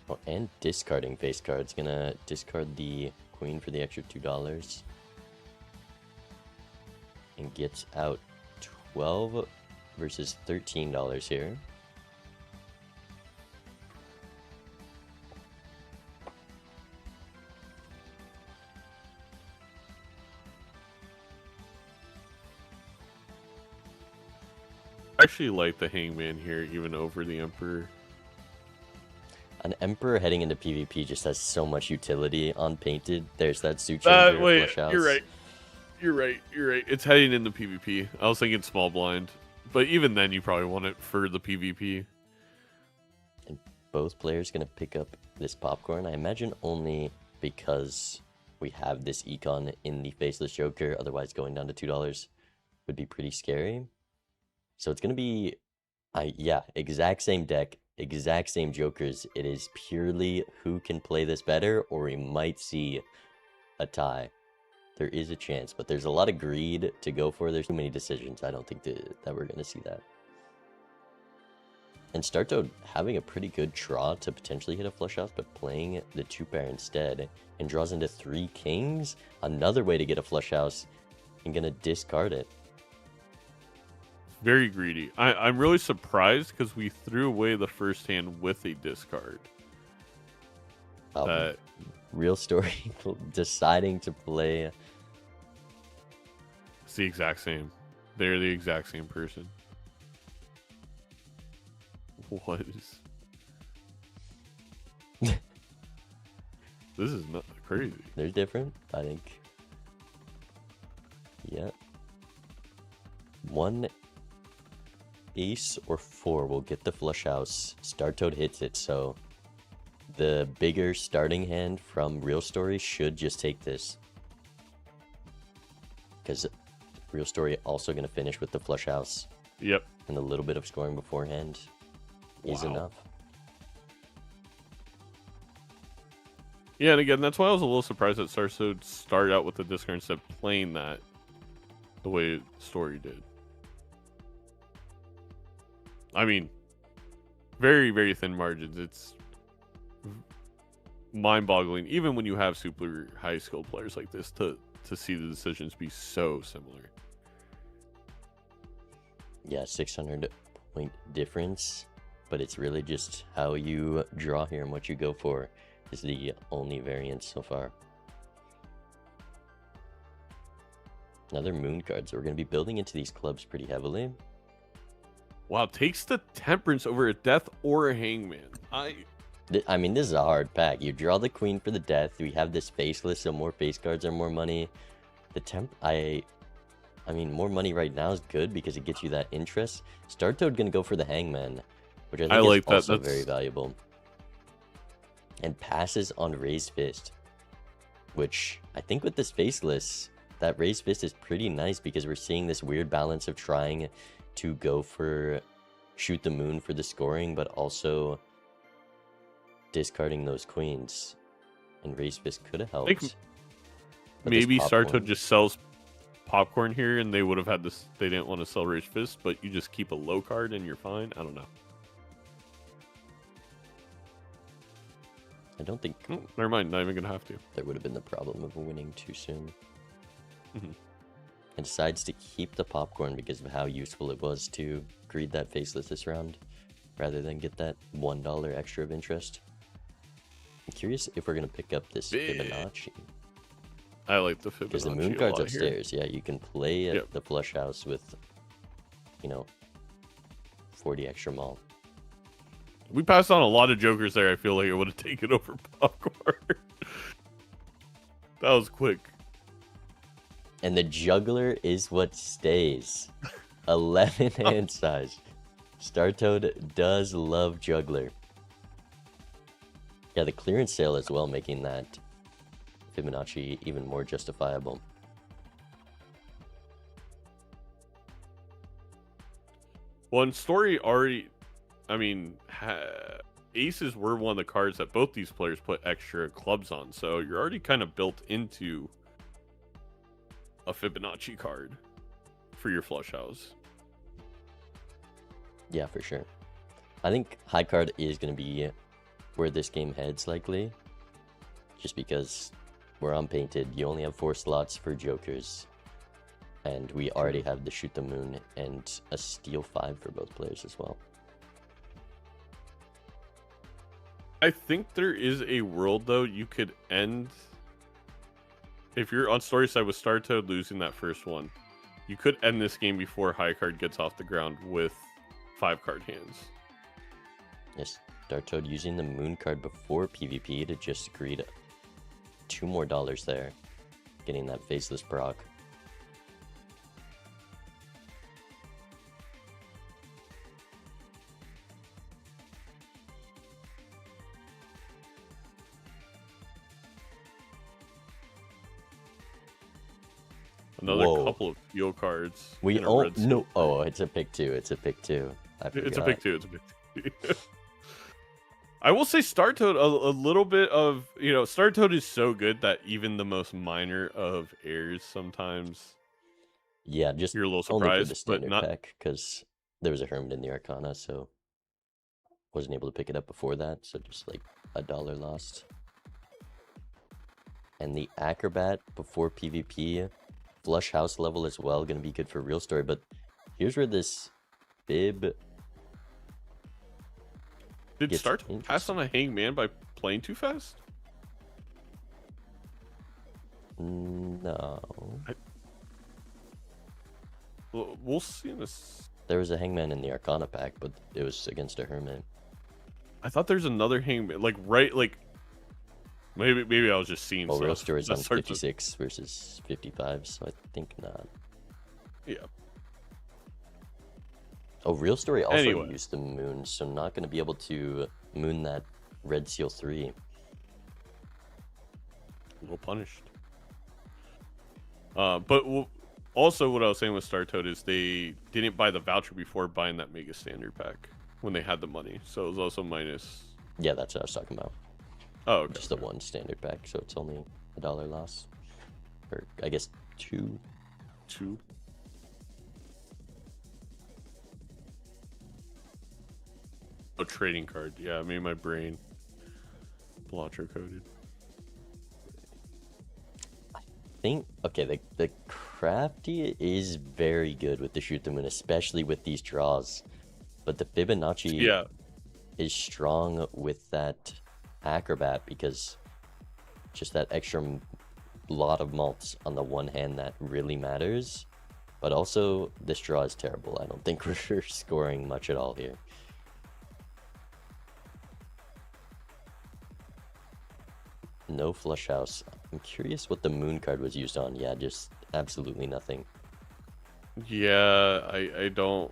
Oh, and discarding face cards. Gonna discard the queen for the extra $2. And gets out 12 versus $13 here. I actually like the Hangman here, even over the Emperor. An Emperor heading into PvP just has so much utility on painted. There's that suit changer Wait, flush house. You're right. It's heading into PvP. I was thinking small blind, but even then, you probably want it for the PvP. And both players gonna pick up this popcorn. I imagine only because we have this econ in the Faceless Joker. Otherwise, going down to $2 would be pretty scary. So it's gonna be, yeah, exact same deck, exact same Jokers. It is purely who can play this better, or we might see a tie. There is a chance, but there's a lot of greed to go for. There's too many decisions. I don't think that we're going to see that. And Startoad having a pretty good draw to potentially hit a flush house, but playing the 2-pair instead and draws into 3 kings. Another way to get a flush house and going to discard it. Very greedy. I'm really surprised because we threw away the first hand with a discard. Real story deciding to play. It's the exact same. They're the exact same person. What is... This is not crazy. They're different, I think. Yeah. 1 ace or 4 will get the flush house. Startoad hits it, so the bigger starting hand from Real Story should just take this. Because Real Story also going to finish with the flush house. Yep. And a little bit of scoring beforehand is enough. Yeah, and again, that's why I was a little surprised that Startoad started out with the discard instead of playing that the way Story did. I mean, very, very thin margins. It's mind-boggling, even when you have super high-skilled players like this, to see the decisions be so similar. Yeah, 600 point difference. but it's really just how you draw here and what you go for is the only variance so far. Another moon card, so we're going to be building into these clubs pretty heavily. Wow, takes the temperance over a death or a hangman. I mean, this is a hard pack. You draw the queen for the death. We have this faceless, so more face cards are more money. I mean, more money right now is good because it gets you that interest. Star Toad gonna go for the hangman, which I think is also very valuable. And passes on raised fist, which I think with this faceless, that raised fist is pretty nice because we're seeing this weird balance of trying to go for shoot the moon for the scoring, but also discarding those queens. And raised fist could have helped. Maybe Star Toad just sells popcorn here, and they would have had this. They didn't want to sell raised fist, but you just keep a low card and you're fine. I don't know. I don't think. Oh, never mind. Not even gonna have to. There would have been the problem of winning too soon. And decides to keep the popcorn because of how useful it was to greed that faceless this round, rather than get that $1 extra of interest. I'm curious if we're gonna pick up this Fibonacci. I like the Fibonacci because the moon card's upstairs. Yeah, you can play the flush house with, 40 extra mall. We passed on a lot of jokers there. I feel like it would have taken over popcorn. That was quick. And the juggler is what stays. 11 hand size. Star Toad does love juggler. Yeah, the clearance sale as well, making that Fibonacci even more justifiable. One story already, I mean, aces were one of the cards that both these players put extra clubs on, so you're already kind of built into a Fibonacci card for your flush house. Yeah, for sure. I think high card is going to be where this game heads likely, just because we're unpainted. You only have 4 slots for jokers, and we already have the shoot the moon and a steal 5 for both players as well. I think there is a world though you could end, if you're on story side with Star Toad losing that first one, you could end this game before high card gets off the ground with 5 card hands. Yes, Star Toad using the moon card before PvP to just greed $2 more there, getting that faceless proc. Another couple of steel cards. We oh no! Oh, it's a pick 2. It's a pick 2. It's a pick 2. It's a pick 2. I will say Star Toad a little bit of, Star Toad is so good that even the most minor of errors sometimes. Yeah, just you're a little only surprised, for the standard but not pack because there was a Hermit in the Arcana, so wasn't able to pick it up before that. So just like $1 lost. And the Acrobat before PvP, flush house level as well, gonna be good for real story. But here's where this Fib. Did Star Toad pass on a hangman by playing too fast? No. We'll see in this. There was a hangman in the Arcana pack, but it was against a Hermit. I thought there's another hangman, maybe I was just seeing. Well, real story is on 56 versus 55, so I think not. Yeah. Oh, real story also used the moon, so not going to be able to moon that red seal 3. Well punished. But also what I was saying with Star Toad is they didn't buy the voucher before buying that Mega Standard pack when they had the money, so it was also minus. Yeah, that's what I was talking about. Oh, okay. Just the one standard pack, so it's only $1 loss, or I guess 2. 2. Oh, trading card. Yeah, I made my brain Balatro coded. I think, okay, the crafty is very good with the shoot the moon, especially with these draws. But the Fibonacci, is strong with that acrobat because just that extra lot of malts on the one hand that really matters. But also, this draw is terrible. I don't think we're scoring much at all here. No flush house. I'm curious what the moon card was used on. Yeah, just absolutely nothing. Yeah, I don't.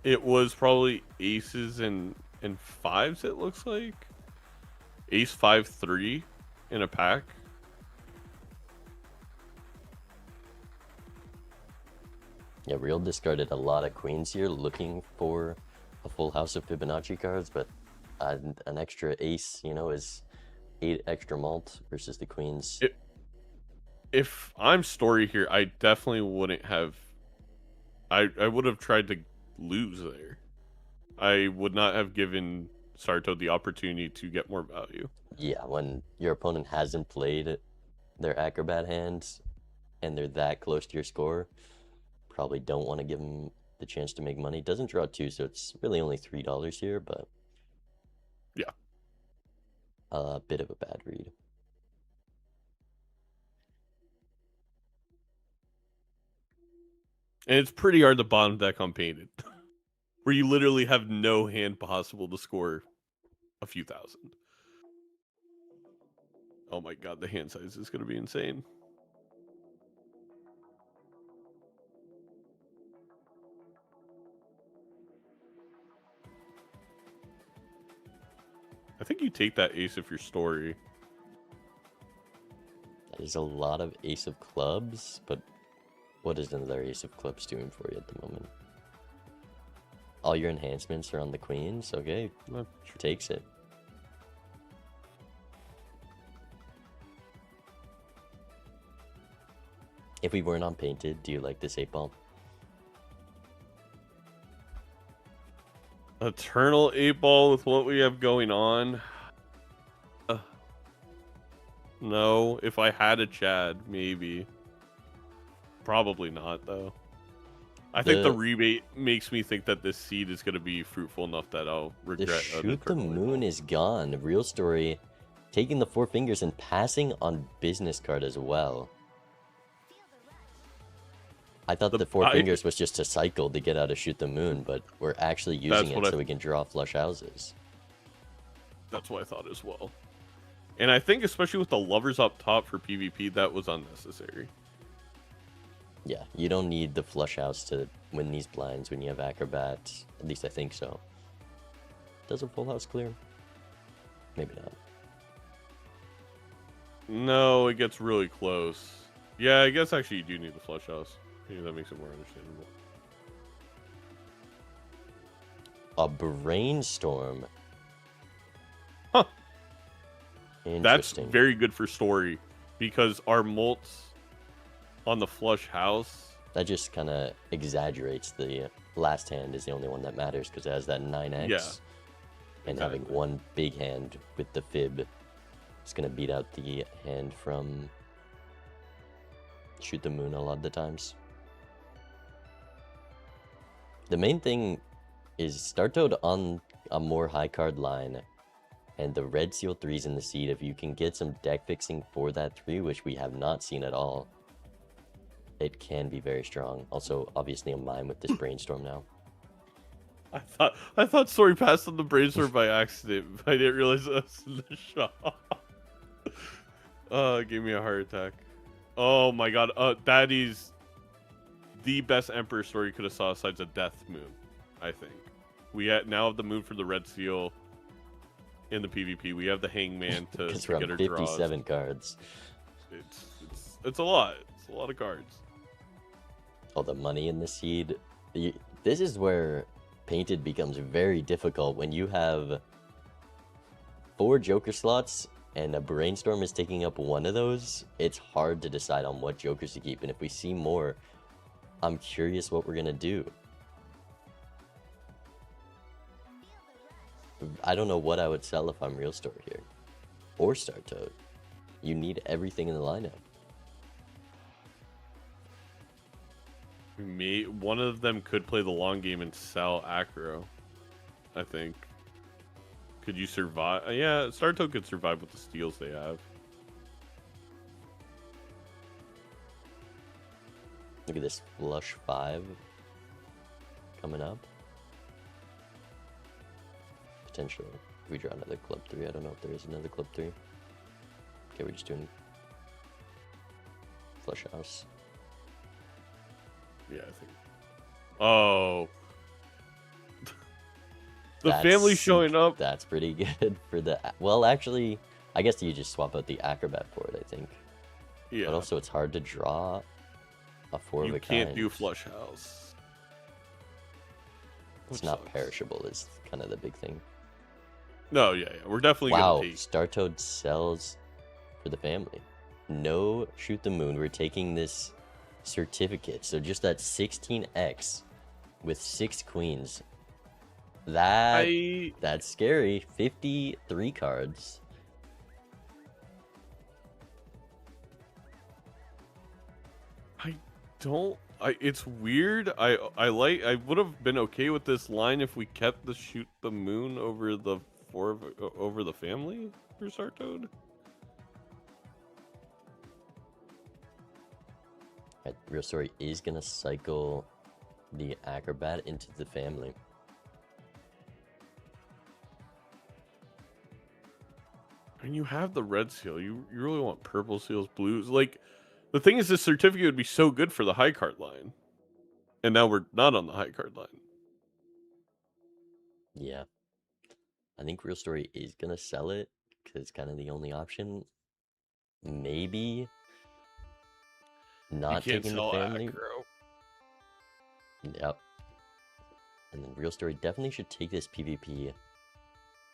It was probably aces and fives. It looks like ace 5-3 in a pack. Yeah, Real discarded a lot of queens here looking for a full house of Fibonacci cards, but an extra ace, you know, is 8 extra malt versus the queens. If I'm Story here, I definitely wouldn't have. I would have tried to lose there. I would not have given Sarto the opportunity to get more value. Yeah, when your opponent hasn't played their acrobat hands and they're that close to your score, probably don't want to give them the chance to make money. Doesn't draw 2, so it's really only $3 here, but yeah, a bit of a bad read. and it's pretty hard to bottom deck on Painted, where you literally have no hand possible to score a few thousand. Oh my god, the hand size is going to be insane. I think you take that ace if you're Story. That is a lot of ace of clubs, but what is another ace of clubs doing for you at the moment? All your enhancements are on the queens. Okay, takes it. If we weren't on Painted, do you like this 8-ball? Eternal 8-ball with what we have going on. No, if I had a Chad, maybe. Probably not, though. I think the rebate makes me think that this seed is going to be fruitful enough that I'll regret. The Shoot the Moon is gone. Real Story taking the 4 fingers and passing on business card as well. I thought the 4 fingers was just a cycle to get out of Shoot the Moon, but we're actually using it so we can draw flush houses. That's what I thought as well. And I think especially with the lovers up top for PvP, that was unnecessary. Yeah, you don't need the flush house to win these blinds when you have acrobat. At least I think so. Does a full house clear? Maybe not. No, it gets really close. Yeah, I guess actually you do need the flush house. Maybe that makes it more understandable. A brainstorm. Huh. Interesting. That's very good for Story because our mults on the flush house. That just kind of exaggerates the last hand is the only one that matters because it has that 9x. Yeah. And exactly. having one big hand with the fib is going to beat out the hand from Shoot the Moon a lot of the times. The main thing is start Toad on a more high card line and the red seal 3s in the seed. If you can get some deck fixing for that 3, which we have not seen at all, it can be very strong. Also, obviously, a mime with this brainstorm now. I thought Story passed on the brainstorm by accident, but I didn't realize it was in the shot. It gave me a heart attack. Oh my god, that is the best Emperor Story could have saw besides a Death Moon, I think. We now have the Moon for the red seal in the PvP. We have the Hangman to get our 57 draws. cards. It's a lot. It's a lot of cards. Oh, the money in the seed. This is where Painted becomes very difficult when you have 4 Joker slots and a Brainstorm is taking up one of those. It's hard to decide on what Jokers to keep, and if we see more, I'm curious what we're gonna do. I don't know what I would sell if I'm Real Story here. Or Star Toad. You need everything in the lineup. One of them could play the long game and sell Acro, I think. Could you survive? Yeah, Sarto could survive with the steals they have. Look at this flush 5 coming up. Potentially, if we draw another club 3. I don't know if there is another club 3. Okay, we're just doing flush house. Yeah, I think. Oh. The family showing up. That's pretty good for the... Well, actually, I guess you just swap out the acrobat for it, I think. Yeah. But also, it's hard to draw a 4 of a kind. You can't do flush house. It's not perishable is kind of the big thing. No, yeah. We're definitely wow, gonna take... Startoad sells for the family. No shoot the moon. We're taking this certificate. So just that 16x with 6 queens. That's scary. 53 cards. It's weird. I would have been okay with this line if we kept the shoot the moon over the over the family for Sartoad. Real Story is gonna cycle the acrobat into the family. I mean, you have the red seal. You really want purple seals, blues. Like, the thing is, this certificate would be so good for the high card line. And now we're not on the high card line. Yeah. I think Real Story is going to sell it because it's kind of the only option. Maybe not taking the family. Aggro. Yep. And then Real Story definitely should take this PvP.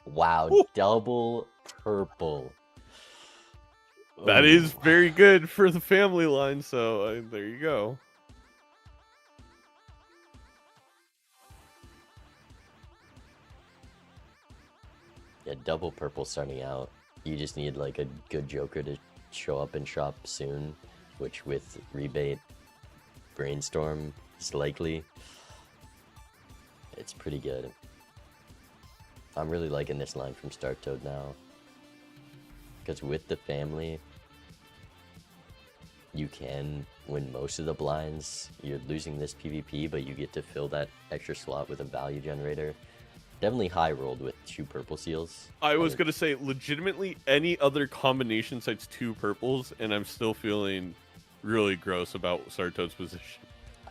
Wow, ooh. Double purple. That is very good for the family line, so there you go. Yeah, double purple starting out. You just need like a good joker to show up in shop soon, which with rebate, brainstorm is likely. It's pretty good. I'm really liking this line from Startoad now. Because with the family, you can win most of the blinds. You're losing this PvP, but you get to fill that extra slot with a value generator. Definitely high rolled with 2 purple seals. I was going to say, legitimately, any other combination besides 2 purples, and I'm still feeling really gross about Sartoad's position.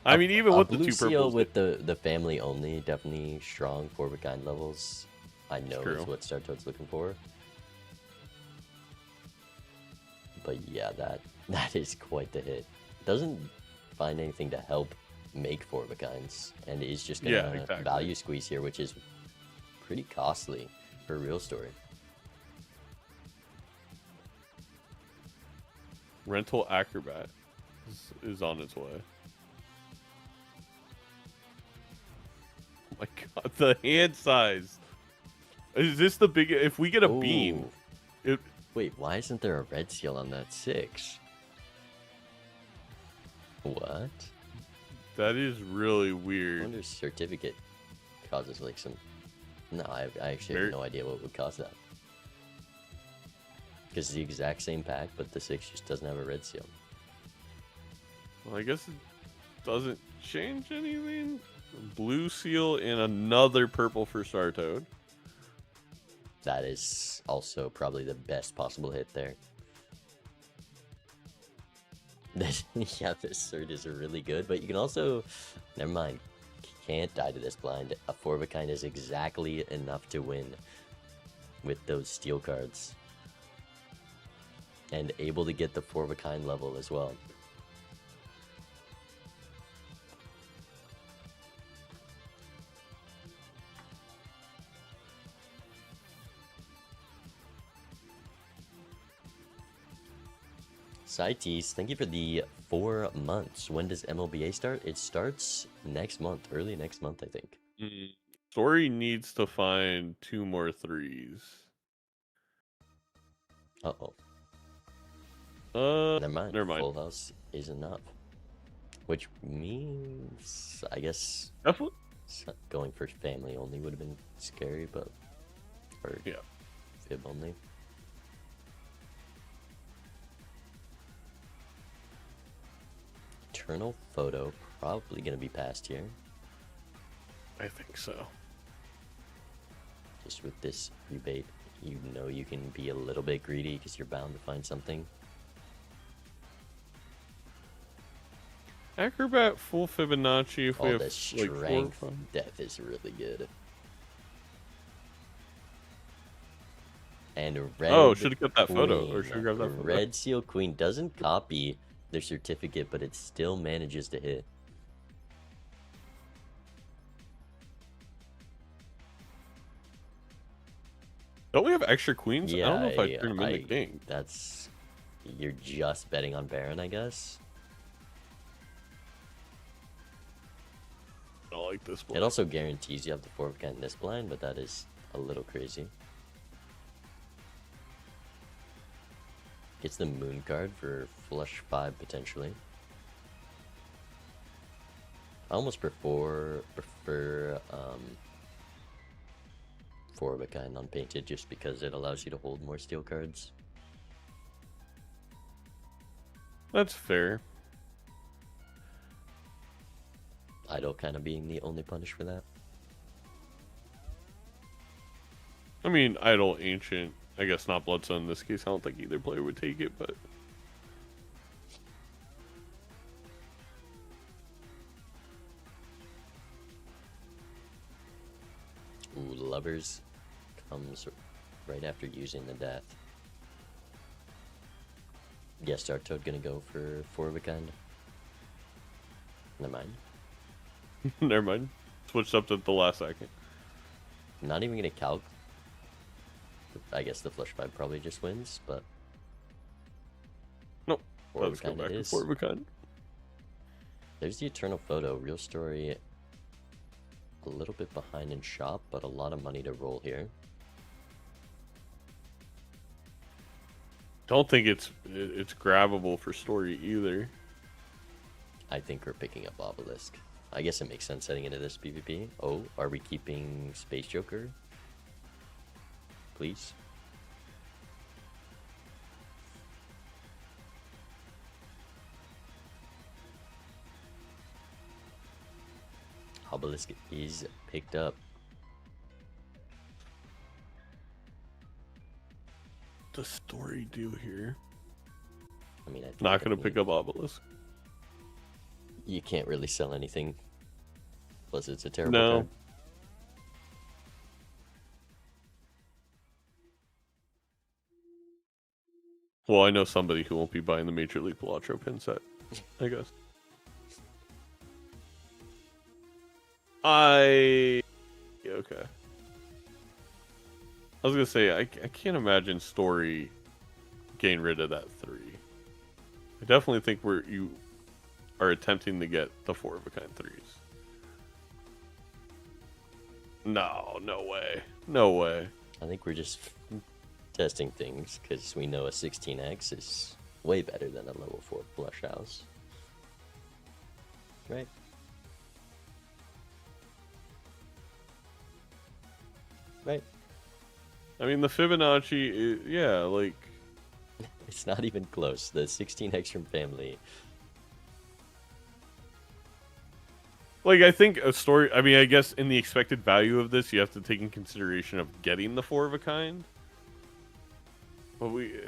I mean, even with the 2 purples. With the family only, definitely strong 4 of a kind levels. I know is what Startoad's looking for. But yeah, that is quite the hit. Doesn't find anything to help make 4 of a kinds, and is just gonna value squeeze here, which is pretty costly for Real Story. Rental Acrobat is on its way. Oh my god, the hand size. Is this the big... If we get a beam... Wait, why isn't there a red seal on that 6? What? That is really weird. I wonder if certificate causes like some... No, I actually have no idea what would cause that. Because it's the exact same pack, but the 6 just doesn't have a red seal. Well, I guess it doesn't change anything. Blue seal and another purple for Sartoad. That is also probably the best possible hit there. Yeah, this cert is really good, but you can also... Never mind. Can't die to this blind. A 4 of a kind is exactly enough to win with those steel cards. And able to get the 4 of a kind level as well. Cites, thank you for the 4 months. When does MLBA start? It starts next month, early next month, I think. Story needs to find 2 more 3s. Uh-oh. Never mind. Full house is enough. Which means, I guess, going for family only would have been scary, but Or Yeah. fib only. Eternal photo, probably going to be passed here. I think so. Just with this rebate, you know you can be a little bit greedy because you're bound to find something. Acrobat full Fibonacci if we Oh, have the like 4 or strength 5. death is really good. And red Oh, should have kept that photo, or queen. should have grabbed that photo. Red seal queen doesn't copy their certificate, but it still manages to hit. Don't we have extra queens? Yeah, I don't know if I turned them into king. That's... You're just betting on Baron, I guess. I don't like this It blind. also guarantees you have the 4 of a kind in this blind, but that is a little crazy. Gets the moon card for flush 5 potentially. I almost prefer 4 of a kind unpainted just because it allows you to hold more steel cards. That's fair. Idol kind of being the only punish for that. I mean, Idol, Ancient, I guess not Bloodstone in this case. I don't think either player would take it, but... Ooh, Lovers comes right after using the death. Yes, Dark Toad gonna go for 4 of a kind. Never mind. Never mind. Switched up at the last second. Not even gonna calc. I guess the flush 5 probably just wins, but... Nope. 4 of a Let's go kind back it to is. 4 of a kind. There's the Eternal Photo. Real Story a little bit behind in shop, but a lot of money to roll here. Don't think it's grabbable for story either. I think we're picking up Obelisk. I guess it makes sense heading into this PvP. Oh, are we keeping Space Joker? Please. Obelisk is picked up. Does story do here? I mean, I think Not going to pick up Obelisk. You can't really sell anything. Plus, it's a terrible No. card. Well, I know somebody who won't be buying the Major League Balatro pin set, I guess. Okay. I was going to say, I can't imagine story getting rid of that 3. I definitely think you are attempting to get the 4 of a kind 3s. No way. No way. I think we're just testing things because we know a 16x is way better than a level 4 flush house. Right? Right. I mean, the Fibonacci, yeah, like... It's not even close. The 16x from family. Like, I think a story... I mean, I guess in the expected value of this, you have to take in consideration of getting the 4 of a kind. But we...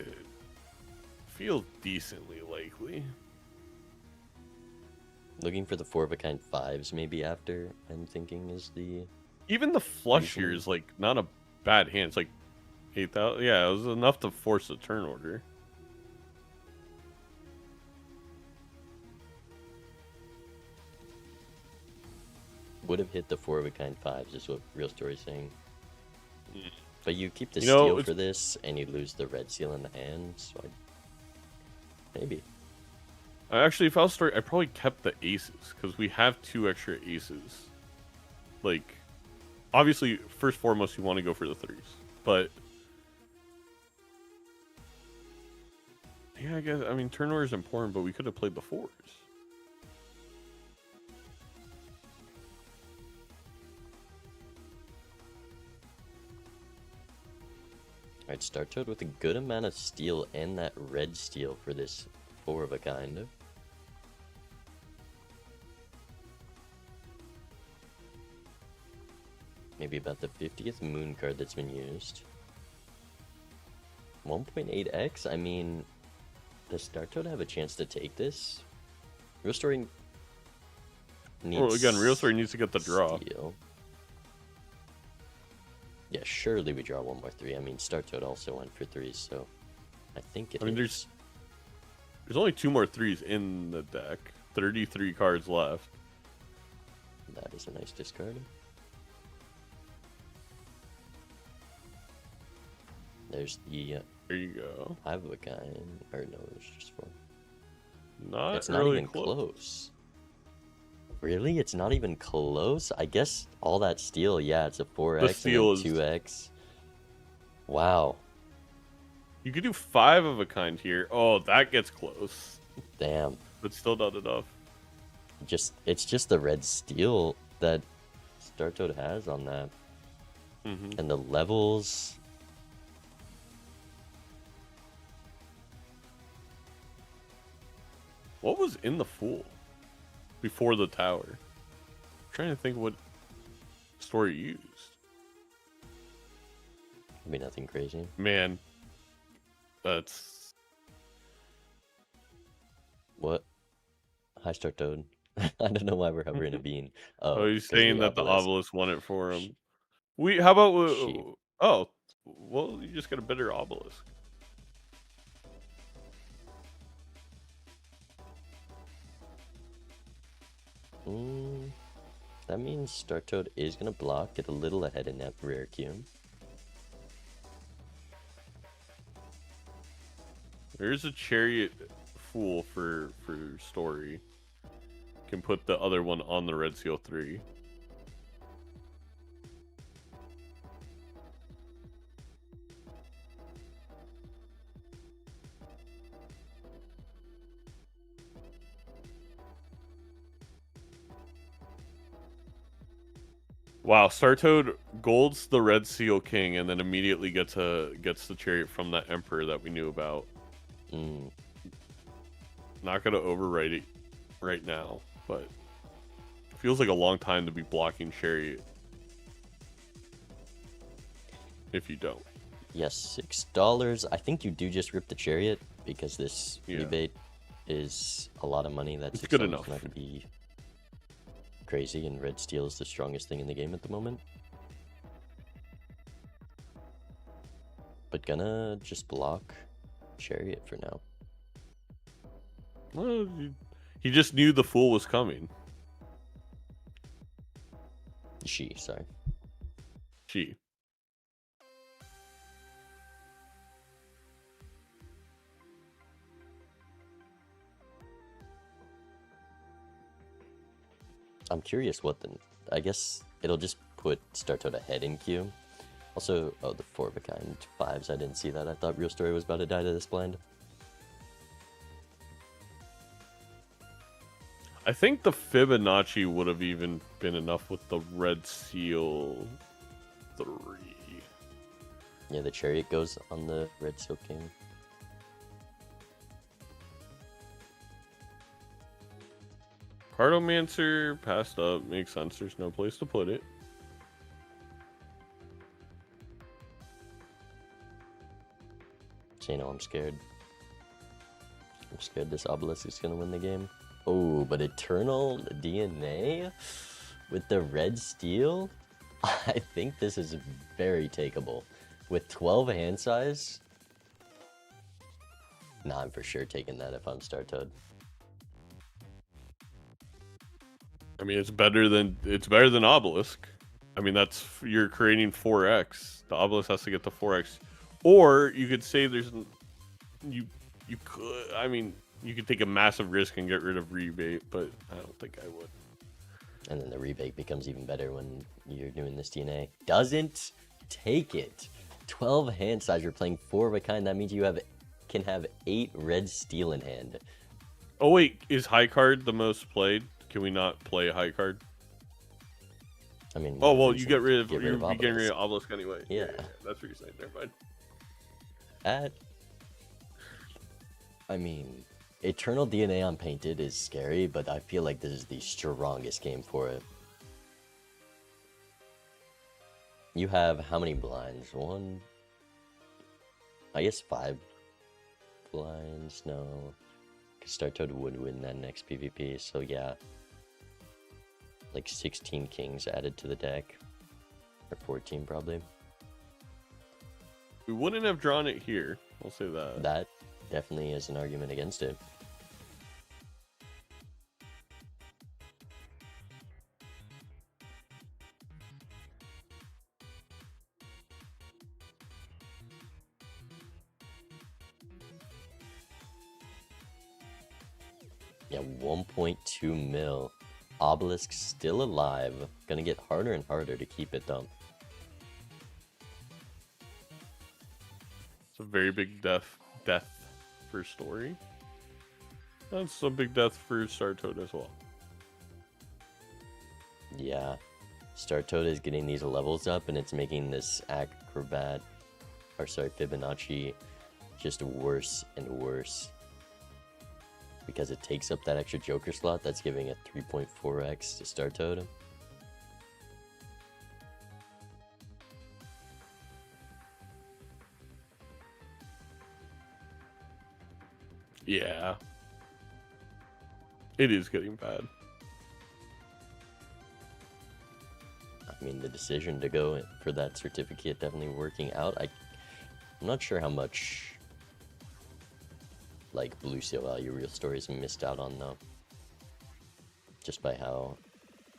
feel decently likely. Looking for the 4 of a kind 5s maybe after, I'm thinking is the... Even the flush here is, like, not a bad hand. It's like 8,000. Yeah, it was enough to force a turn order. Would have hit the 4 of a kind 5s is what Real Story's saying. But you keep the You know, steel for this, and you lose the red seal in the hand, so maybe. Actually, if I was story, I probably kept the aces, because we have 2 extra aces. Like, obviously, first foremost, you want to go for the 3s. But, yeah, I guess, I mean, turn order is important, but we could have played the 4s. Alright, Star Toad with a good amount of steel and that red steel for this 4 of a kind. Maybe about the 50th moon card that's been used. 1.8x? I mean, does Star Toad have a chance to take this? Real Story needs... Well, again, Real Story needs to get the draw. Steel. Yeah, surely we draw 1 more 3. I mean, Star Toad also went for 3s, so I think it is. There's only 2 more 3s in the deck. 33 cards left. That is a nice discard. There's the... there you go. 5 of a kind. Or no, it was just 4. It's not even close. Really? It's not even close? I guess all that steel, yeah, it's a 4x and 2x. Wow. You could do 5 of a kind here. Oh, that gets close. Damn. But still not enough. It's just the red steel that Star Toad has on that. And the levels. What was in the Fool before the tower? I'm trying to think what story used. I mean, nothing crazy. Man, that's... What? Hi, Star Toad. I don't know why we're hovering a bean. Oh, he's saying that the obelisk won it for him. How about... Oh, well, you just got a better obelisk. That means Star Toad is going to block, get a little ahead in that rare queue. There's a Chariot Fool for story. Can put the other one on the Red Seal 3. Wow, Star Toad golds the Red Seal King and then immediately gets the Chariot from that Emperor that we knew about. Not gonna overwrite it right now, but it feels like a long time to be blocking Chariot. If you don't. Yes, $6. I think you do just rip the Chariot because this rebate is a lot of money. That's good enough. Not gonna be crazy, and red steel is the strongest thing in the game at the moment. But gonna just block Chariot for now. Well, he just knew the Fool was coming. Sorry. She. I'm curious what the... I guess it'll just put Star Toad ahead in queue. Also, oh, the 4 of a kind 5s. I didn't see that. I thought Real Story was about to die to this blind. I think the Fibonacci would have even been enough with the Red Seal 3. Yeah, the Chariot goes on the Red Seal King. Cartomancer passed up. Makes sense. There's no place to put it. So, you know, I'm scared. I'm scared this obelisk is going to win the game. Oh, but Eternal DNA with the red steel? I think this is very takeable. With 12 hand size? Nah, I'm for sure taking that if I'm Star Toad. I mean, it's better than obelisk. I mean, you're creating 4x. The obelisk has to get the 4x. Or you could say you could take a massive risk and get rid of rebate, but I don't think I would. And then the rebate becomes even better when you're doing this DNA. Doesn't take it. 12 hand size, you're playing 4 of a kind. That means you can have 8 red steel in hand. Oh wait, is high card the most played? Can we not play high card? I mean, oh well, you get rid of Obelisk. you're getting rid of obelisk anyway. Yeah. That's what you're saying. Never mind. That, I mean, Eternal DNA on Painted is scary, but I feel like this is the strongest game for it. You have how many blinds? One, I guess 5 blinds. No, because Star Toad would win that next PvP. So yeah, like 16 kings added to the deck, or 14 probably. We wouldn't have drawn it here. I'll say that. That definitely is an argument against it. Yeah, 1.2 mil. Obelisk still alive. Gonna get harder and harder to keep it though. It's a very big death for story. That's a big death for Star Toad as well. Yeah. Star Toad is getting these levels up and it's making this acrobat, or sorry, Fibonacci just worse and worse. Because it takes up that extra Joker slot that's giving a 3.4x to Star Toad. Yeah. It is getting bad. I mean, the decision to go for that certificate definitely working out. I'm not sure how much like blue seal value real stories missed out on though, just by how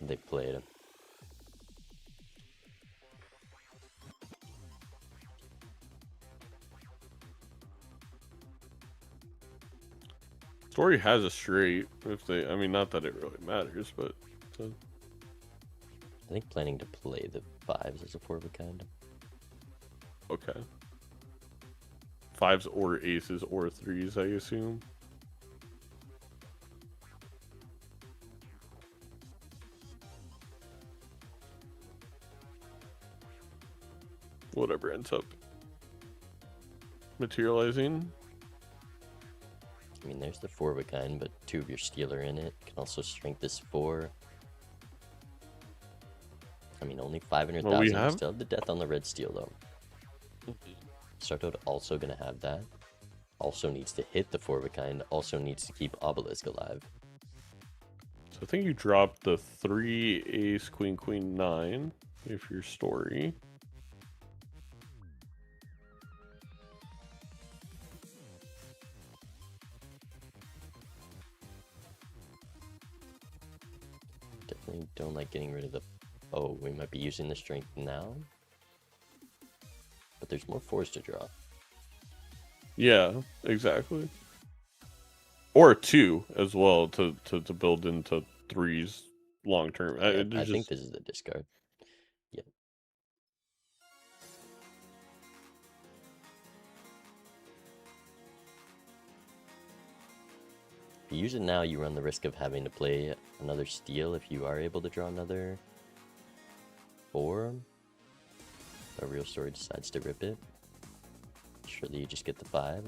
they played. Story has a straight. If they, I mean, not that it really matters, but I think planning to play the 5s as a 4 of a kind. Okay. 5s or aces or 3s, I assume. Whatever ends up materializing. I mean, there's the 4 of a kind, but 2 of your steel are in it. Can also strength this 4. I mean, only 500,000. Well, we Still have the death on the red steel though. Star Toad also gonna have that. Also needs to hit the 4 of a kind. Also needs to keep Obelisk alive. So I think you dropped the 3 ace queen queen 9 if you're story. Definitely don't like getting rid of the... Oh, we might be using the strength now. But there's more 4s to draw. Yeah, exactly. Or 2 as well to build into 3s long term. Yeah, I think this is the discard. Yeah. If you use it now, you run the risk of having to play another steel if you are able to draw another 4. A real story decides to rip it. Surely you just get the 5.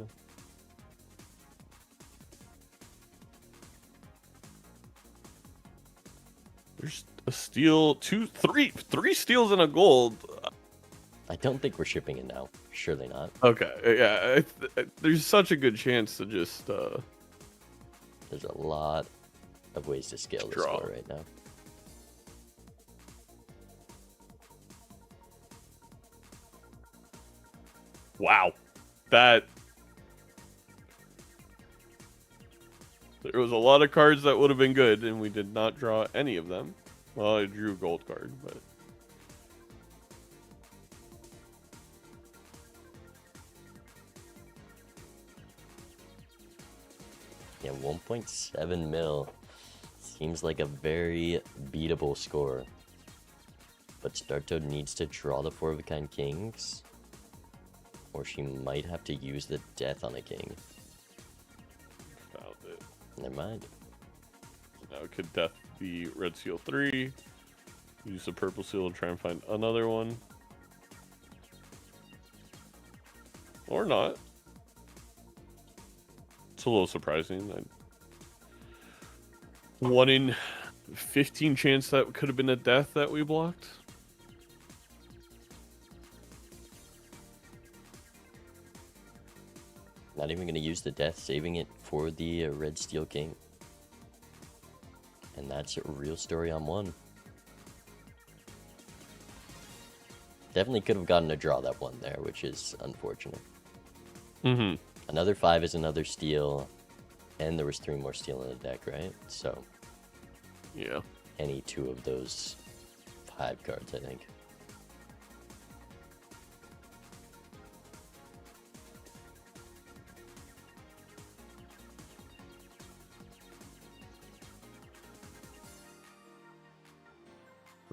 There's a steel, 3 steals and a gold. I don't think we're shipping it now. Surely not. Okay, yeah, there's such a good chance to just There's a lot of ways to scale this draw score right now. wow, that there was a lot of cards that would have been good, and we did not draw any of them. Well, I drew a gold card, but Yeah, 1.7 mil. Seems like a very beatable score. But Star Toad needs to draw the 4 of a kind kings. Or she might have to use the death on a king. found it. Never mind. Now it could death the red seal 3. Use the purple seal to try and find another one. Or not. It's a little surprising. 1 in 15 chance that could have been a death that we blocked. Not even going to use the death, saving it for the red steel king. And that's a real story on 1. Definitely could have gotten a draw that one there, which is unfortunate. Mm-hmm. Another 5 is another steal, and there was 3 more steel in the deck, right? So, yeah, any 2 of those 5 cards, I think.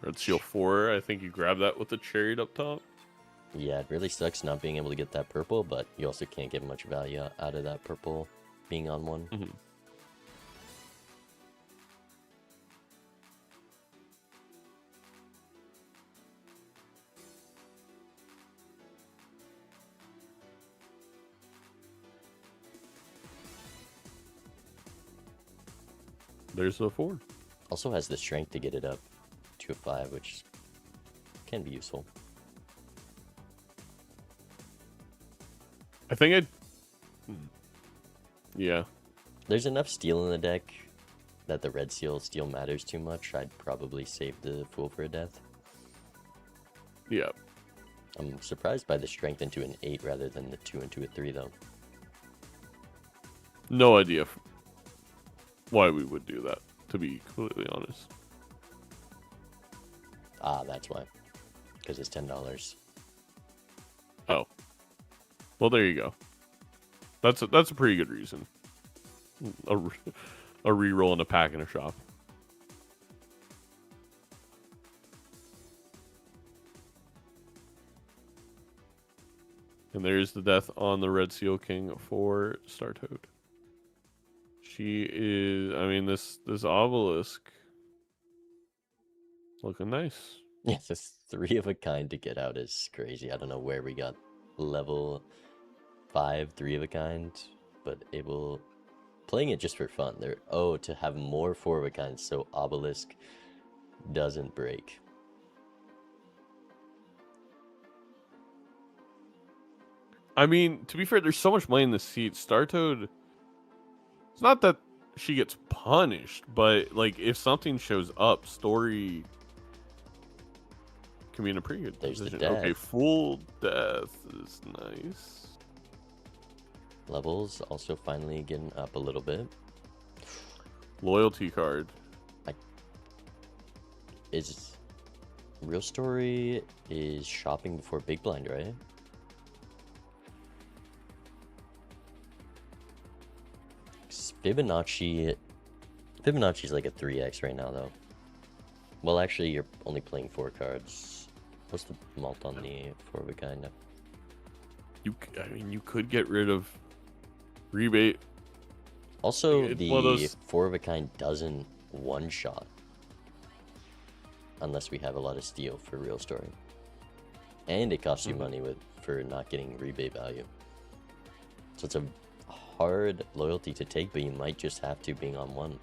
Red Seal 4, I think you grab that with the chariot up top. Yeah, it really sucks not being able to get that purple, but you also can't get much value out of that purple being on 1. Mm-hmm. There's a 4. Also has the strength to get it up to a 5, which can be useful. I think yeah. There's enough steel in the deck that the red steel matters too much. I'd probably save the Fool for a death. Yeah. I'm surprised by the strength into an 8 rather than the 2 into a 3, though. No idea why we would do that, to be completely honest. Ah, that's why. Because it's $10. Oh. Well, there you go. That's a pretty good reason. A reroll in a pack in a shop. And there's the death on the Red Seal King for Star Toad. She is, I mean, this obelisk looking nice. Yeah, this 3 of a kind to get out is crazy. I don't know where we got level 5, 3 of a kind, but playing it just for fun. To have more 4 of a kind so obelisk doesn't break. I mean, to be fair, there's so much money in the seat. Star Toad, it's not that she gets punished, but like if something shows up, story can be in a pretty good There's position. the death. Okay, full death is nice. Levels also finally getting up a little bit. Loyalty card. Real story is shopping before big blind, right? Fibonacci's like a 3x right now, though. Well, actually, you're only playing 4 cards. What's the mult on the 4 of a kind? I mean, you could get rid of rebate. Also, the 4 of a kind doesn't one-shot. Unless we have a lot of steel for real story. And it costs you money for not getting rebate value. So it's a hard loyalty to take, but you might just have to being on 1.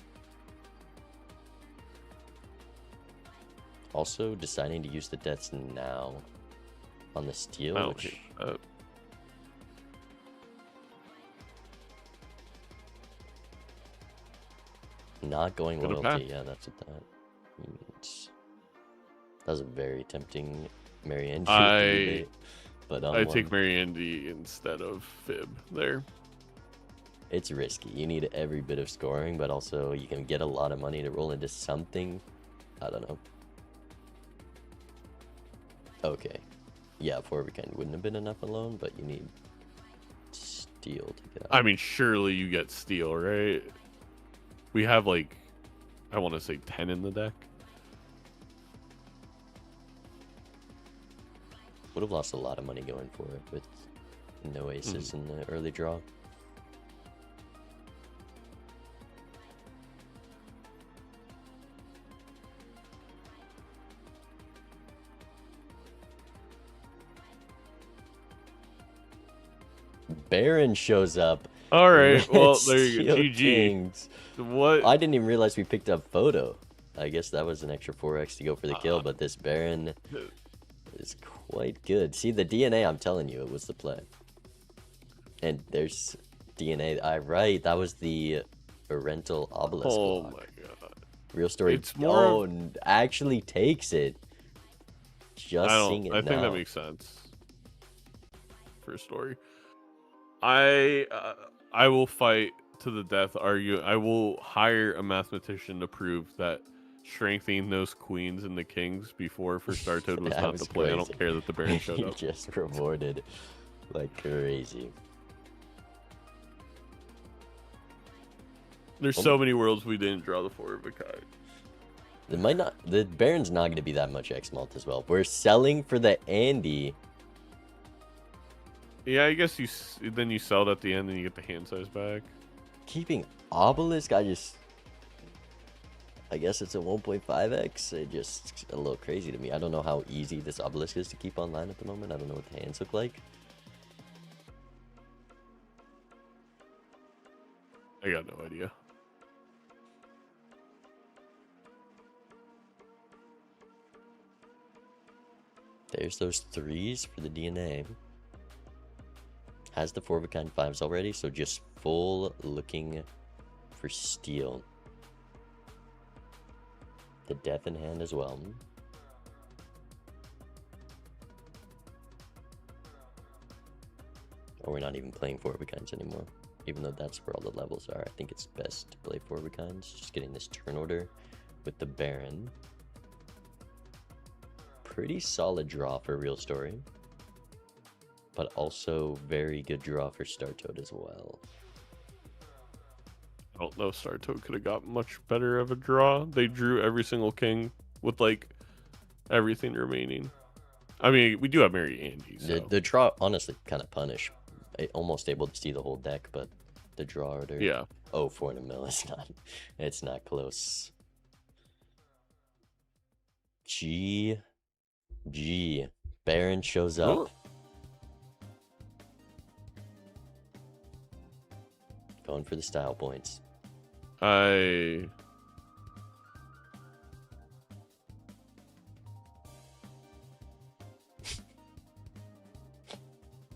Also, deciding to use the deaths now on the steel, which... Not going loyalty, yeah, that's what that means. That was a very tempting Mary Andy. But I take Mary Andy instead of Fib there. It's risky. You need every bit of scoring, but also you can get a lot of money to roll into something. I don't know. Okay. Yeah, 4 of a kind wouldn't have been enough alone, but you need steel to get out. I mean, surely you get steel, right? We have like, I want to say 10 in the deck. Would have lost a lot of money going for it with no aces in the early draw. Baron shows up All right. Red Well, there you go. Steel GG. Kings. What? I didn't even realize we picked up photo. I guess that was an extra 4x to go for the kill, Uh, but this Baron is quite good. See, the DNA, I'm telling you, it was the play. And there's DNA. Right, that was the rental obelisk oh block. my god. Real story. It's more of, actually takes it. Just seeing it I think that now. makes sense. For a story. I will fight to the death. Argue. I will hire a mathematician to prove that strengthening those queens and the kings before for Star Toad was That not was the play. I crazy. don't care that the Baron showed You up. just rewarded like crazy. There's so many worlds we didn't draw the 4 of a kind. It might not. The Baron's not going to be that much X malt as well. We're selling for the Andy. Yeah, I guess then you sell it at the end and you get the hand size back. Keeping obelisk, I guess it's a 1.5x. It just a little crazy to me. I don't know how easy this obelisk is to keep online at the moment. I don't know what the hands look like. I got no idea. There's those 3s for the DNA. Has the 4 of a kind 5s already, so just full looking for steel. The death in hand as well. Oh, we're not even playing 4 of a kinds anymore. Even though that's where all the levels are, I think it's best to play 4 of a kinds. Just getting this turn order with the Baron. Pretty solid draw for Real Story. But also very good draw for Star Toad as well. I don't know if Star Toad could have got much better of a draw. They drew every single king with like everything remaining. I mean, we do have Mary Andy. So. The draw, honestly, kind of punish. Almost able to see the whole deck, but the draw order. Yeah. Oh, 400 mil. It's not close. G. Baron shows up. Ooh. Going for the style points.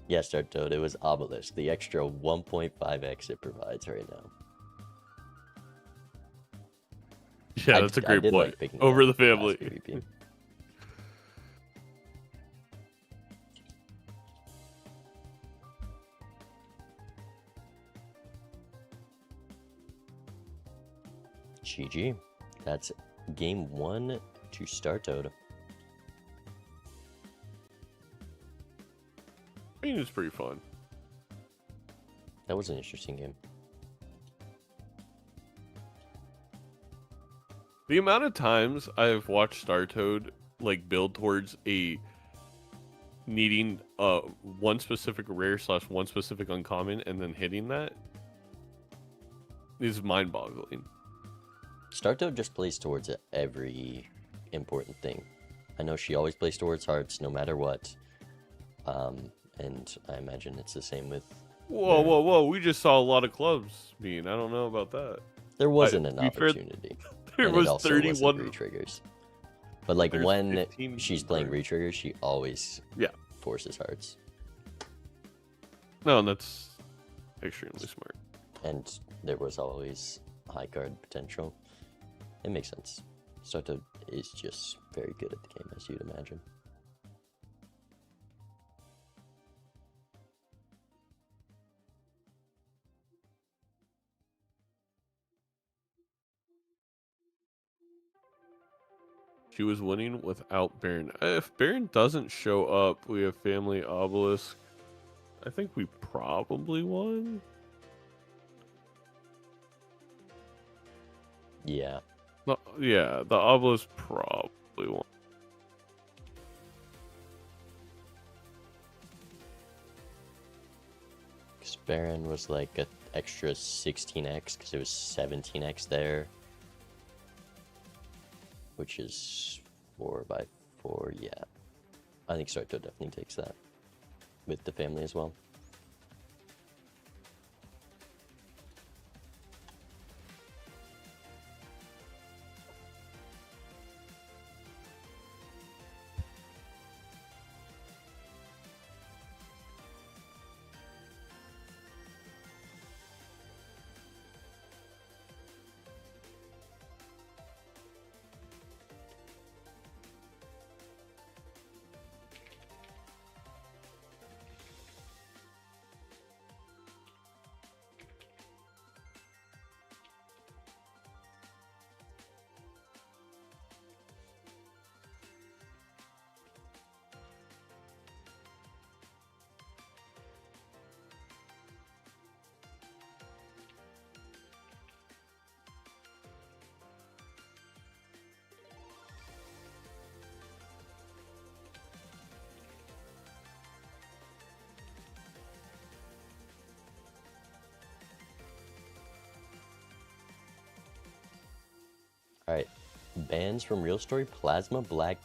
Yeah, Star Toad, it was Obelisk, the extra 1.5x it provides right now. Yeah, that's a great point. Like over the family. GG. That's game 1 to Star Toad. I mean, it's pretty fun. That was an interesting game. The amount of times I've watched Star Toad like build towards a needing one specific rare / one specific uncommon and then hitting that is mind-boggling. Star Toad just plays towards every important thing. I know she always plays towards hearts no matter what. And I imagine it's the same with... Whoa. We just saw a lot of clubs, I don't know about that. There wasn't an opportunity. There was 31 re-triggers. But like when she's playing re-triggers, she always forces hearts. No, that's extremely smart. And there was always high card potential. It makes sense. Star Toad is just very good at the game, as you'd imagine. She was winning without Baron. If Baron doesn't show up, we have Family Obelisk. I think we probably won. Yeah. Yeah, the Obelisk probably won. Because Baron was like an extra 16x because it was 17x there. Which is 4x4, yeah. I think Star Toad definitely takes that. With the family as well. Alright. Bans from Real Story, Plasma, Black,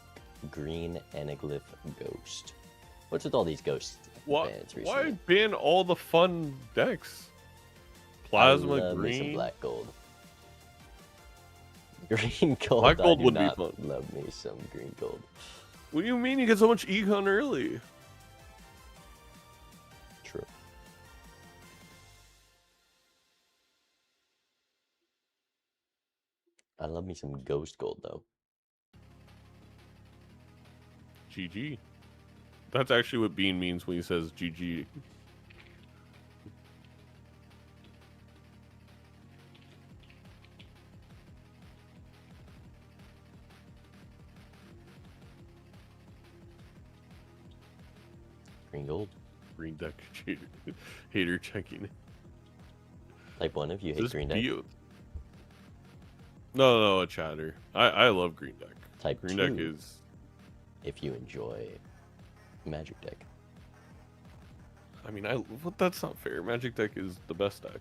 Green, Anaglyph, Ghost. What's with all these ghosts bans recently? Why ban all the fun decks? I Plasma, love me some green. Black Gold. Green Gold. Black Gold I do would be not fun. love me some Green Gold. What do you mean you get so much econ early? True. I love me some Ghost Gold though. GG. That's actually what Bean means when he says GG. Green Gold. Green deck hater checking. Type 1 if you hate green deck. No, a chatter. I love green deck. Type green 2 deck is if you enjoy Magic deck. I mean, that's not fair. Magic deck is the best deck.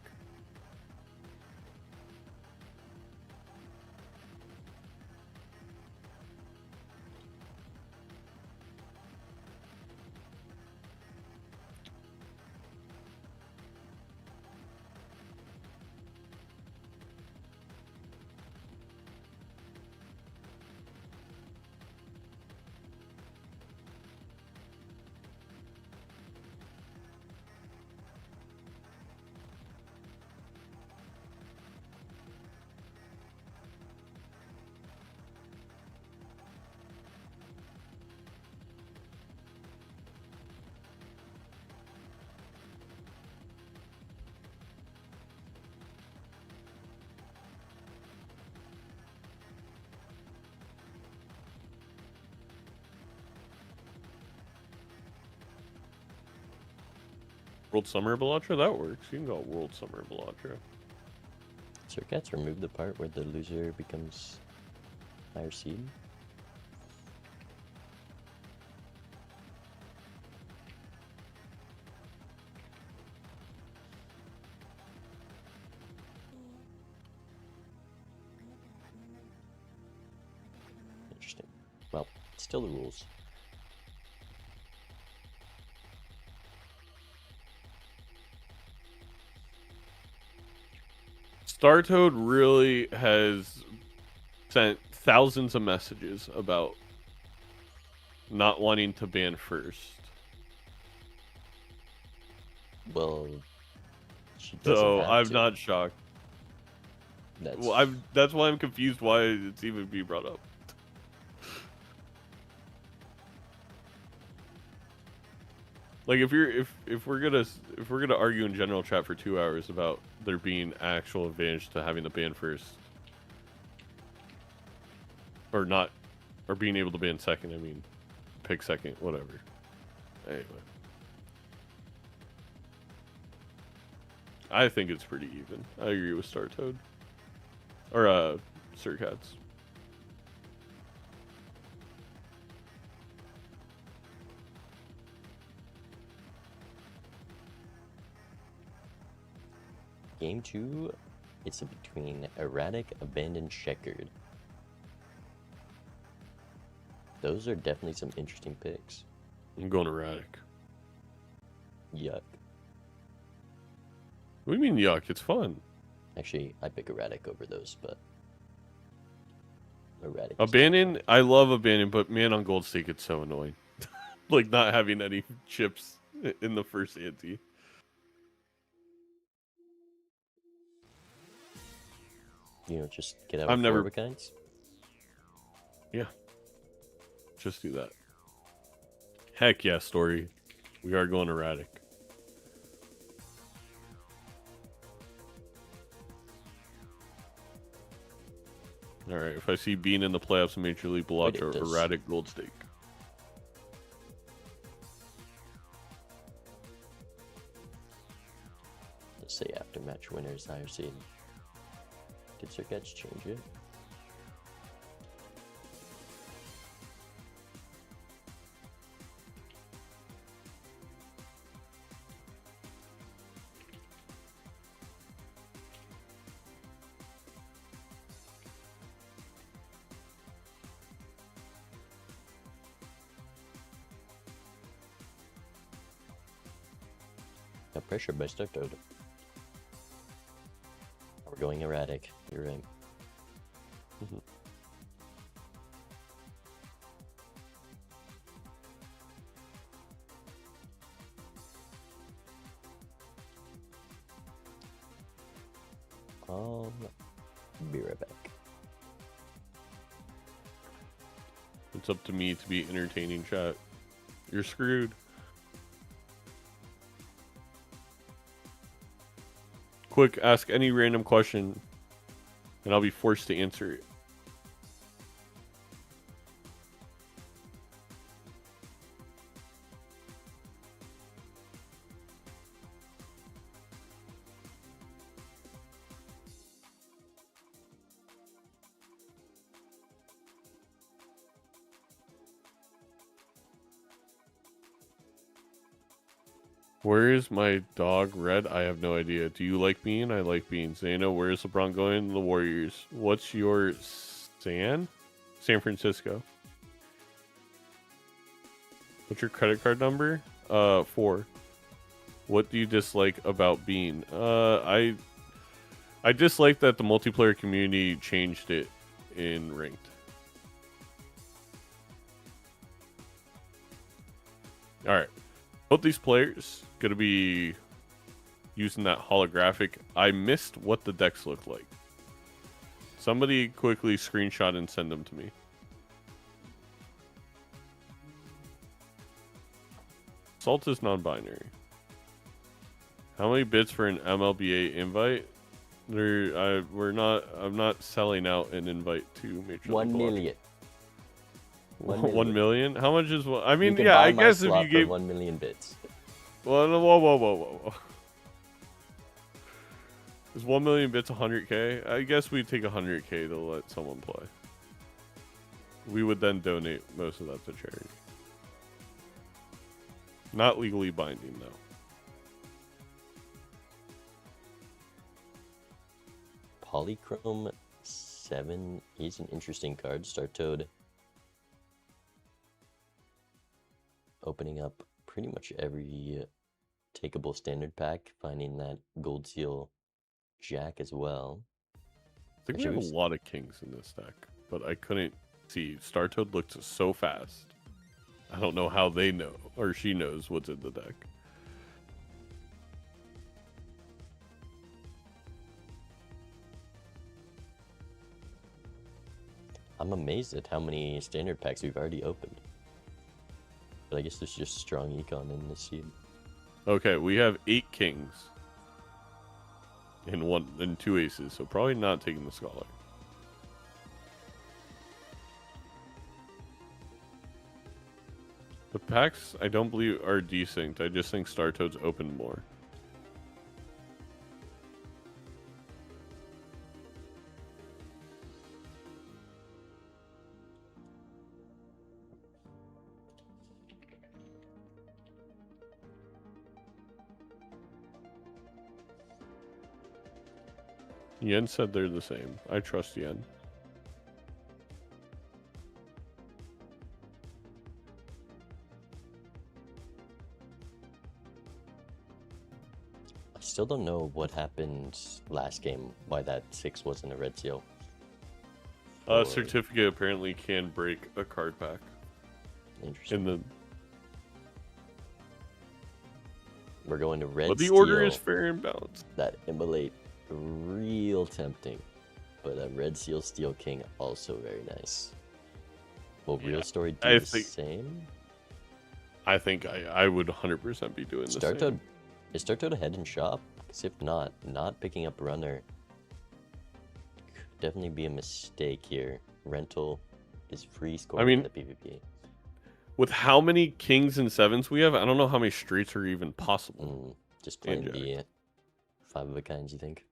World Summer Balatro? That works. You can go World Summer Balatro. Circuits remove the part where the loser becomes higher seed. Interesting. Well, still the rules. Startoad really has sent thousands of messages about not wanting to ban first. Well, she doesn't So have I'm to. not shocked. That's why I'm confused why it's even being brought up. Like if we're gonna argue in general chat for 2 hours about there being actual advantage to having the ban first, or not, or being able to ban second, I mean, pick second, whatever. Anyway, I think it's pretty even. I agree with Startoad or Sircats. Game 2, it's between Erratic, Abandoned, Checkered. Those are definitely some interesting picks. I'm going Erratic. Yuck. What do you mean yuck? It's fun. Actually, I pick Erratic over those, but Erratic. Abandon, I love Abandon, but man, on Gold Stake, it's so annoying. Like not having any chips in the first ante. You know, just get out I've of never- 4 of a kinds. Yeah. Just do that. Heck yeah, Story. We are going Erratic. Alright, if I see Bean in the playoffs in Major League Balatro, Erratic Gold Stake. Let's say after match winners higher seed. Did Circuits change it? No pressure by Startoad. We're going erratic. You're right. Be right back. It's up to me to be entertaining, chat. You're screwed. Quick, ask any random question, and I'll be forced to answer it. Where is my dog, Red? I have no idea. Do you like Bean? I like Bean. Zano, where is LeBron going? The Warriors. What's your San Francisco. What's your credit card number? 4. What do you dislike about Bean? I dislike that the multiplayer community changed it in ranked. All right. Both these players gonna be using that holographic. I missed what the decks look like. Somebody quickly screenshot and send them to me. Salt is non-binary. How many bits for an MLBA invite? I'm not selling out an invite to Major League 1 million. 1 million? How much is what? I mean, you yeah, buy I my guess if slot you gave for 1 million bits. Well, whoa. Is 1 million bits 100k? I guess we'd take 100k to let someone play. We would then donate most of that to charity. Not legally binding, though. Polychrome 7. He's an interesting card. Startoad. Opening up pretty much every takeable standard pack. Finding that gold seal Jack as well. I think we have a lot of kings in this deck, but I couldn't see. Startoad looked so fast. I don't know how they know, or she knows what's in the deck. I'm amazed at how many standard packs we've already opened. But I guess there's just strong econ in this seed. Okay, we have 8 kings. And 2 aces, so probably not taking the Scholar. The packs, I don't believe, are desynced. I just think Startoad's open more. Yen said they're the same. I trust Yen. I still don't know what happened last game, why that 6 wasn't a red seal. A certificate apparently can break a card pack. Interesting. We're going to red But the steel. order is fair and balanced. That immolate, real tempting. But a red seal steel king, also very nice. Will Real Story do the same? I think I would 100% be doing the same. Is Startoad ahead in shop? Because if not picking up runner could definitely be a mistake here. Rental is free scoring in the PvP. With how many kings and 7s we have, I don't know how many straights are even possible. Just playing the 5 of a kinds, you think?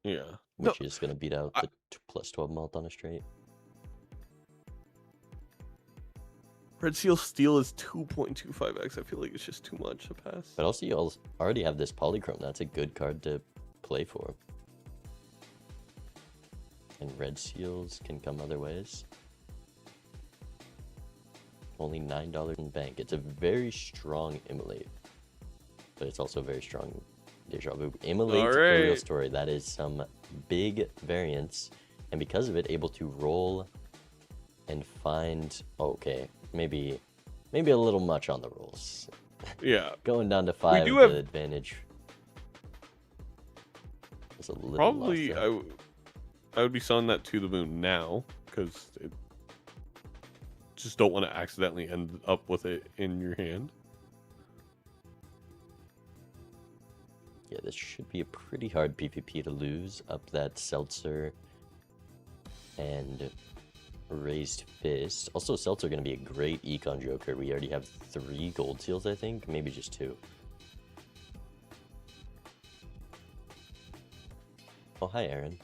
Yeah. Which is going to beat out the plus 12 malt on a straight. Red Seal Steel is 2.25x. I feel like it's just too much to pass. But also, you already have this Polychrome. That's a good card to play for. And Red Seals can come other ways. Only $9 in bank. It's a very strong immolate. but it's also very strong deja vu. Immolate All for Real right. Story. That is some big variance, and because of it, able to roll and find. Okay, maybe a little much on the rolls. Yeah. Going down to We 5 do with have the advantage. It's a little probably lost I would be selling that to the moon now because it just don't want to accidentally end up with it in your hand. Yeah, this should be a pretty hard PvP to lose. Up that Seltzer and Raised Fist. Also, Seltzer going to be a great econ joker. We already have 3 gold seals, I think. Maybe just 2. Oh, hi, Aaron.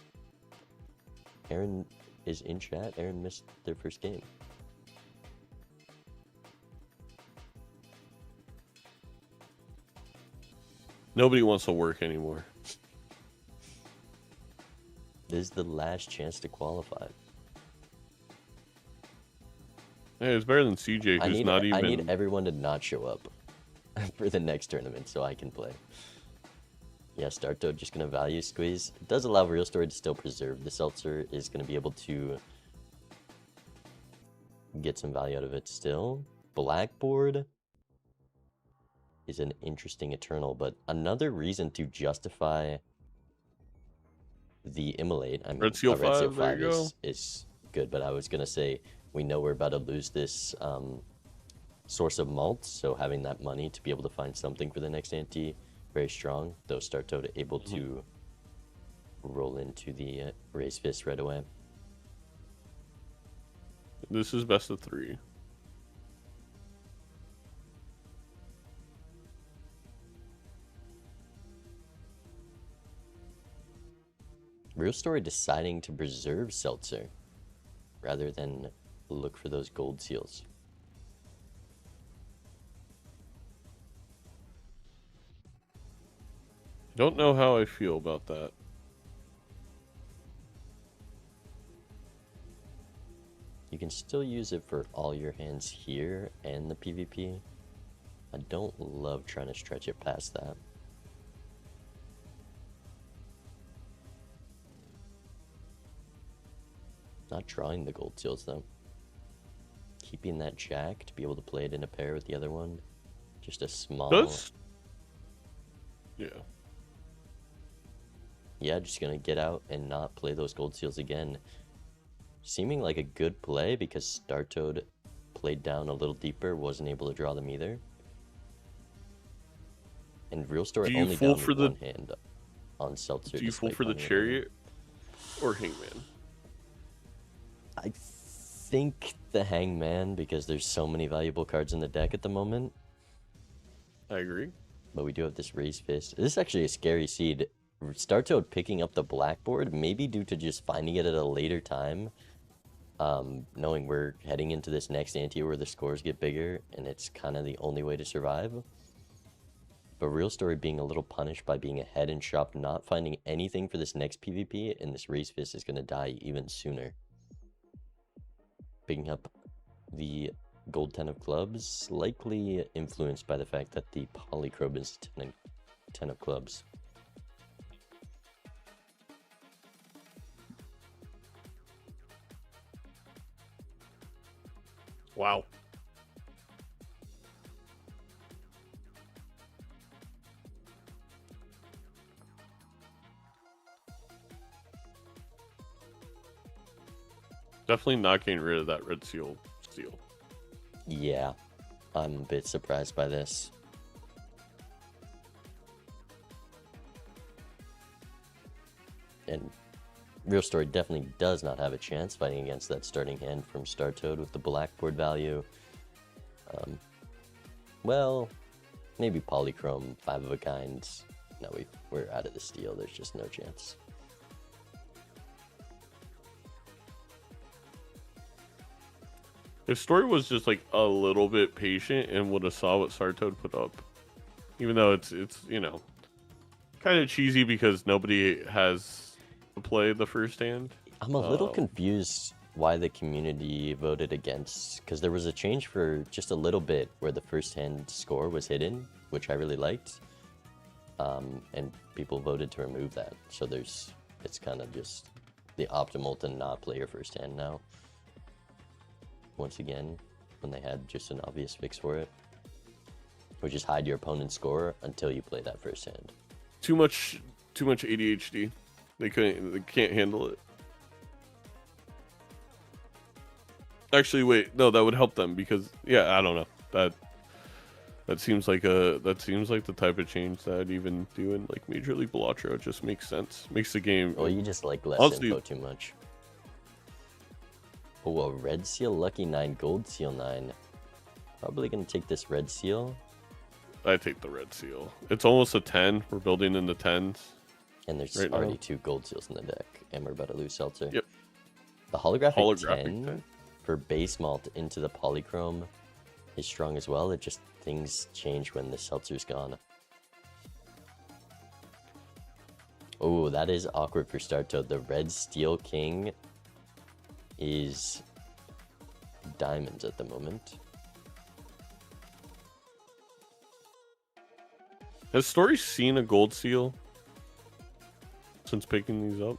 Aaron is in chat. Aaron missed their first game. Nobody wants to work anymore. This is the last chance to qualify. Hey, it's better than CJ, who's not even. I need everyone to not show up for the next tournament so I can play. Yeah, Starto just going to value squeeze. It does allow Real Story to still preserve. The Seltzer is going to be able to get some value out of it still. Blackboard is an interesting Eternal, but another reason to justify the Immolate. I mean, Red Seal a Red Seal 5, there 5 you go. is good, but I was going to say we know we're about to lose this source of malt, so having that money to be able to find something for the next ante, very strong. Though Starto able to roll into the Raised Fist right away. This is best of 3. Real Story deciding to preserve Seltzer rather than look for those gold seals. Don't know how I feel about that. You can still use it for all your hands here and the PvP. I don't love trying to stretch it past that. Not drawing the gold seals though. Keeping that jack to be able to play it in a pair with the other one. Just a small... Yeah. Yeah, just gonna get out and not play those gold seals again. Seeming like a good play because Startoad played down a little deeper, wasn't able to draw them either. And Real Story only down with one hand on Seltzer. Do you fall for the Chariot or Hangman? I think the Hangman, because there's so many valuable cards in the deck at the moment. I agree. But we do have this Raised Fist. This is actually a scary seed. Startoad picking up the Blackboard, maybe due to just finding it at a later time. Knowing we're heading into this next ante where the scores get bigger, and it's kind of the only way to survive. But Real Story being a little punished by being ahead in shop, not finding anything for this next PvP, and this Raised Fist is going to die even sooner. Picking up the gold 10 of clubs, likely influenced by the fact that the Polychrobe is 10 of clubs. Wow. Definitely not getting rid of that red seal steal. Yeah, I'm a bit surprised by this. And Real Story definitely does not have a chance fighting against that starting hand from Startoad with the Blackboard value. Well, maybe Polychrome, 5 of a kind. No, we're out of the steal. There's just no chance. If Story was just like a little bit patient and would have saw what Startoad put up, even though it's you know, kind of cheesy because nobody has played the first hand. I'm a little confused why the community voted against, because there was a change for just a little bit where the first hand score was hidden, which I really liked. and people voted to remove that. So it's kind of just the optimal to not play your first hand now. Once again, when they had just an obvious fix for it, which is hide your opponent's score until you play that first hand. Too much ADHD. They can't handle it. Actually, wait, no, that would help them because I don't know. That seems like the type of change that I'd even do in like Major League Balatro. It just makes sense. Makes the game. Well, you just like less honestly, info too much. Oh, a red seal, lucky 9, gold seal 9. Probably gonna take this red seal. I take the red seal. It's almost a 10. We're building in the 10s. And there's right already now. 2 gold seals in the deck, and we're about to lose Seltzer. Yep. The holographic 10 10. for base malt into the polychrome is strong as well. It just, things change when the Seltzer's gone. Oh, that is awkward for Starto. The red steel king is diamonds at the moment. Has Story seen a gold seal since picking these up?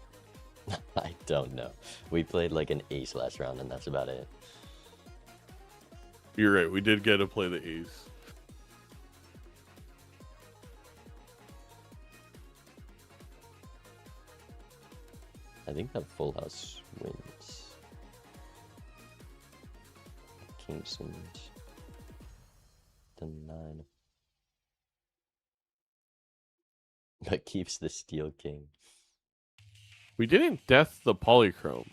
I don't know. We played like an ace last round, and that's about it. You're right. We did get to play the ace. I think that full house wins. Kings and the 9. But keeps the steel king. We didn't death the polychrome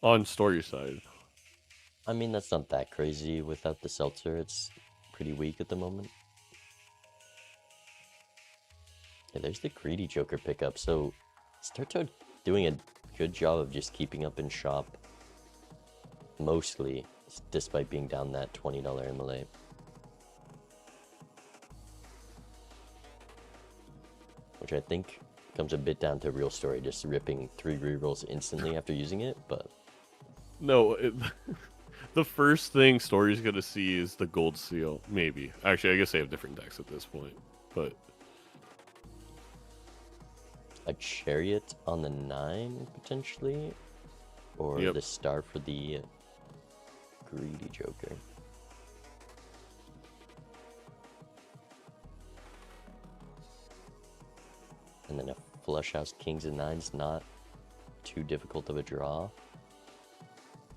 on Story side. I mean, that's not that crazy without the Seltzer. It's pretty weak at the moment. Yeah, there's the greedy Joker pickup. So Starto doing a good job of just keeping up in shop. Mostly, despite being down that $20 MLA. Which I think comes a bit down to Real Story, just ripping 3 rerolls instantly after using it, but... No, the first thing Story's gonna see is the gold seal, maybe. Actually, I guess they have different decks at this point, but... A chariot on the 9, potentially? Or the star for the greedy Joker. And then a flush house kings and 9's not too difficult of a draw.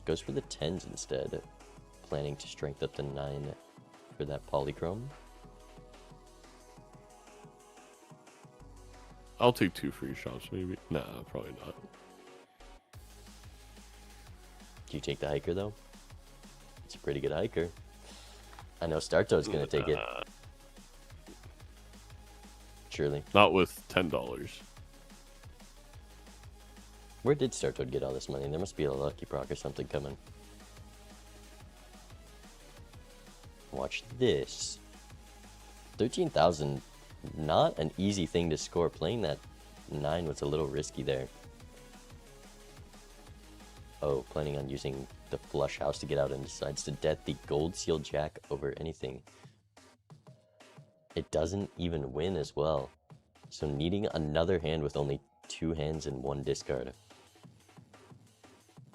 Goes for the 10s instead, planning to strength up the 9 for that polychrome. I'll take 2 free shots, maybe. Nah, probably not. Do you take the hiker, though? It's a pretty good hiker. I know Starto's going to take it. Surely. Not with $10. Where did Starto get all this money? There must be a lucky proc or something coming. Watch this. 13,000. Not an easy thing to score. Playing that 9 was a little risky there. Oh, planning on using the flush house to get out and decides to death the gold seal jack over anything. It doesn't even win as well. So needing another hand with only 2 hands and 1 discard.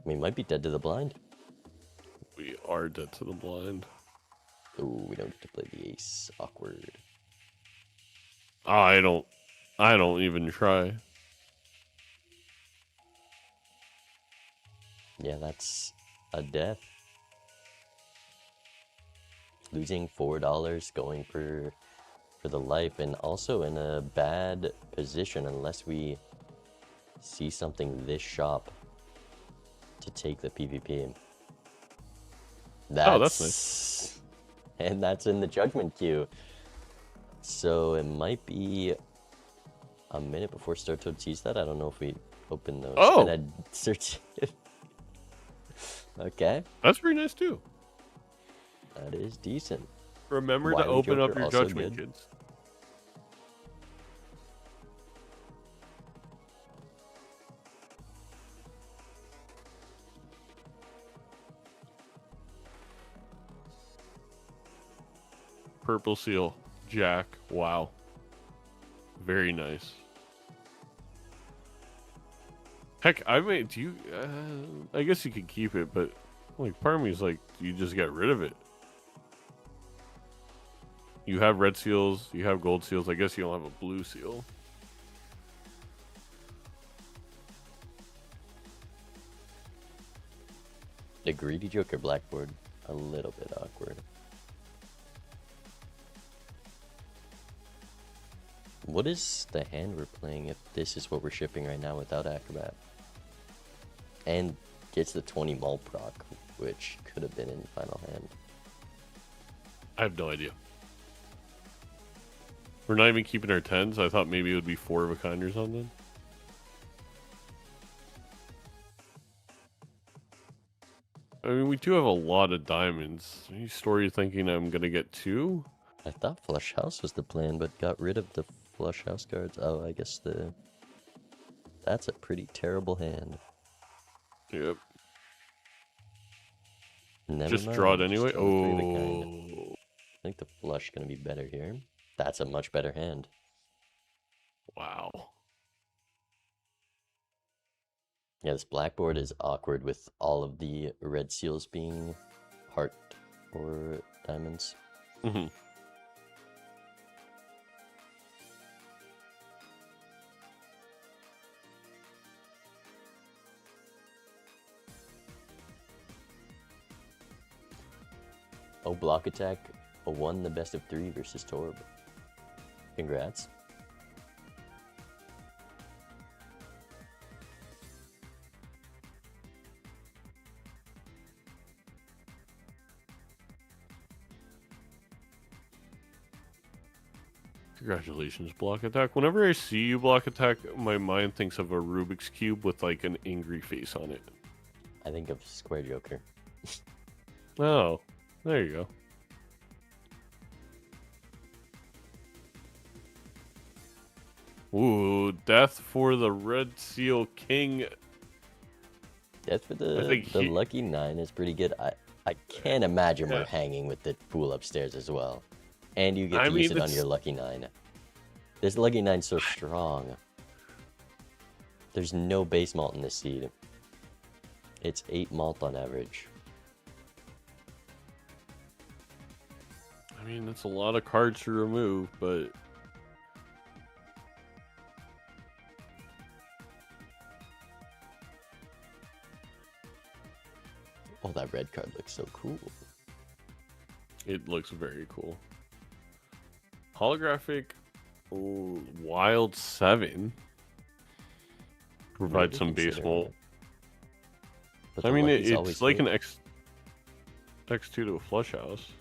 We might be dead to the blind. We are dead to the blind. Ooh, we don't get to play the ace. Awkward. I don't even try. Yeah, that's a death. Losing $4, going for the life, and also in a bad position unless we see something this shop to take the PvP. That's nice. And that's in the judgment queue. So it might be a minute before Startoad sees that. I don't know if we open those. Oh! And search. Okay. That's pretty nice, too. That is decent. Remember Wily to open Joker up your also judgment, good. kids. Purple seal. Jack. Wow. Very nice. Heck, I mean, do you? I guess you could keep it, but like, part of me is like, do you just get rid of it? You have red seals, you have gold seals. I guess you don't have a blue seal. The greedy Joker blackboard, a little bit awkward. What is the hand we're playing if this is what we're shipping right now without Acrobat? And gets the 20 mult proc, which could have been in final hand. I have no idea. We're not even keeping our 10s. I thought maybe it would be 4 of a kind or something. I mean, we do have a lot of diamonds. Any story thinking I'm gonna get 2? I thought Flush House was the plan, but got rid of the Flush House cards. Oh, I guess that's a pretty terrible hand. Yep. Never Just mind, draw it just anyway. draw the 3 of a kind. Oh. I think the flush gonna be better here. That's a much better hand. Wow. Yeah, this blackboard is awkward with all of the red seals being heart or diamonds. Mm-hmm. Oh, block attack won the best of 3 versus Torb. Congrats. Congratulations, block attack. Whenever I see you block attack, my mind thinks of a Rubik's Cube with like an angry face on it. I think of Square Joker. Oh, there you go. Ooh, death for the Red Seal King. Death for the lucky 9 is pretty good. I can't imagine we're hanging with the fool upstairs as well. And you get to use it on your lucky 9. This lucky 9's so strong. There's no base malt in this seed. It's 8 malt on average. I mean, that's a lot of cards to remove, but... Oh, that red card looks so cool. It looks very cool. Holographic Wild 7. Provide some base malt. I mean, it's like an X2 to a flush house.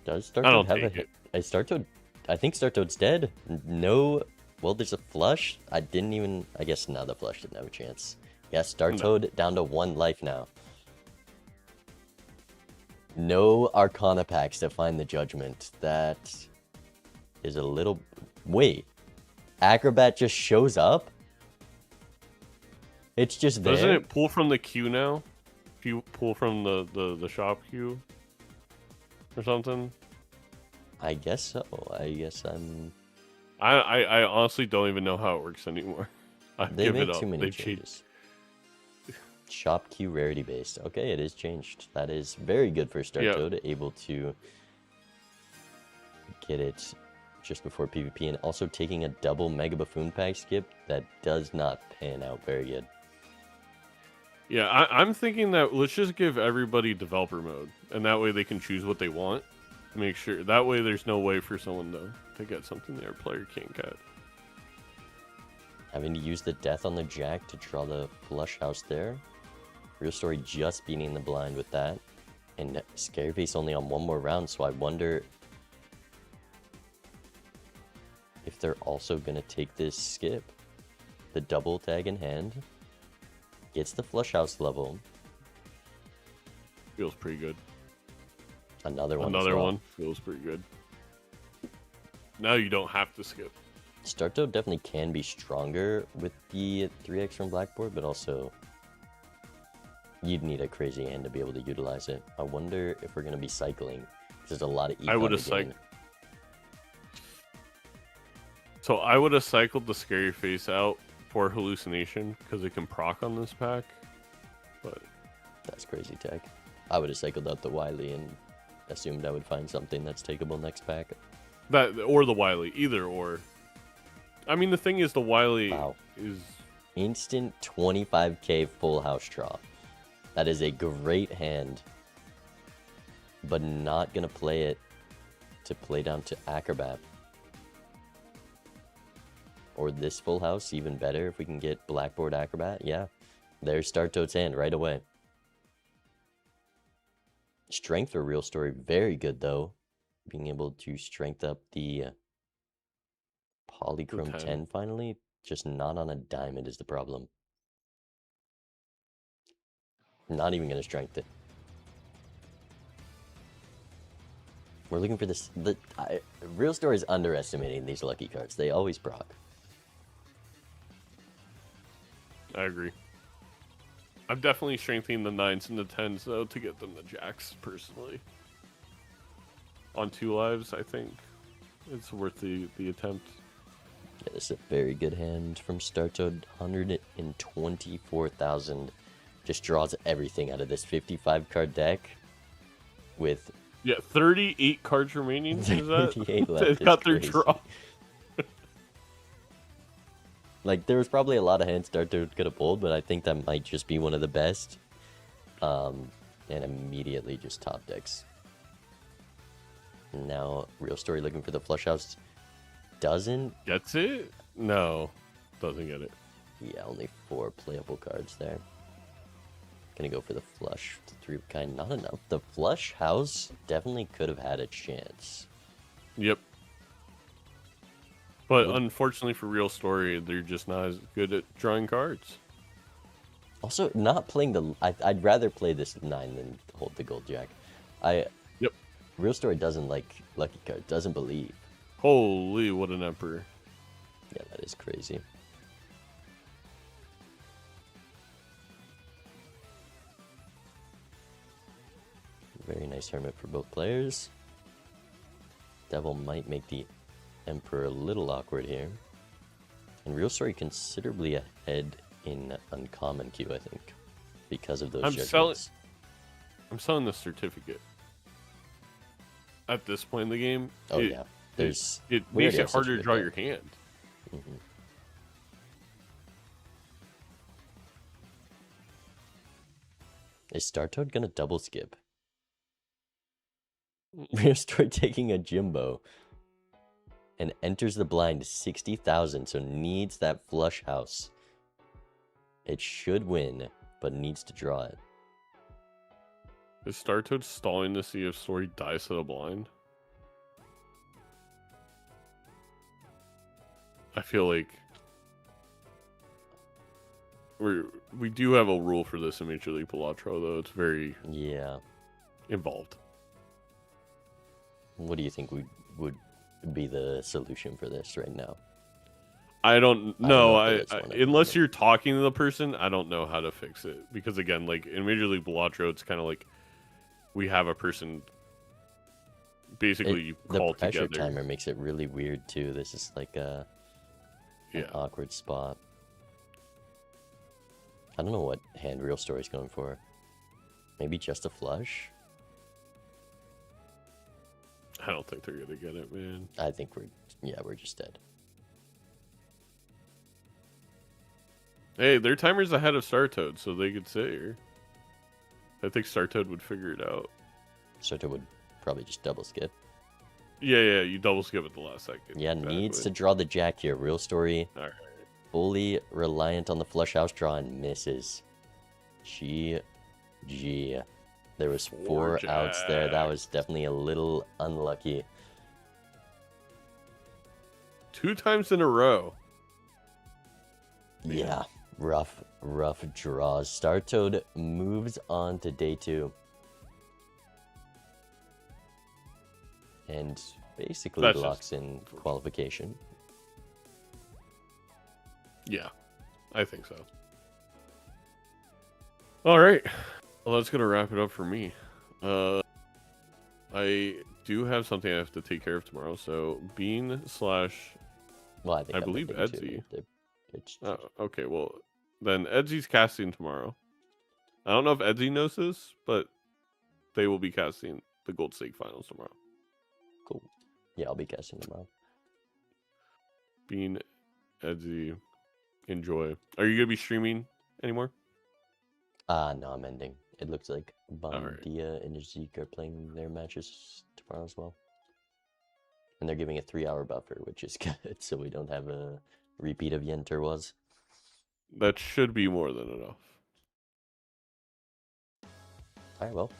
Does Startoad have a hit? I think Startoad's dead. No, well, there's a flush. I guess now the flush didn't have a chance. Yes, Startoad down to 1 life now. No Arcana packs to find the judgment. That is a little... Wait. Acrobat just shows up? It's just there? Doesn't it pull from the queue now? If you pull from the shop queue? Or something? I guess so. I guess I honestly don't even know how it works anymore. They make too many changes. Shop queue rarity based. Okay, it is changed. That is very good for Startoad, able to get it just before PvP, and also taking a double Mega Buffoon pack skip that does not pan out very good. Yeah, I'm thinking that let's just give everybody developer mode, and that way they can choose what they want. Make sure that way there's no way for someone to get something their player can't get. Having to use the death on the jack to draw the flush house there. Real Story just beating the blind with that. And Scareface only on 1 more round, so I wonder if they're also going to take this skip. The double tag in hand. Gets the flush house level. Feels pretty good. Another one. Another one. Feels pretty good. Now you don't have to skip. Startoad definitely can be stronger with the 3x from Blackboard, but also you'd need a crazy hand to be able to utilize it. I wonder if we're going to be cycling There's a lot of I would econ have to gain. So I would have cycled the Scary Face out for Hallucination because it can proc on this pack. But That's crazy tech. I would have cycled out the Wily and assumed I would find something that's takeable next pack. that or the Wily, either or. I mean, the thing is, the Wily Wow. is Instant 25k full house draw. That is a great hand, but not going to play it to play down to Acrobat. Or this full house, even better if we can get Blackboard Acrobat. Yeah, there's Startoad's hand right away. Strength for Real Story, very good though. Being able to strength up the Polychrome 10 finally, just not on a diamond is the problem. Not even going to strength it. We're looking for this. Real Story is underestimating these lucky cards. They always proc. I agree. I'm definitely strengthening the 9s and the 10s, though, to get them the jacks, personally. On 2 lives, I think it's worth the attempt. Yeah, this is a very good hand from Startoad. 124,000. Just draws everything out of this 55-card deck with... Yeah, 38 cards remaining, is that? 38 left. They've got their crazy. draw. Like, there was probably a lot of hands Startoad could have pulled, but I think that might just be one of the best. And immediately just top decks. Now, Real Story looking for the flush house. Doesn't. Gets it? No, doesn't get it. Yeah, only 4 playable cards there. Gonna go for the flush. The 3 of kind, not enough. The flush house definitely could have had a chance. Yep. But unfortunately for Real Story, they're just not as good at drawing cards. Also, not playing the... I'd rather play this 9 than hold the gold jack. Yep. Real Story doesn't like lucky cards, doesn't believe. Holy, what an emperor. Yeah, that is crazy. Very nice hermit for both players. Devil might make the Emperor a little awkward here. And Real Story considerably ahead in uncommon queue, I think, because of those judgments. I'm selling the certificate. At this point in the game, oh yeah, there's it makes it harder to draw your hand. Mm-hmm. Is Startoad gonna double skip? Real Story taking a Jimbo and enters the blind 60,000, so needs that flush house. It should win, but needs to draw it. Is Startoad stalling to see if Story dies to the blind? I feel like we do have a rule for this in Major League Balatro, though. It's very involved. What do you think would be the solution for this right now? I don't know. Unless you're talking to the person, I don't know how to fix it. Because again, like in Major League Balatro, it's kind of like we have a person basically you call the pressure together. timer makes it really weird too. This is like an awkward spot. I don't know what hand Real Story's going for. Maybe just a flush? I don't think they're gonna get it, man. I think we're just dead. Hey, their timer's ahead of Startoad, so they could sit here. I think Startoad would figure it out. Startoad would probably just double skip. Yeah, you double skip at the last second. Yeah, needs to draw the jack here. Real Story. All right. Fully reliant on the flush house draw and misses. GG. There was 4 outs there. That was definitely a little unlucky. 2 times in a row. Yeah, rough draws. Startoad moves on to day 2. And basically locks in qualification. Yeah, I think so. All right. Well, that's going to wrap it up for me. I do have something I have to take care of tomorrow. So Bean slash, Well, I think I I'm believe moving too. Edsy. It's Okay, well then Edsy's casting tomorrow. I don't know if Edsy knows this, but they will be casting the Gold Stake Finals tomorrow. cool. Yeah, I'll be casting tomorrow. Bean, Edsy, enjoy. Are you gonna be streaming anymore? No, I'm ending. It looks like Alright. Bondia and Zeke are playing their matches tomorrow as well. And they're giving a 3-hour buffer, which is good, so we don't have a repeat of Yenter was. That should be more than enough. Alright, well,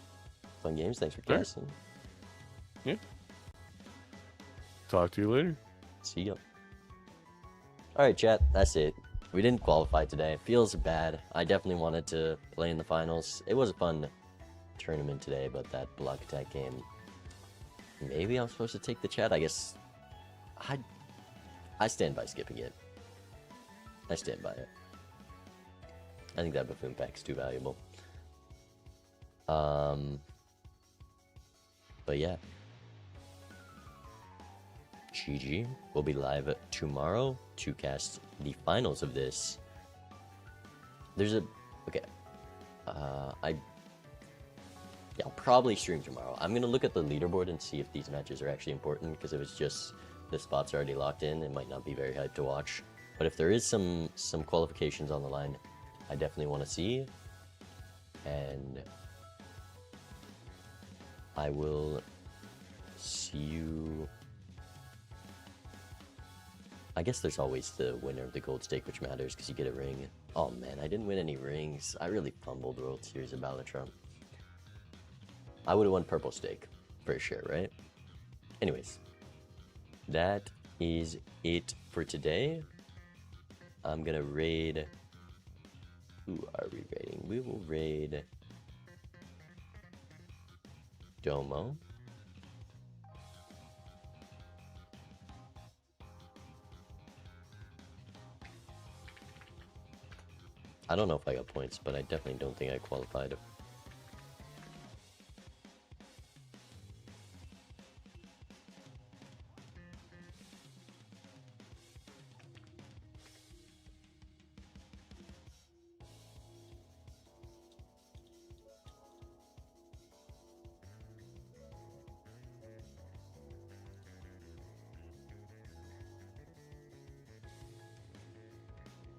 fun games. Thanks for All right. casting. Yeah. Talk to you later. See ya. Alright, chat, that's it. We didn't qualify today. It feels bad. I definitely wanted to play in the finals. It was a fun tournament today, but that block attack game. Maybe I'm supposed to take the chat. I guess I stand by skipping it. I stand by it. I think that buffoon pack's too valuable. But yeah. GG. We'll be live tomorrow to cast the finals of this. There's a... Okay. Yeah, I'll probably stream tomorrow. I'm going to look at the leaderboard and see if these matches are actually important, because if it's just the spots already locked in, it might not be very hyped to watch. But if there is some qualifications on the line, I definitely want to see. And I will see you... I guess there's always the winner of the gold stake, which matters because you get a ring. Oh man, I didn't win any rings. I really fumbled World Series of Balatro. I would have won purple stake, for sure, right? Anyways, that is it for today. I'm gonna raid... Who are we raiding? We will raid... Domo. I don't know if I got points, but I definitely don't think I qualified.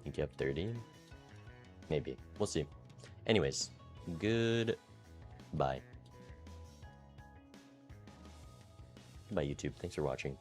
Think you have 30? Maybe. We'll see. Anyways, goodbye. Goodbye, YouTube. Thanks for watching.